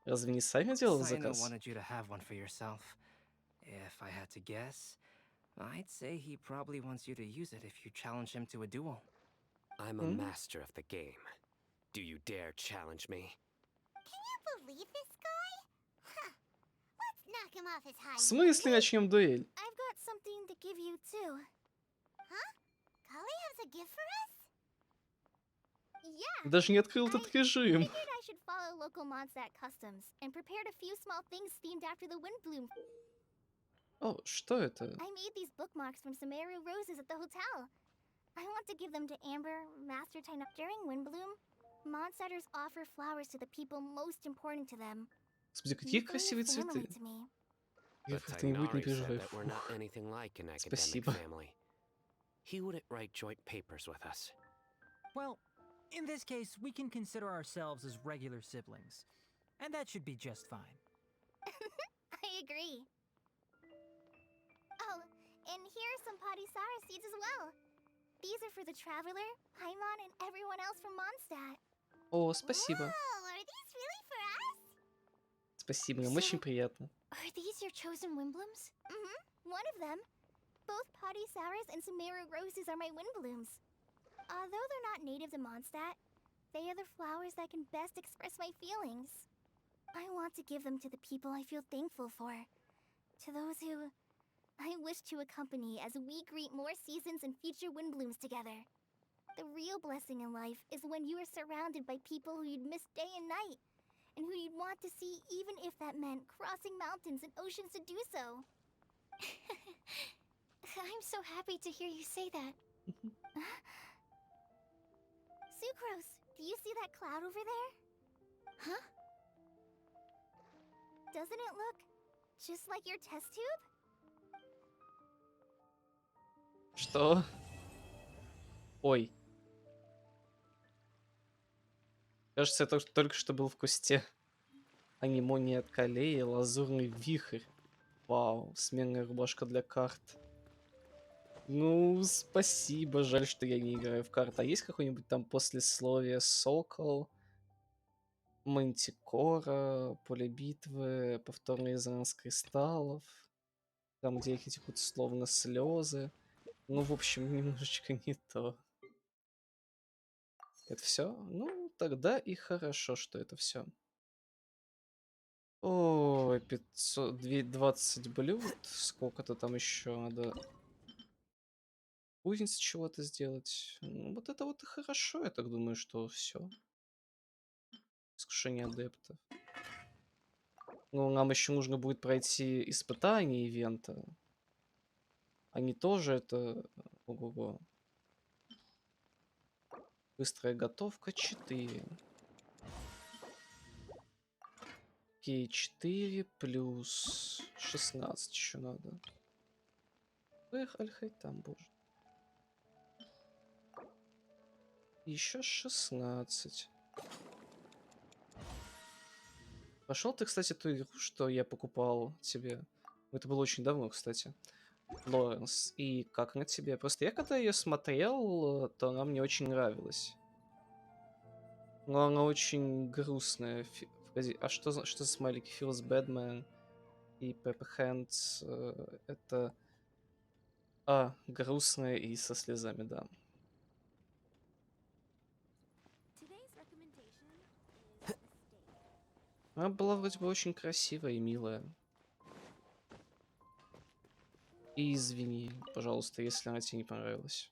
Разве не сами делал Saito заказ? wanted you to have one for yourself. If I had to guess, I'd say he probably wants you to use it if you challenge him to a duel. I'm a master of the game. Do you dare challenge me? Can you believe this guy? Huh. Let's knock him off his high В смысле начнем дуэль? I've got something to give you too. Huh? Kale has a gift for us? Yeah. Даже не открыл этот режим. Figured I should follow local Mondstadt customs and prepared a few small things themed after the Windbloom. О, что это? I made these bookmarks from Sumeru roses at the hotel. I want to give them to Amber, Master Taina. During Windbloom, Mondstatters offer flowers to the people most important to them. Господи, какие Usually красивые a family цветы. to me. Я But как-нибудь не Tainari said переживаю. that we're not anything like an academic Спасибо. family. He wouldn't write joint papers with us. Well, in this case, we can consider ourselves as regular siblings. And that should be just fine. I agree. Oh, and here are some Padisara seeds as well. These are for the Traveler, Paimon, and everyone else from Mondstadt. О, спасибо. Oh, are these really for us? Спасибо, нам очень приятно. Are these your chosen windblooms? Mm-hmm. One of them. Both Padisauras and Sumeru roses are my Windblooms. Although they're not native to Mondstadt, They are the flowers that can best express my feelings. I want to give them to the people I feel thankful for. To those who I wish to accompany as we greet more seasons and future wind blooms together. The real blessing in life is when you are surrounded by people who you'd miss day and night, and who you'd want to see even if that meant crossing mountains and oceans to do so. I'm so happy to hear you say that. Sucrose, do you see that cloud over there? Huh? Doesn't it look just like your test tube? Что? Ой. Кажется, я только что был в кусте. Анемонии от колеи, лазурный вихрь. Вау, сменная рубашка для карт. Ну, спасибо, жаль, что я не играю в карты. А есть какое-нибудь там послесловие? Сокол, Мантикора, поле битвы, повторный резонанс кристаллов. Там, где их текут словно слезы. Ну, в общем, немножечко не то. Это все? Ну, тогда и хорошо, что это все. О, 520 блюд. Сколько-то там еще надо кузниц чего-то сделать. Ну, вот это вот и хорошо, я так думаю, что все. Искушение адептов. Ну, нам еще нужно будет пройти испытание ивента. Они тоже это... Ого-го. Быстрая готовка 4. Окей, 4 плюс 16 еще надо. Эх, альхай там, боже. Еще 16. Пошел ты, кстати, ту игру, что я покупал тебе. Это было очень давно, кстати. Лоренс. И как она тебе? Просто я когда ее смотрел, то она мне очень нравилась. Но она очень грустная. Погоди, а что за смайлики? Feels Badman и Pepper Hands. Это... грустная и со слезами, да. Она была вроде бы очень красивая и милая. И извини, пожалуйста, если она тебе не понравилась.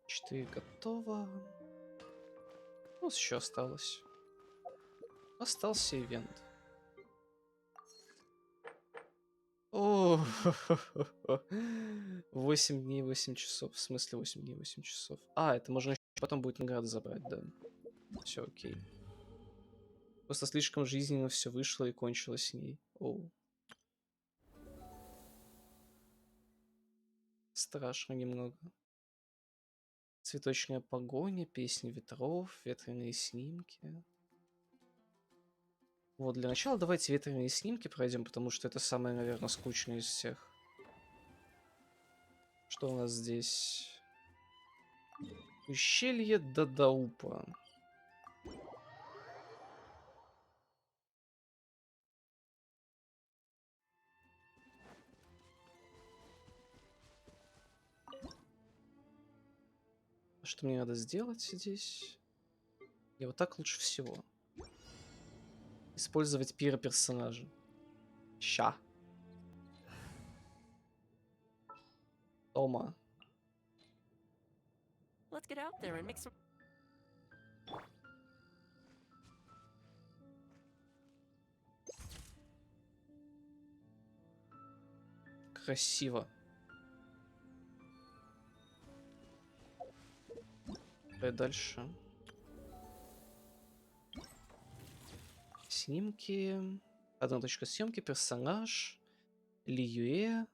Четыре готово. У нас еще осталось. Остался ивент. О, 8 дней, 8 часов. В смысле 8 дней, 8 часов? Это можно еще потом будет награды забрать, да. Все окей. Просто слишком жизненно все вышло и кончилось с ней. Оу. Страшно немного. Цветочная погоня, песни ветров, ветреные снимки. Вот, для начала давайте ветреные снимки пройдем, потому что это самое, наверное, скучное из всех. Что у нас здесь? Ущелье Дадаупа. Что мне надо сделать здесь? И вот так лучше всего. Использовать пира персонажа. Ща. Тома. Let's get out there and make some. Красиво. Давай дальше. Снимки. Одна точка съемки. Персонаж. Лиюэ.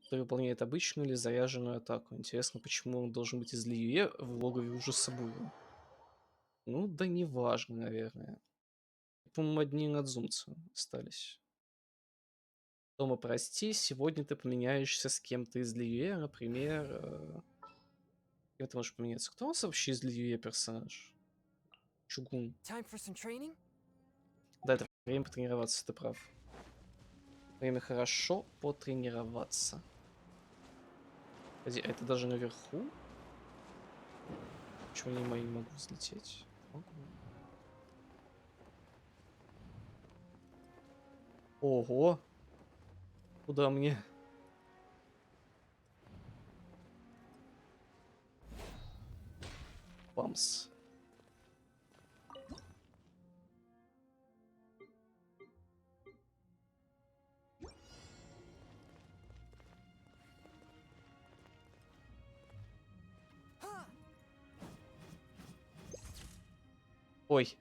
Который выполняет обычную или заряженную атаку. Интересно, почему он должен быть из Лиюэ в логове ужаса Буя? Ну, да неважно, наверное. По-моему, одни надзумцы остались. Тома, прости, сегодня ты поменяешься с кем-то из Лиюэ, например... Кем ты можешь поменяться? Кто у нас вообще из Лиюэ персонаж? Чугун. Time for some training? Да, это время потренироваться, ты прав. Время хорошо потренироваться. Подожди, это даже наверху? Почему я не могу взлететь? Могу. Ого! Куда мне? Памс. Ой.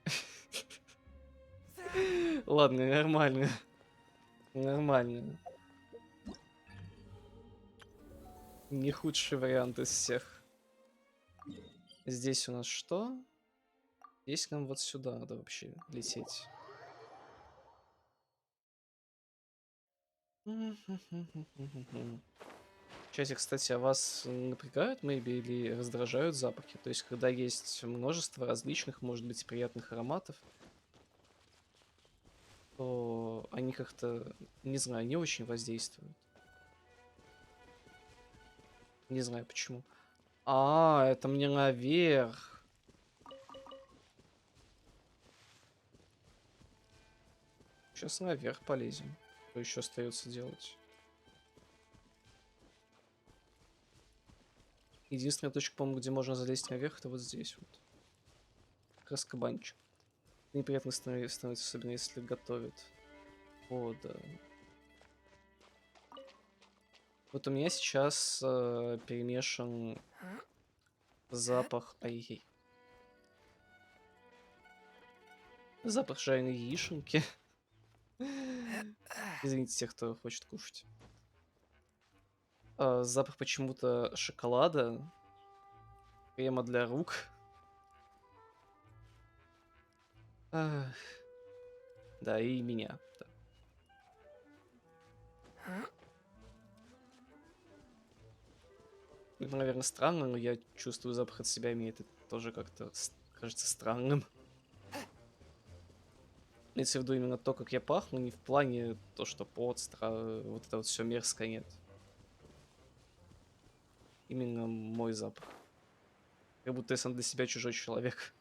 Ладно, нормально. Нормально. Не худший вариант из всех. Здесь у нас что? Здесь нам вот сюда надо вообще лететь. Кстати, кстати, а вас напрягают, maybe, или раздражают запахи? То есть, когда есть множество различных, может быть, приятных ароматов, то они как-то, не знаю, не очень воздействуют. Не знаю почему. А, это мне наверх. Сейчас наверх полезем. Что еще остается делать? Единственная точка, по-моему, где можно залезть наверх, это вот здесь вот. Как раз кабанчик. Неприятно становится, особенно если готовят. О, да. Вот у меня сейчас перемешан запах... Ай-яй. Запах жареной яишенки. Извините тех, кто хочет кушать. Запах почему-то шоколада. Крема для рук. Ах. Да, и меня. Да. Это, наверное, странно, но я чувствую запах от себя, и мне это тоже как-то кажется странным. Имеется в виду именно то, как я пахну, не в плане то, что пот, вот это вот все мерзкое, нет. Именно мой запах. Как будто я сам для себя чужой человек.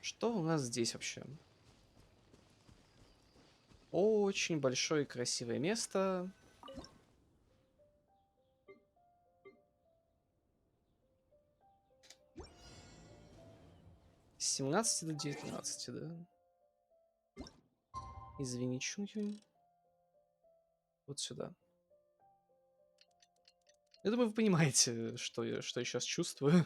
Что у нас здесь вообще? Очень большое и красивое место. С 17 до 19, да? Извини, Чуньюнь. Вот сюда. Я думаю, вы понимаете, что я сейчас чувствую.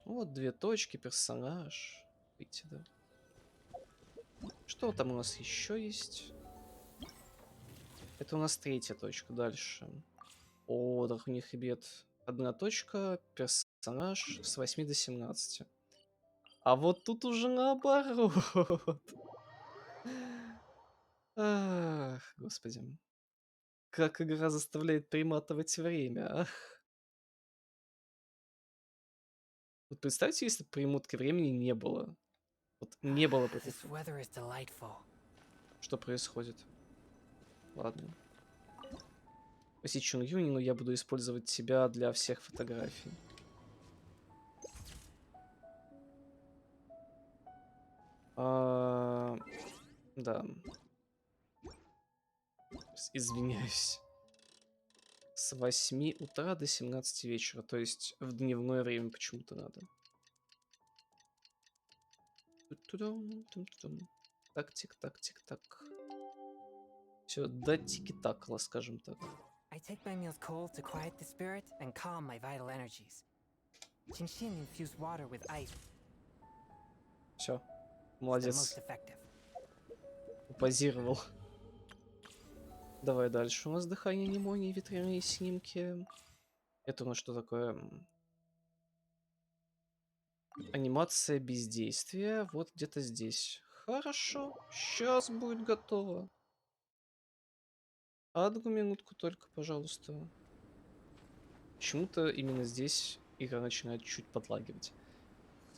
Вот две точки, персонаж. Видите, да? Что там у нас еще есть? Это у нас третья точка. Дальше. О, драконий хребет. Одна точка, персонаж с 8 до 17. А вот тут уже наоборот. Ах, господи. Как игра заставляет приматывать время, ах. Вот представьте, если бы примутки времени не было. Вот не было бы This такого. weather is delightful. Что происходит? Ладно. Спасибо, Чуньюнь, но я буду использовать тебя для всех фотографий. Да. Извиняюсь. С 8 утра до 17 вечера. То есть в дневное время почему-то надо. Так, тик-так, тик-так. Все, до тики-такла, скажем так. I take my meals cold to quiet the spirit and calm my vital energies. Qingshin infused water with ice. Все, It's the молодец. most effective. Позировал. Давай дальше. У нас дыхание анемонии, ветряные снимки. Это у нас что такое? Анимация бездействия. Вот где-то здесь. Хорошо. Сейчас будет готово. Одну минутку только, пожалуйста. Почему-то именно здесь игра начинает чуть подлагивать.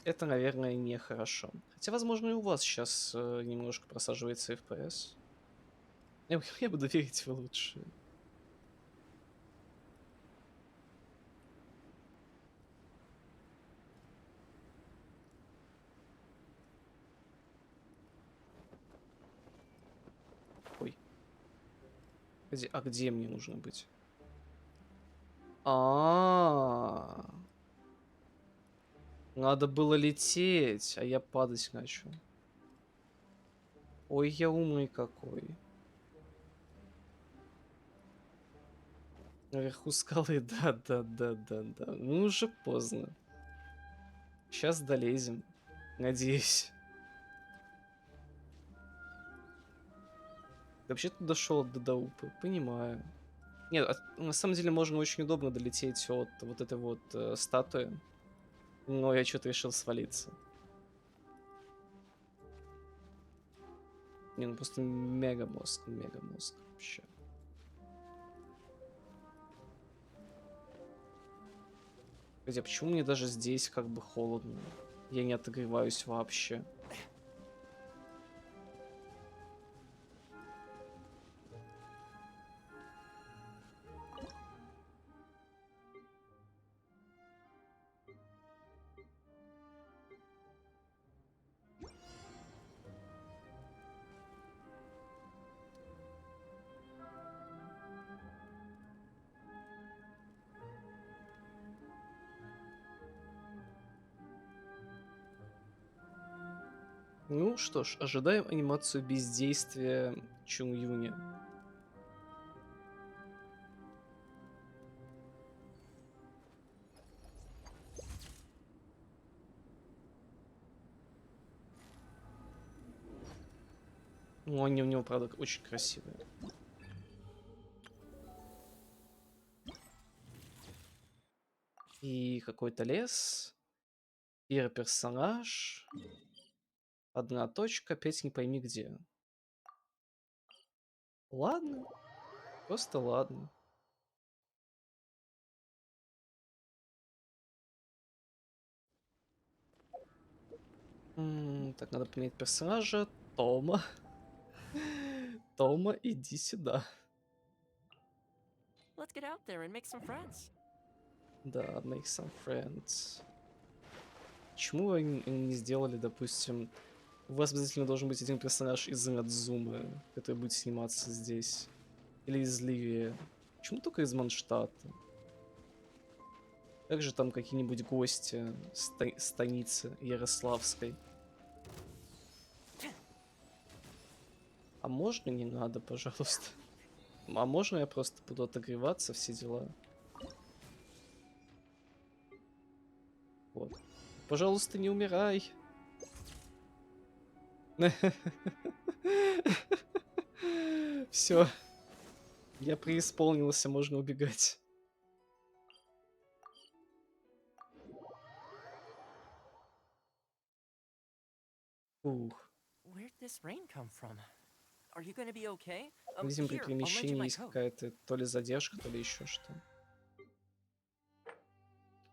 Это, наверное, нехорошо. Хотя, возможно, и у вас сейчас немножко просаживается FPS. Я буду верить в лучшее. Ой. А где мне нужно быть? Надо было лететь, а я падать начал. Ой, я умный какой. Наверху скалы, да. Ну, уже поздно. Сейчас долезем. Надеюсь. Вообще-то дошел до Даупы, понимаю. Нет, на самом деле можно очень удобно долететь от вот этой вот статуи. Но я что-то решил свалиться. Не, ну просто мега мозг вообще. Хотя почему мне даже здесь как бы холодно? Я не отогреваюсь вообще. Ну что ж, ожидаем анимацию бездействия Чун Юня. Ну, они у него, правда, очень красивые. И какой-то лес. Первый персонаж. Одна точка, опять не пойми где. Ладно. Просто ладно. Так, надо поменять персонажа. Тома. Тома, иди сюда. Let's get out there and make some friends. Да, make some friends. Почему они не сделали, допустим... У вас обязательно должен быть один персонаж из Надзумы, который будет сниматься здесь. Или из Ливии. Почему только из Манштата? Также там какие-нибудь гости станицы Ярославской. А можно не надо, пожалуйста? А можно я просто буду отогреваться, все дела? Вот. Пожалуйста, не умирай. Все. Я преисполнился, можно убегать. Ух. Where'd this rain come from? Are you gonna be okay? Видимо, при Here, I'll lend you перемещении my есть coat. какая-то то ли задержка, то ли еще что.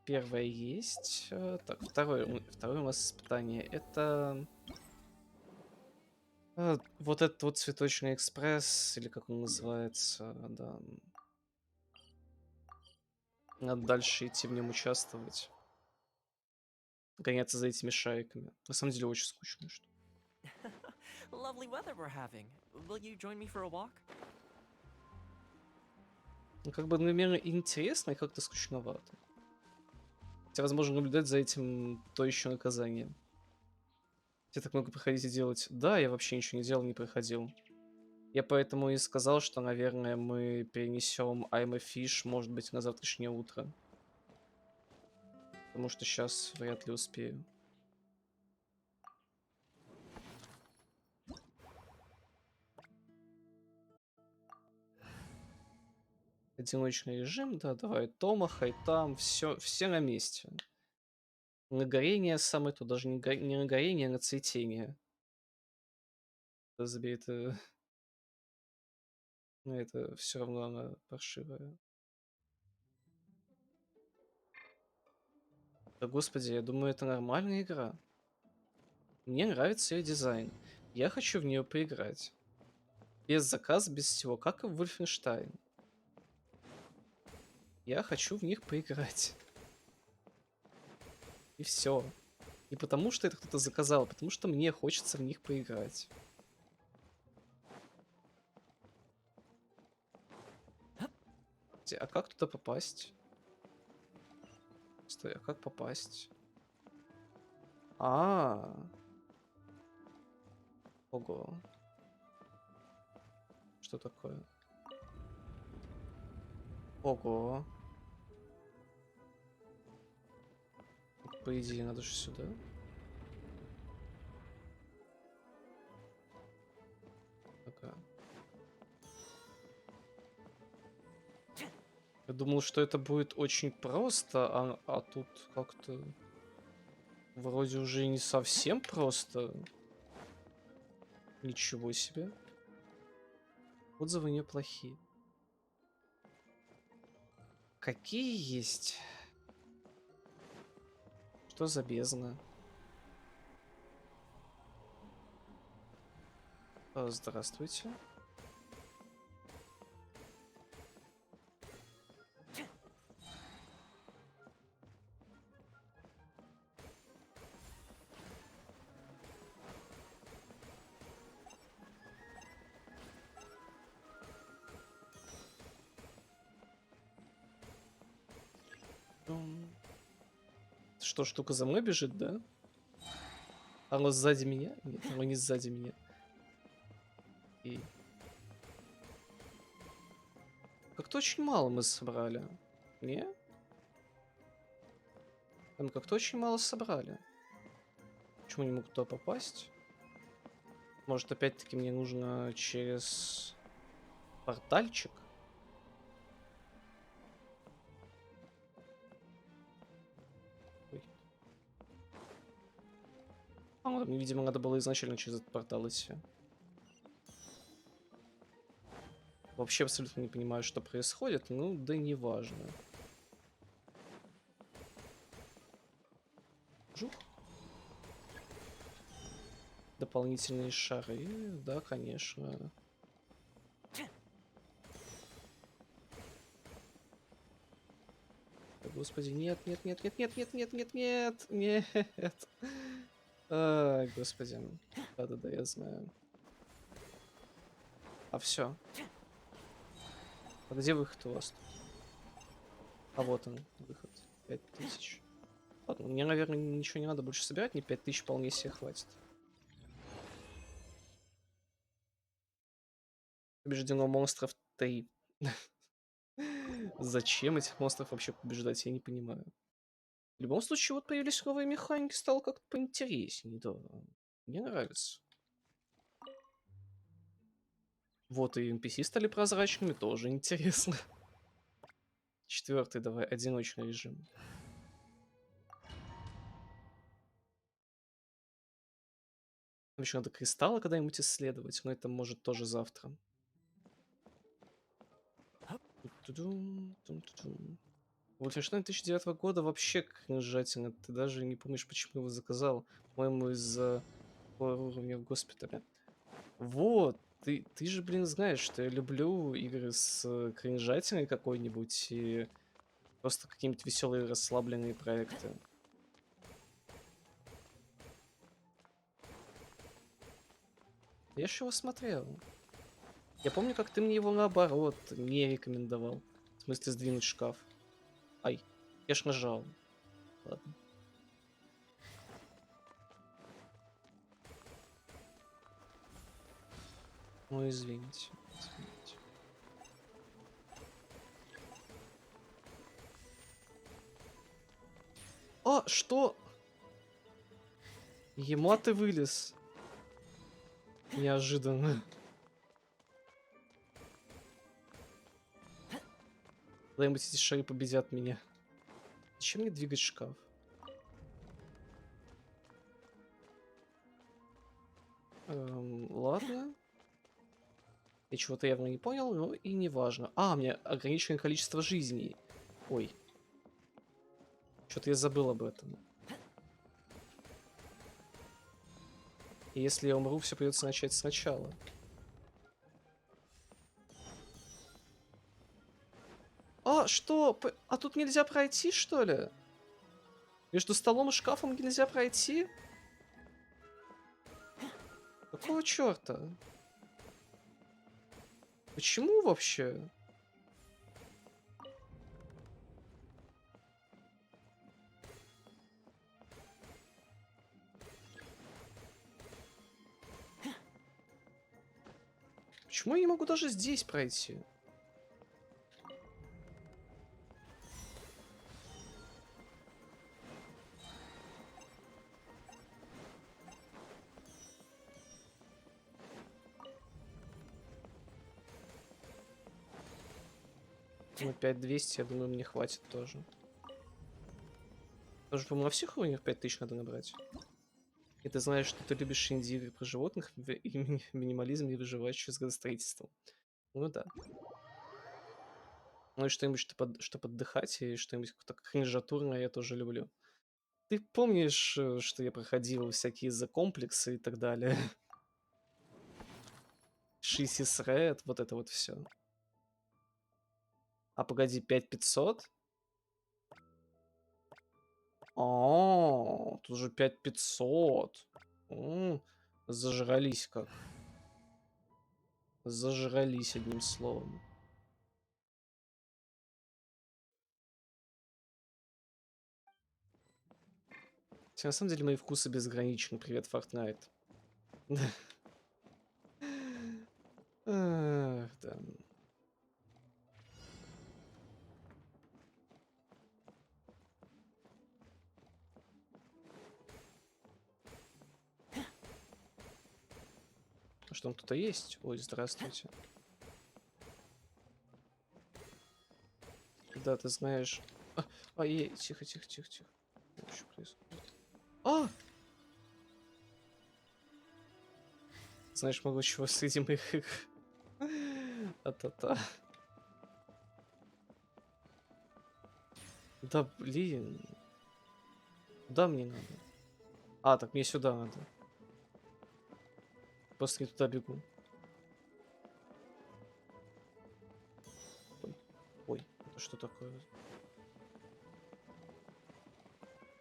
Первое есть. Так, второе у нас испытание. Это... вот этот вот цветочный экспресс, или как он называется, да. Надо дальше идти в нем участвовать. Гоняться за этими шариками. На самом деле очень скучно, что. Lovely weather we're having. Will you join me for a walk? Ну, как бы, наверное, интересно и как-то скучновато. Хотя, возможно, наблюдать за этим то еще наказание. Тебе так много приходить и делать. Да, я вообще ничего не делал, не проходил. Я поэтому и сказал, что, наверное, мы перенесем I'm a Fish, может быть, на завтрашнее утро. Потому что сейчас вряд ли успею. Одиночный режим, да, давай. Тома, Хайтам, все на месте. На горение самое то, даже не на горение, а на цветение. Забей это, ну, это все равно она паршивая. Да господи, я думаю, это нормальная игра. Мне нравится ее дизайн. Я хочу в нее поиграть. Без заказа, без всего, как и в Wolfenstein. Я хочу в них поиграть. И все. Не потому, что это кто-то заказал, а потому что мне хочется в них поиграть. А как туда попасть? Стой, а как попасть? Ого. Что такое? Ого. По идее, надо же сюда. Ага. Я думал, что это будет очень просто, а тут как-то вроде уже и не совсем просто. Ничего себе. Отзывы неплохие. Какие есть? Что за бездна? Здравствуйте. Что, штука за мной бежит, да? Оно сзади меня? Нет, оно не сзади меня. И... Как-то очень мало мы собрали. Не? Там как-то очень мало собрали. Почему не могу туда попасть? Может, опять-таки мне нужно через портальчик? Ой. Мне, видимо, надо было изначально через этот портал идти. Вообще абсолютно не понимаю, что происходит. Ну, да неважно. Жух. Дополнительные шары. Да, конечно. Господи, нет, нет, нет, нет, нет, нет, нет, нет, нет, нет. Ай, господи. Да-да-да, я знаю. А все. А где выход у вас тут? А вот он, выход. 5000. Ладно, мне, наверное, ничего не надо больше собирать. Мне 5000 вполне себе хватит. Побеждено монстров 3. Зачем этих монстров вообще побеждать, я не понимаю. В любом случае, вот появились новые механики, стало как-то поинтереснее. Да. Мне нравится. Вот и NPC стали прозрачными, тоже интересно. 4-й, давай, одиночный режим. Еще надо кристаллы когда-нибудь исследовать, но это может тоже завтра. Wolfenstein 2009 года вообще кринжательно. Ты даже не помнишь, почему его заказал. По-моему, из-за уровня в госпитале. Вот, ты же, блин, знаешь, что я люблю игры с кринжатиной какой-нибудь и просто какие-нибудь веселые расслабленные проекты. Я же его смотрел. Я помню, как ты мне его наоборот не рекомендовал. В смысле, сдвинуть шкаф. Ай, я ж нажал. Ладно. Ну, извините. Извините. А, что? Ема ты вылез. Неожиданно. Когда-нибудь эти шары победят меня. Зачем мне двигать шкаф? Ладно. Я чего-то явно не понял, но и не важно. А, у меня ограниченное количество жизней. Ой. Что-то я забыл об этом. И если я умру, все придется начать сначала. А, что? А тут нельзя пройти, что ли? Между столом и шкафом нельзя пройти? Какого черта? Почему вообще? Почему я не могу даже здесь пройти? Ну, 5200, я думаю, мне хватит тоже. Тоже, по-моему, на всех уровнях 5000 надо набрать. И ты знаешь, что ты любишь инди-игры про животных, и минимализм и выживающее с градостроительством. Ну да. Ну и что-нибудь, чтобы отдыхать, и что-нибудь как-то кринжатурное я тоже люблю. Ты помнишь, что я проходил всякие закомплексы и так далее? Шисис Ред, вот это вот все. А погоди, 5500? Тут уже 5500. Зажрались как. Зажрались, одним словом. Хотя, на самом деле, мои вкусы безграничны. Привет, Fortnite. Ах, да. А что, там кто-то есть? Ой, здравствуйте. Да, ты знаешь... тихо, тихо, тихо, тихо. Что происходит? А! Знаешь, много чего среди моих игр. А-та-та. Да, блин. Куда мне надо? А, так мне сюда надо. Просто не туда бегу. Ой, это что такое?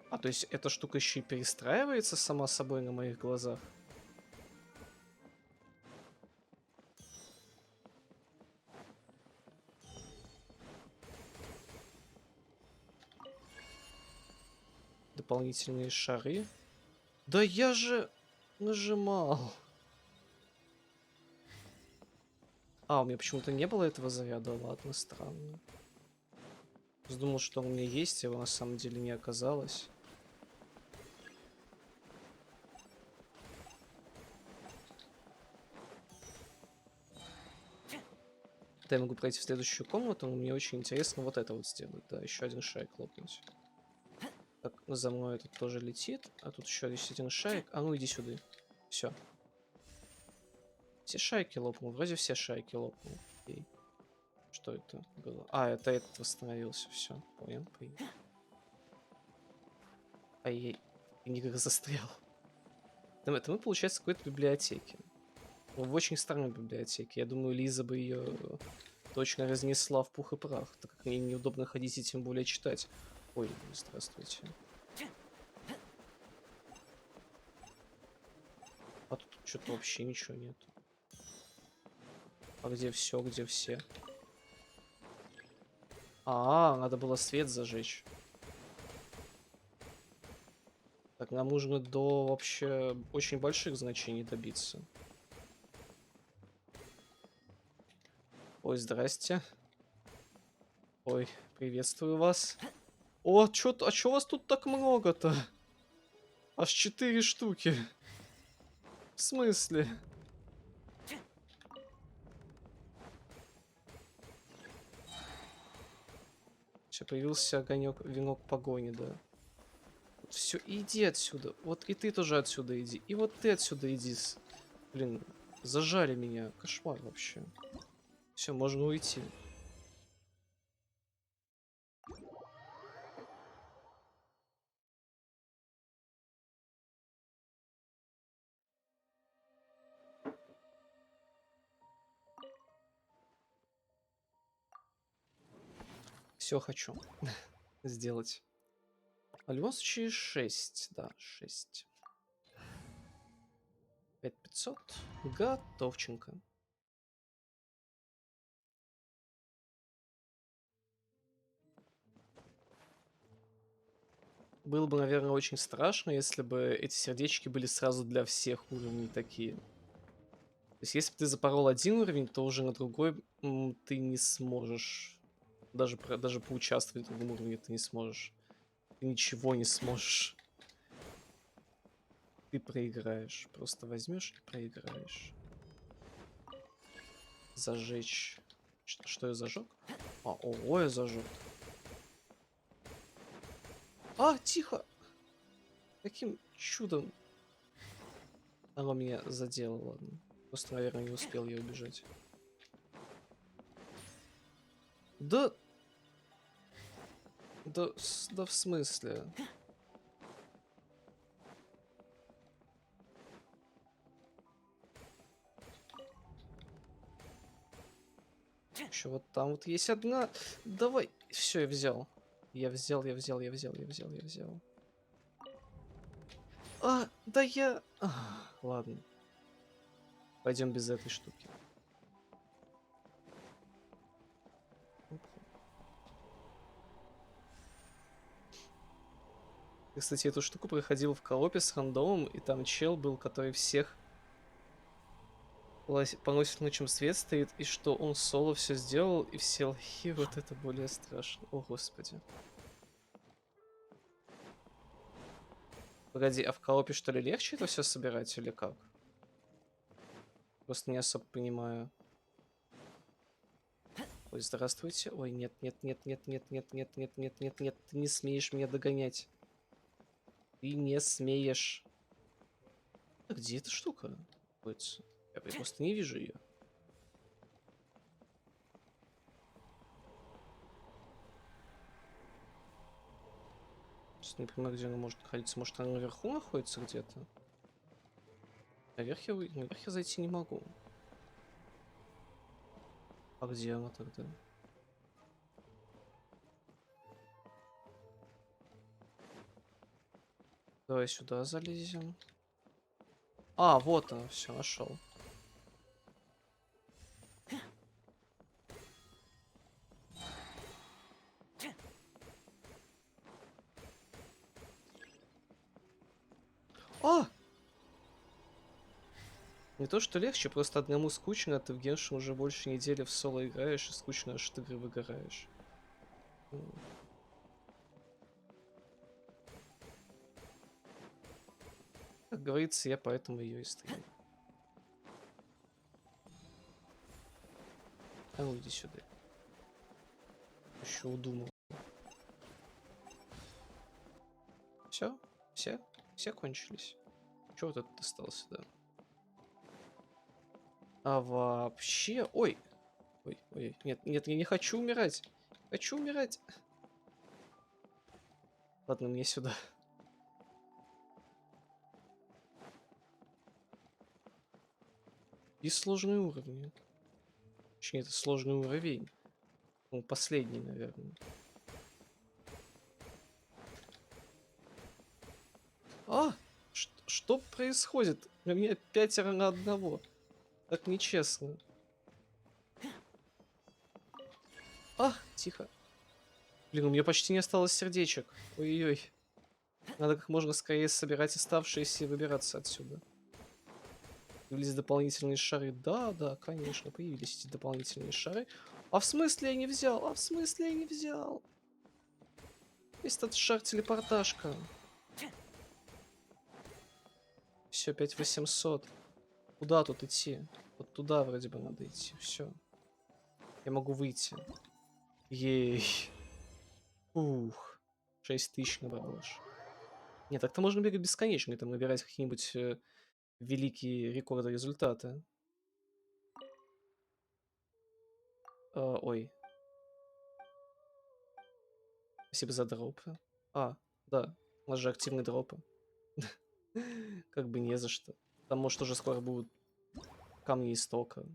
А, то есть эта штука еще и перестраивается сама собой на моих глазах? Дополнительные шары. Да я же нажимал. А, у меня почему-то не было этого заряда. Ладно, странно. Думал, что он у меня есть, а его на самом деле не оказалось. Да, я могу пройти в следующую комнату, но мне очень интересно вот это вот сделать. Да, еще один шарик лопнуть. Так, за мной этот тоже летит. А тут еще есть один шарик. А ну иди сюда. Все. Все шарики лопнул. Вроде все шарики лопнул. Окей. Что это было? А, это этот восстановился. Все, понял. Ай-яй. Я никак застрял. Это мы, получается, в какой-то библиотеке. В очень странной библиотеке. Я думаю, Лиза бы ее точно разнесла в пух и прах, так как мне неудобно ходить и тем более читать. Ой, здравствуйте. А тут что-то вообще ничего нет. А где все, где все? Надо было свет зажечь. Так, нам нужно до вообще очень больших значений добиться. Ой, здрасте. Ой, приветствую вас. О, чё вас тут так много-то? Аж 4 штуки. В смысле? Все, появился огонек, венок погони, да. Все, иди отсюда. Вот и ты тоже отсюда иди. И вот ты отсюда иди. Блин, зажали меня. Кошмар вообще. Все, можно уйти. Все хочу сделать. В любом случае 6, да, 6. 5500. Готовченко. Было бы, наверное, очень страшно, если бы эти сердечки были сразу для всех уровней такие. То есть, если бы ты запорол один уровень, то уже на другой ты не сможешь. Даже поучаствовать в другом уровне ты не сможешь. Ты ничего не сможешь. Ты проиграешь. Просто возьмешь и проиграешь. Зажечь. Что я зажег? Ого, я зажег. Тихо! Каким чудом оно меня задело, ладно. Просто, наверное, не успел я убежать. Да... Да в смысле? Еще вот там вот есть одна. Давай. Все, я взял. Я взял. Да я... ладно. Пойдем без этой штуки. Я, кстати, эту штуку проходил в коопе с рандомом, и там чел был, который всех поносит, на чем свет стоит, и что он соло все сделал, и все лохи, вот это более страшно. О, господи. Погоди, а в коопе что ли легче это все собирать или как? Просто не особо понимаю. Ой, здравствуйте. Ой, нет, ты не смеешь меня догонять. Ты не смеешь. Где эта штука находится? Я просто не вижу ее. Не понимаю, где она может находиться. Может, она наверху находится где-то? Наверх я зайти не могу. А где она тогда? Давай сюда залезем. Вот она, все, нашел. Не то, что легче, просто одному скучно, а ты в Геншин уже больше недели в соло играешь, и скучно аж от игры выгораешь. Как говорится, я поэтому ее и стримлю. А ну иди сюда. Еще удумал. Все кончились. Чего вот этот остался, да? А вообще... Ой, нет, я не хочу умирать. Хочу умирать. Ладно, мне сюда. И сложные уровни. Точнее, это сложный уровень. Ну, последний, наверное. Что происходит? У меня 5 на 1. Так нечестно. Тихо. Блин, у меня почти не осталось сердечек. Ой-ой-ой. Надо как можно скорее собирать оставшиеся и выбираться отсюда. Появились дополнительные шары. Да, конечно, появились эти дополнительные шары. А в смысле я не взял? Есть этот шар телепортажка. Все, 5800. Куда тут идти? Вот туда вроде бы надо идти. Все. Я могу выйти. Ей. Ух, 6000 набрал аж. Нет, так-то можно бегать бесконечно, и там набирать какие-нибудь великие рекорды результата. Ой, спасибо за дропы. Да, у нас же активные дропы. Как бы не за что. Там, может, уже скоро будут камни истока.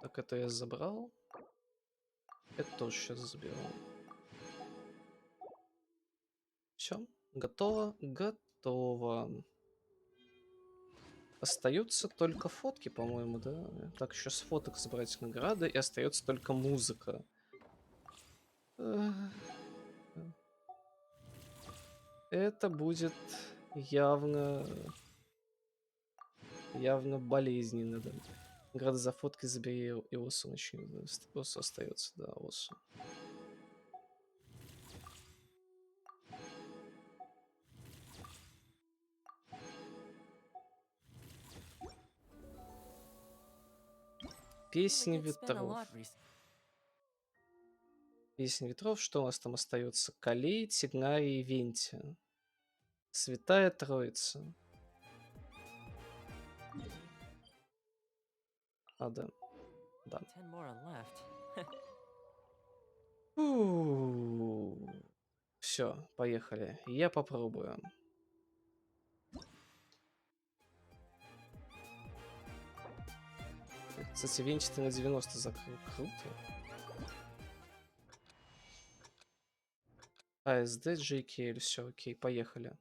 Так, это я забрал. Это тоже сейчас заберу. Все, готово, готово. Остаются только фотки, по-моему, да? Так, еще с фоток забрать награды, и остается только музыка. Это будет явно болезненно, да. Награда за фотки забери и Осу начни. Осу остается, да, Осу. Песни ветров. Песни ветров. Что у нас там остается? Калей, Тигнари и Венти. Святая Троица. Да. Да. Все, поехали. Я попробую. Кстати, Венти ты на 90 закрыл. Круто. АСД, JKL, все, окей, поехали.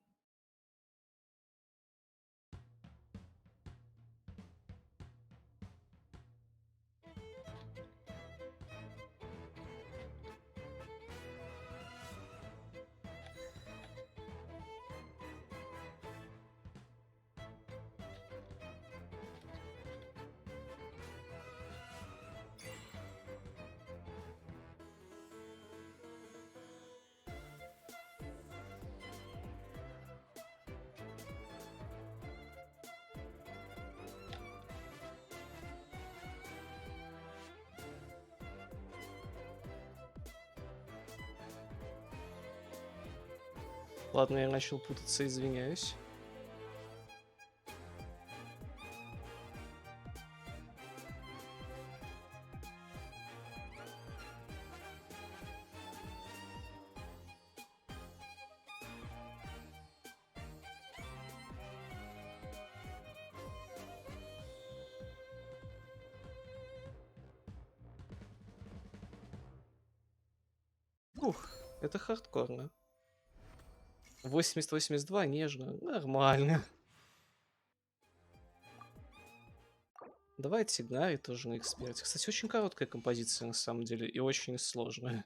Ладно, я начал путаться, извиняюсь. Ух, это хардкорно. 80-82, нежно, нормально. Давайте Сигнари тоже на эксперте. Кстати, очень короткая композиция на самом деле и очень сложная.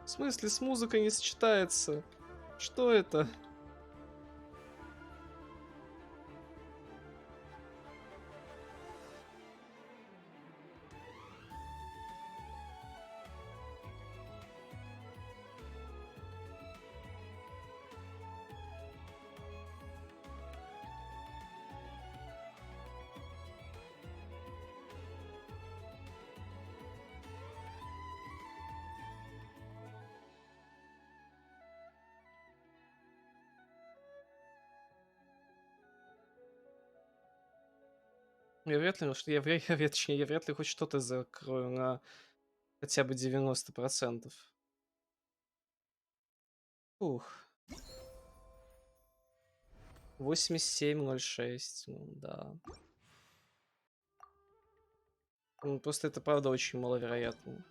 В смысле, с музыкой не сочетается? Что это? Я вряд ли, ну, что точнее, я вряд ли хоть что-то закрою на хотя бы 90%. Ух. 87,06. Ну да. Ну, просто это правда очень маловероятно.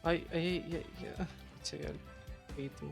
Ай. Ай-яй-яй-яй. Потеряли ритм.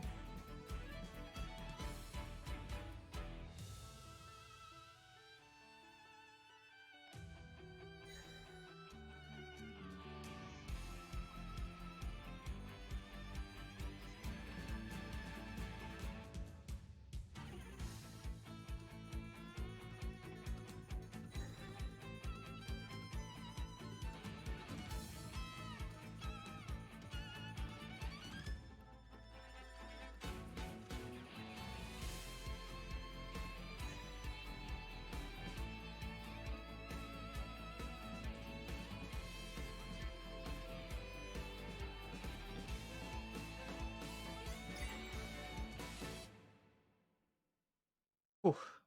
Ух.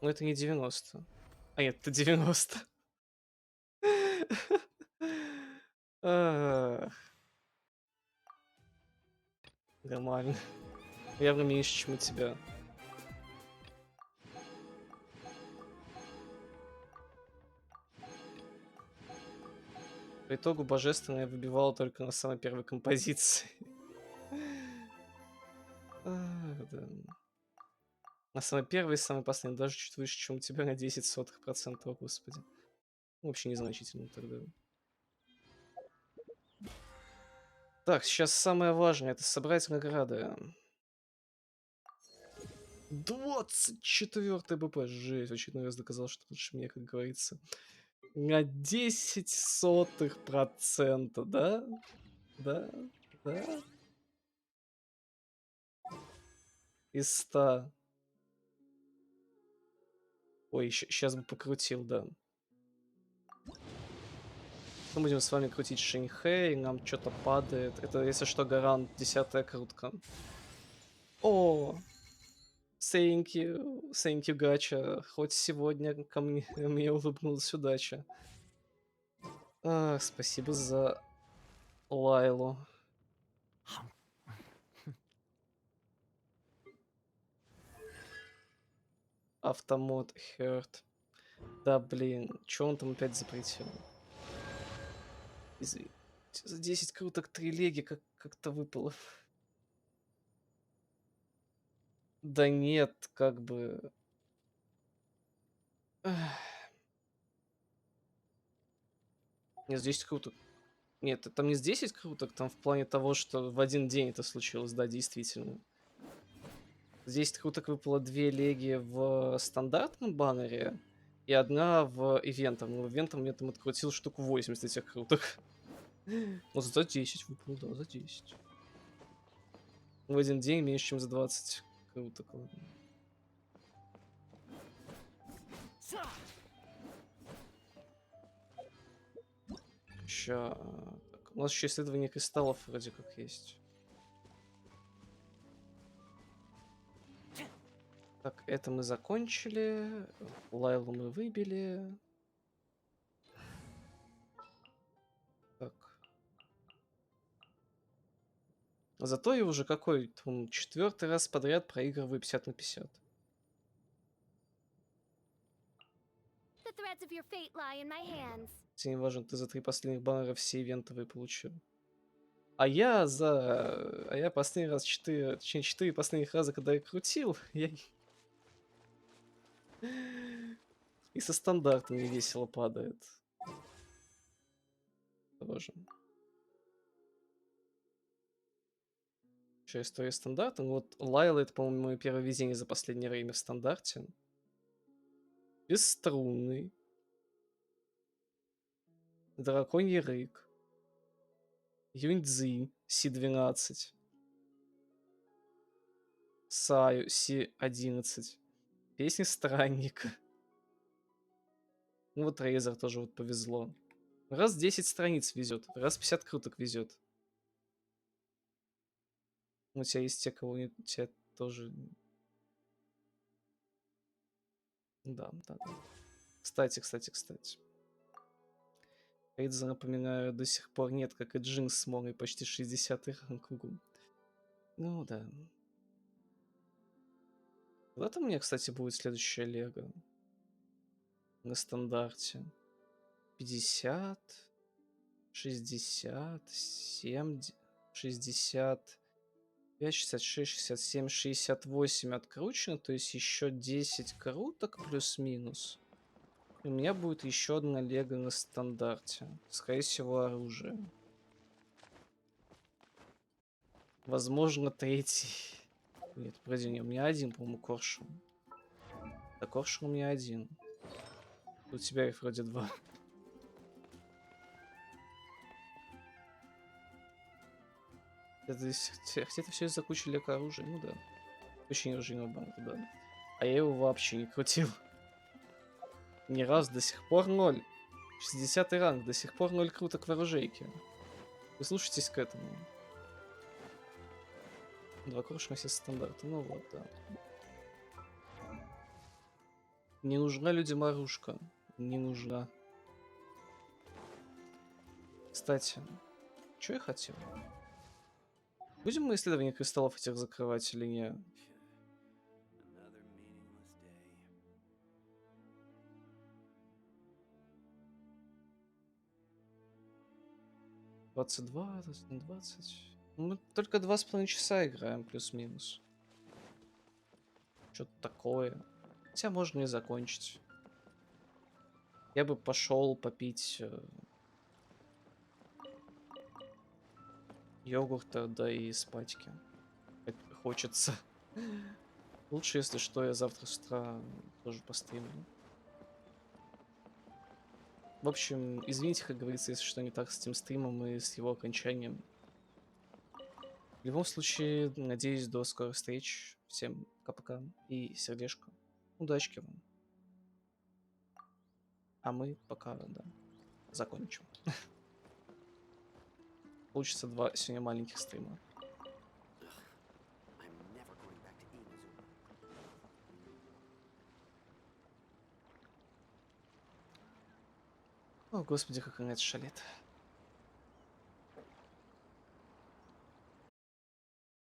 Ну это не 90. А нет, это 90. Ах. Нормально. Явно меньше, чем у тебя. По итогу божественное выбивало только на самой первой композиции. Да. На самой первой и самой последней, даже чуть выше, чем у тебя на 0,10%, о господи. Вообще незначительно тогда. Так, сейчас самое важное — это собрать награды. 24 БП, жесть, в очередной раз доказал, что лучше мне, как говорится. На 0,10%, да? Да? Да? Из 100. Ой, сейчас бы покрутил, да. Мы будем с вами крутить Шэньхэй, нам что-то падает. Это, если что, гарант, 10-я крутка. О! Thank you, гача. Хоть сегодня ко мне, мне улыбнулась удача. Ах, спасибо за Лайлу. Автомод Хёрт. Да, блин, чё он там опять запретил? Извини. За 10 круток 3 леги как-то выпало. Да нет, как бы... Нет, 10 круток. Нет, там не с 10 круток, там в плане того, что в один день это случилось, да, действительно. С 10 круток выпало 2 леги в стандартном баннере и одна в ивентом. Но в ивентом я там открутил штук 80 этих круток. Ну, за 10 выпало, да, за 10. В один день меньше, чем за 20 круток. Ладно. Ща. Так, у нас еще исследование кристаллов вроде как есть. Так, это мы закончили. Лайлу мы выбили. Так. Зато я уже какой там 4-й раз подряд проигрываю 50 на 50. The threads of your fate lie in my hands. Тебе не важно, ты за 3 последних баннера все ивентовые получил. А я последний раз 4, точнее 4 последних раза, когда я крутил, я и со стандарта мне весело падает. Тоже. Еще история стандарта. Ну вот Лайла, это, по-моему, мое первое везение за последнее время в стандарте. Бесструнный. Драконий рык. Юньцзинь, Си-12. Саю, Си-11. Песня Странника. Ну вот Рейзер тоже вот повезло. Раз 10 страниц везет, раз 50 круток везет. У тебя есть те, кого нет, у тебя тоже... Да. Кстати. Рейзер, напоминаю, до сих пор нет, как и Джинс с Морой, почти 60-й ранг. Ну да. Когда-то у меня, кстати, будет следующая лего. На стандарте. 50, 60, 70, 60, 5, 66, 67, 68 откручено, то есть еще 10 круток плюс-минус. И у меня будет еще одна лего на стандарте. Скорее всего, оружие. Возможно, третий. Нет, подожди, не, у меня один, по-моему, коршун. Да, коршун у меня один. У тебя их вроде два. Это все из-за кучи лека оружия, ну да. Очень оружейного банка, да. А я его вообще не крутил. Ни раз, до сих пор 0. 60-й ранг, до сих пор 0 круток в оружейке. Прислушайтесь к этому. 2 коршуна все стандарты, ну вот, да. Не нужна людям оружка. Не нужна. Кстати, что я хотел? Будем мы исследование кристаллов этих закрывать или не? — 22, 20. Мы только 2,5 часа играем, плюс-минус. Что-то такое. Хотя можно и закончить. Я бы пошел попить йогурта, да и спатьки. Хочется. Лучше, если что, я завтра с утра тоже постримлю. В общем, извините, как говорится, если что не так с этим стримом и с его окончанием. В любом случае, надеюсь, до скорых встреч. Всем пока-пока и сердечко. Удачки вам. А мы пока, да, закончим. Получится 2 сегодня маленьких стрима. О, господи, как она это шалит.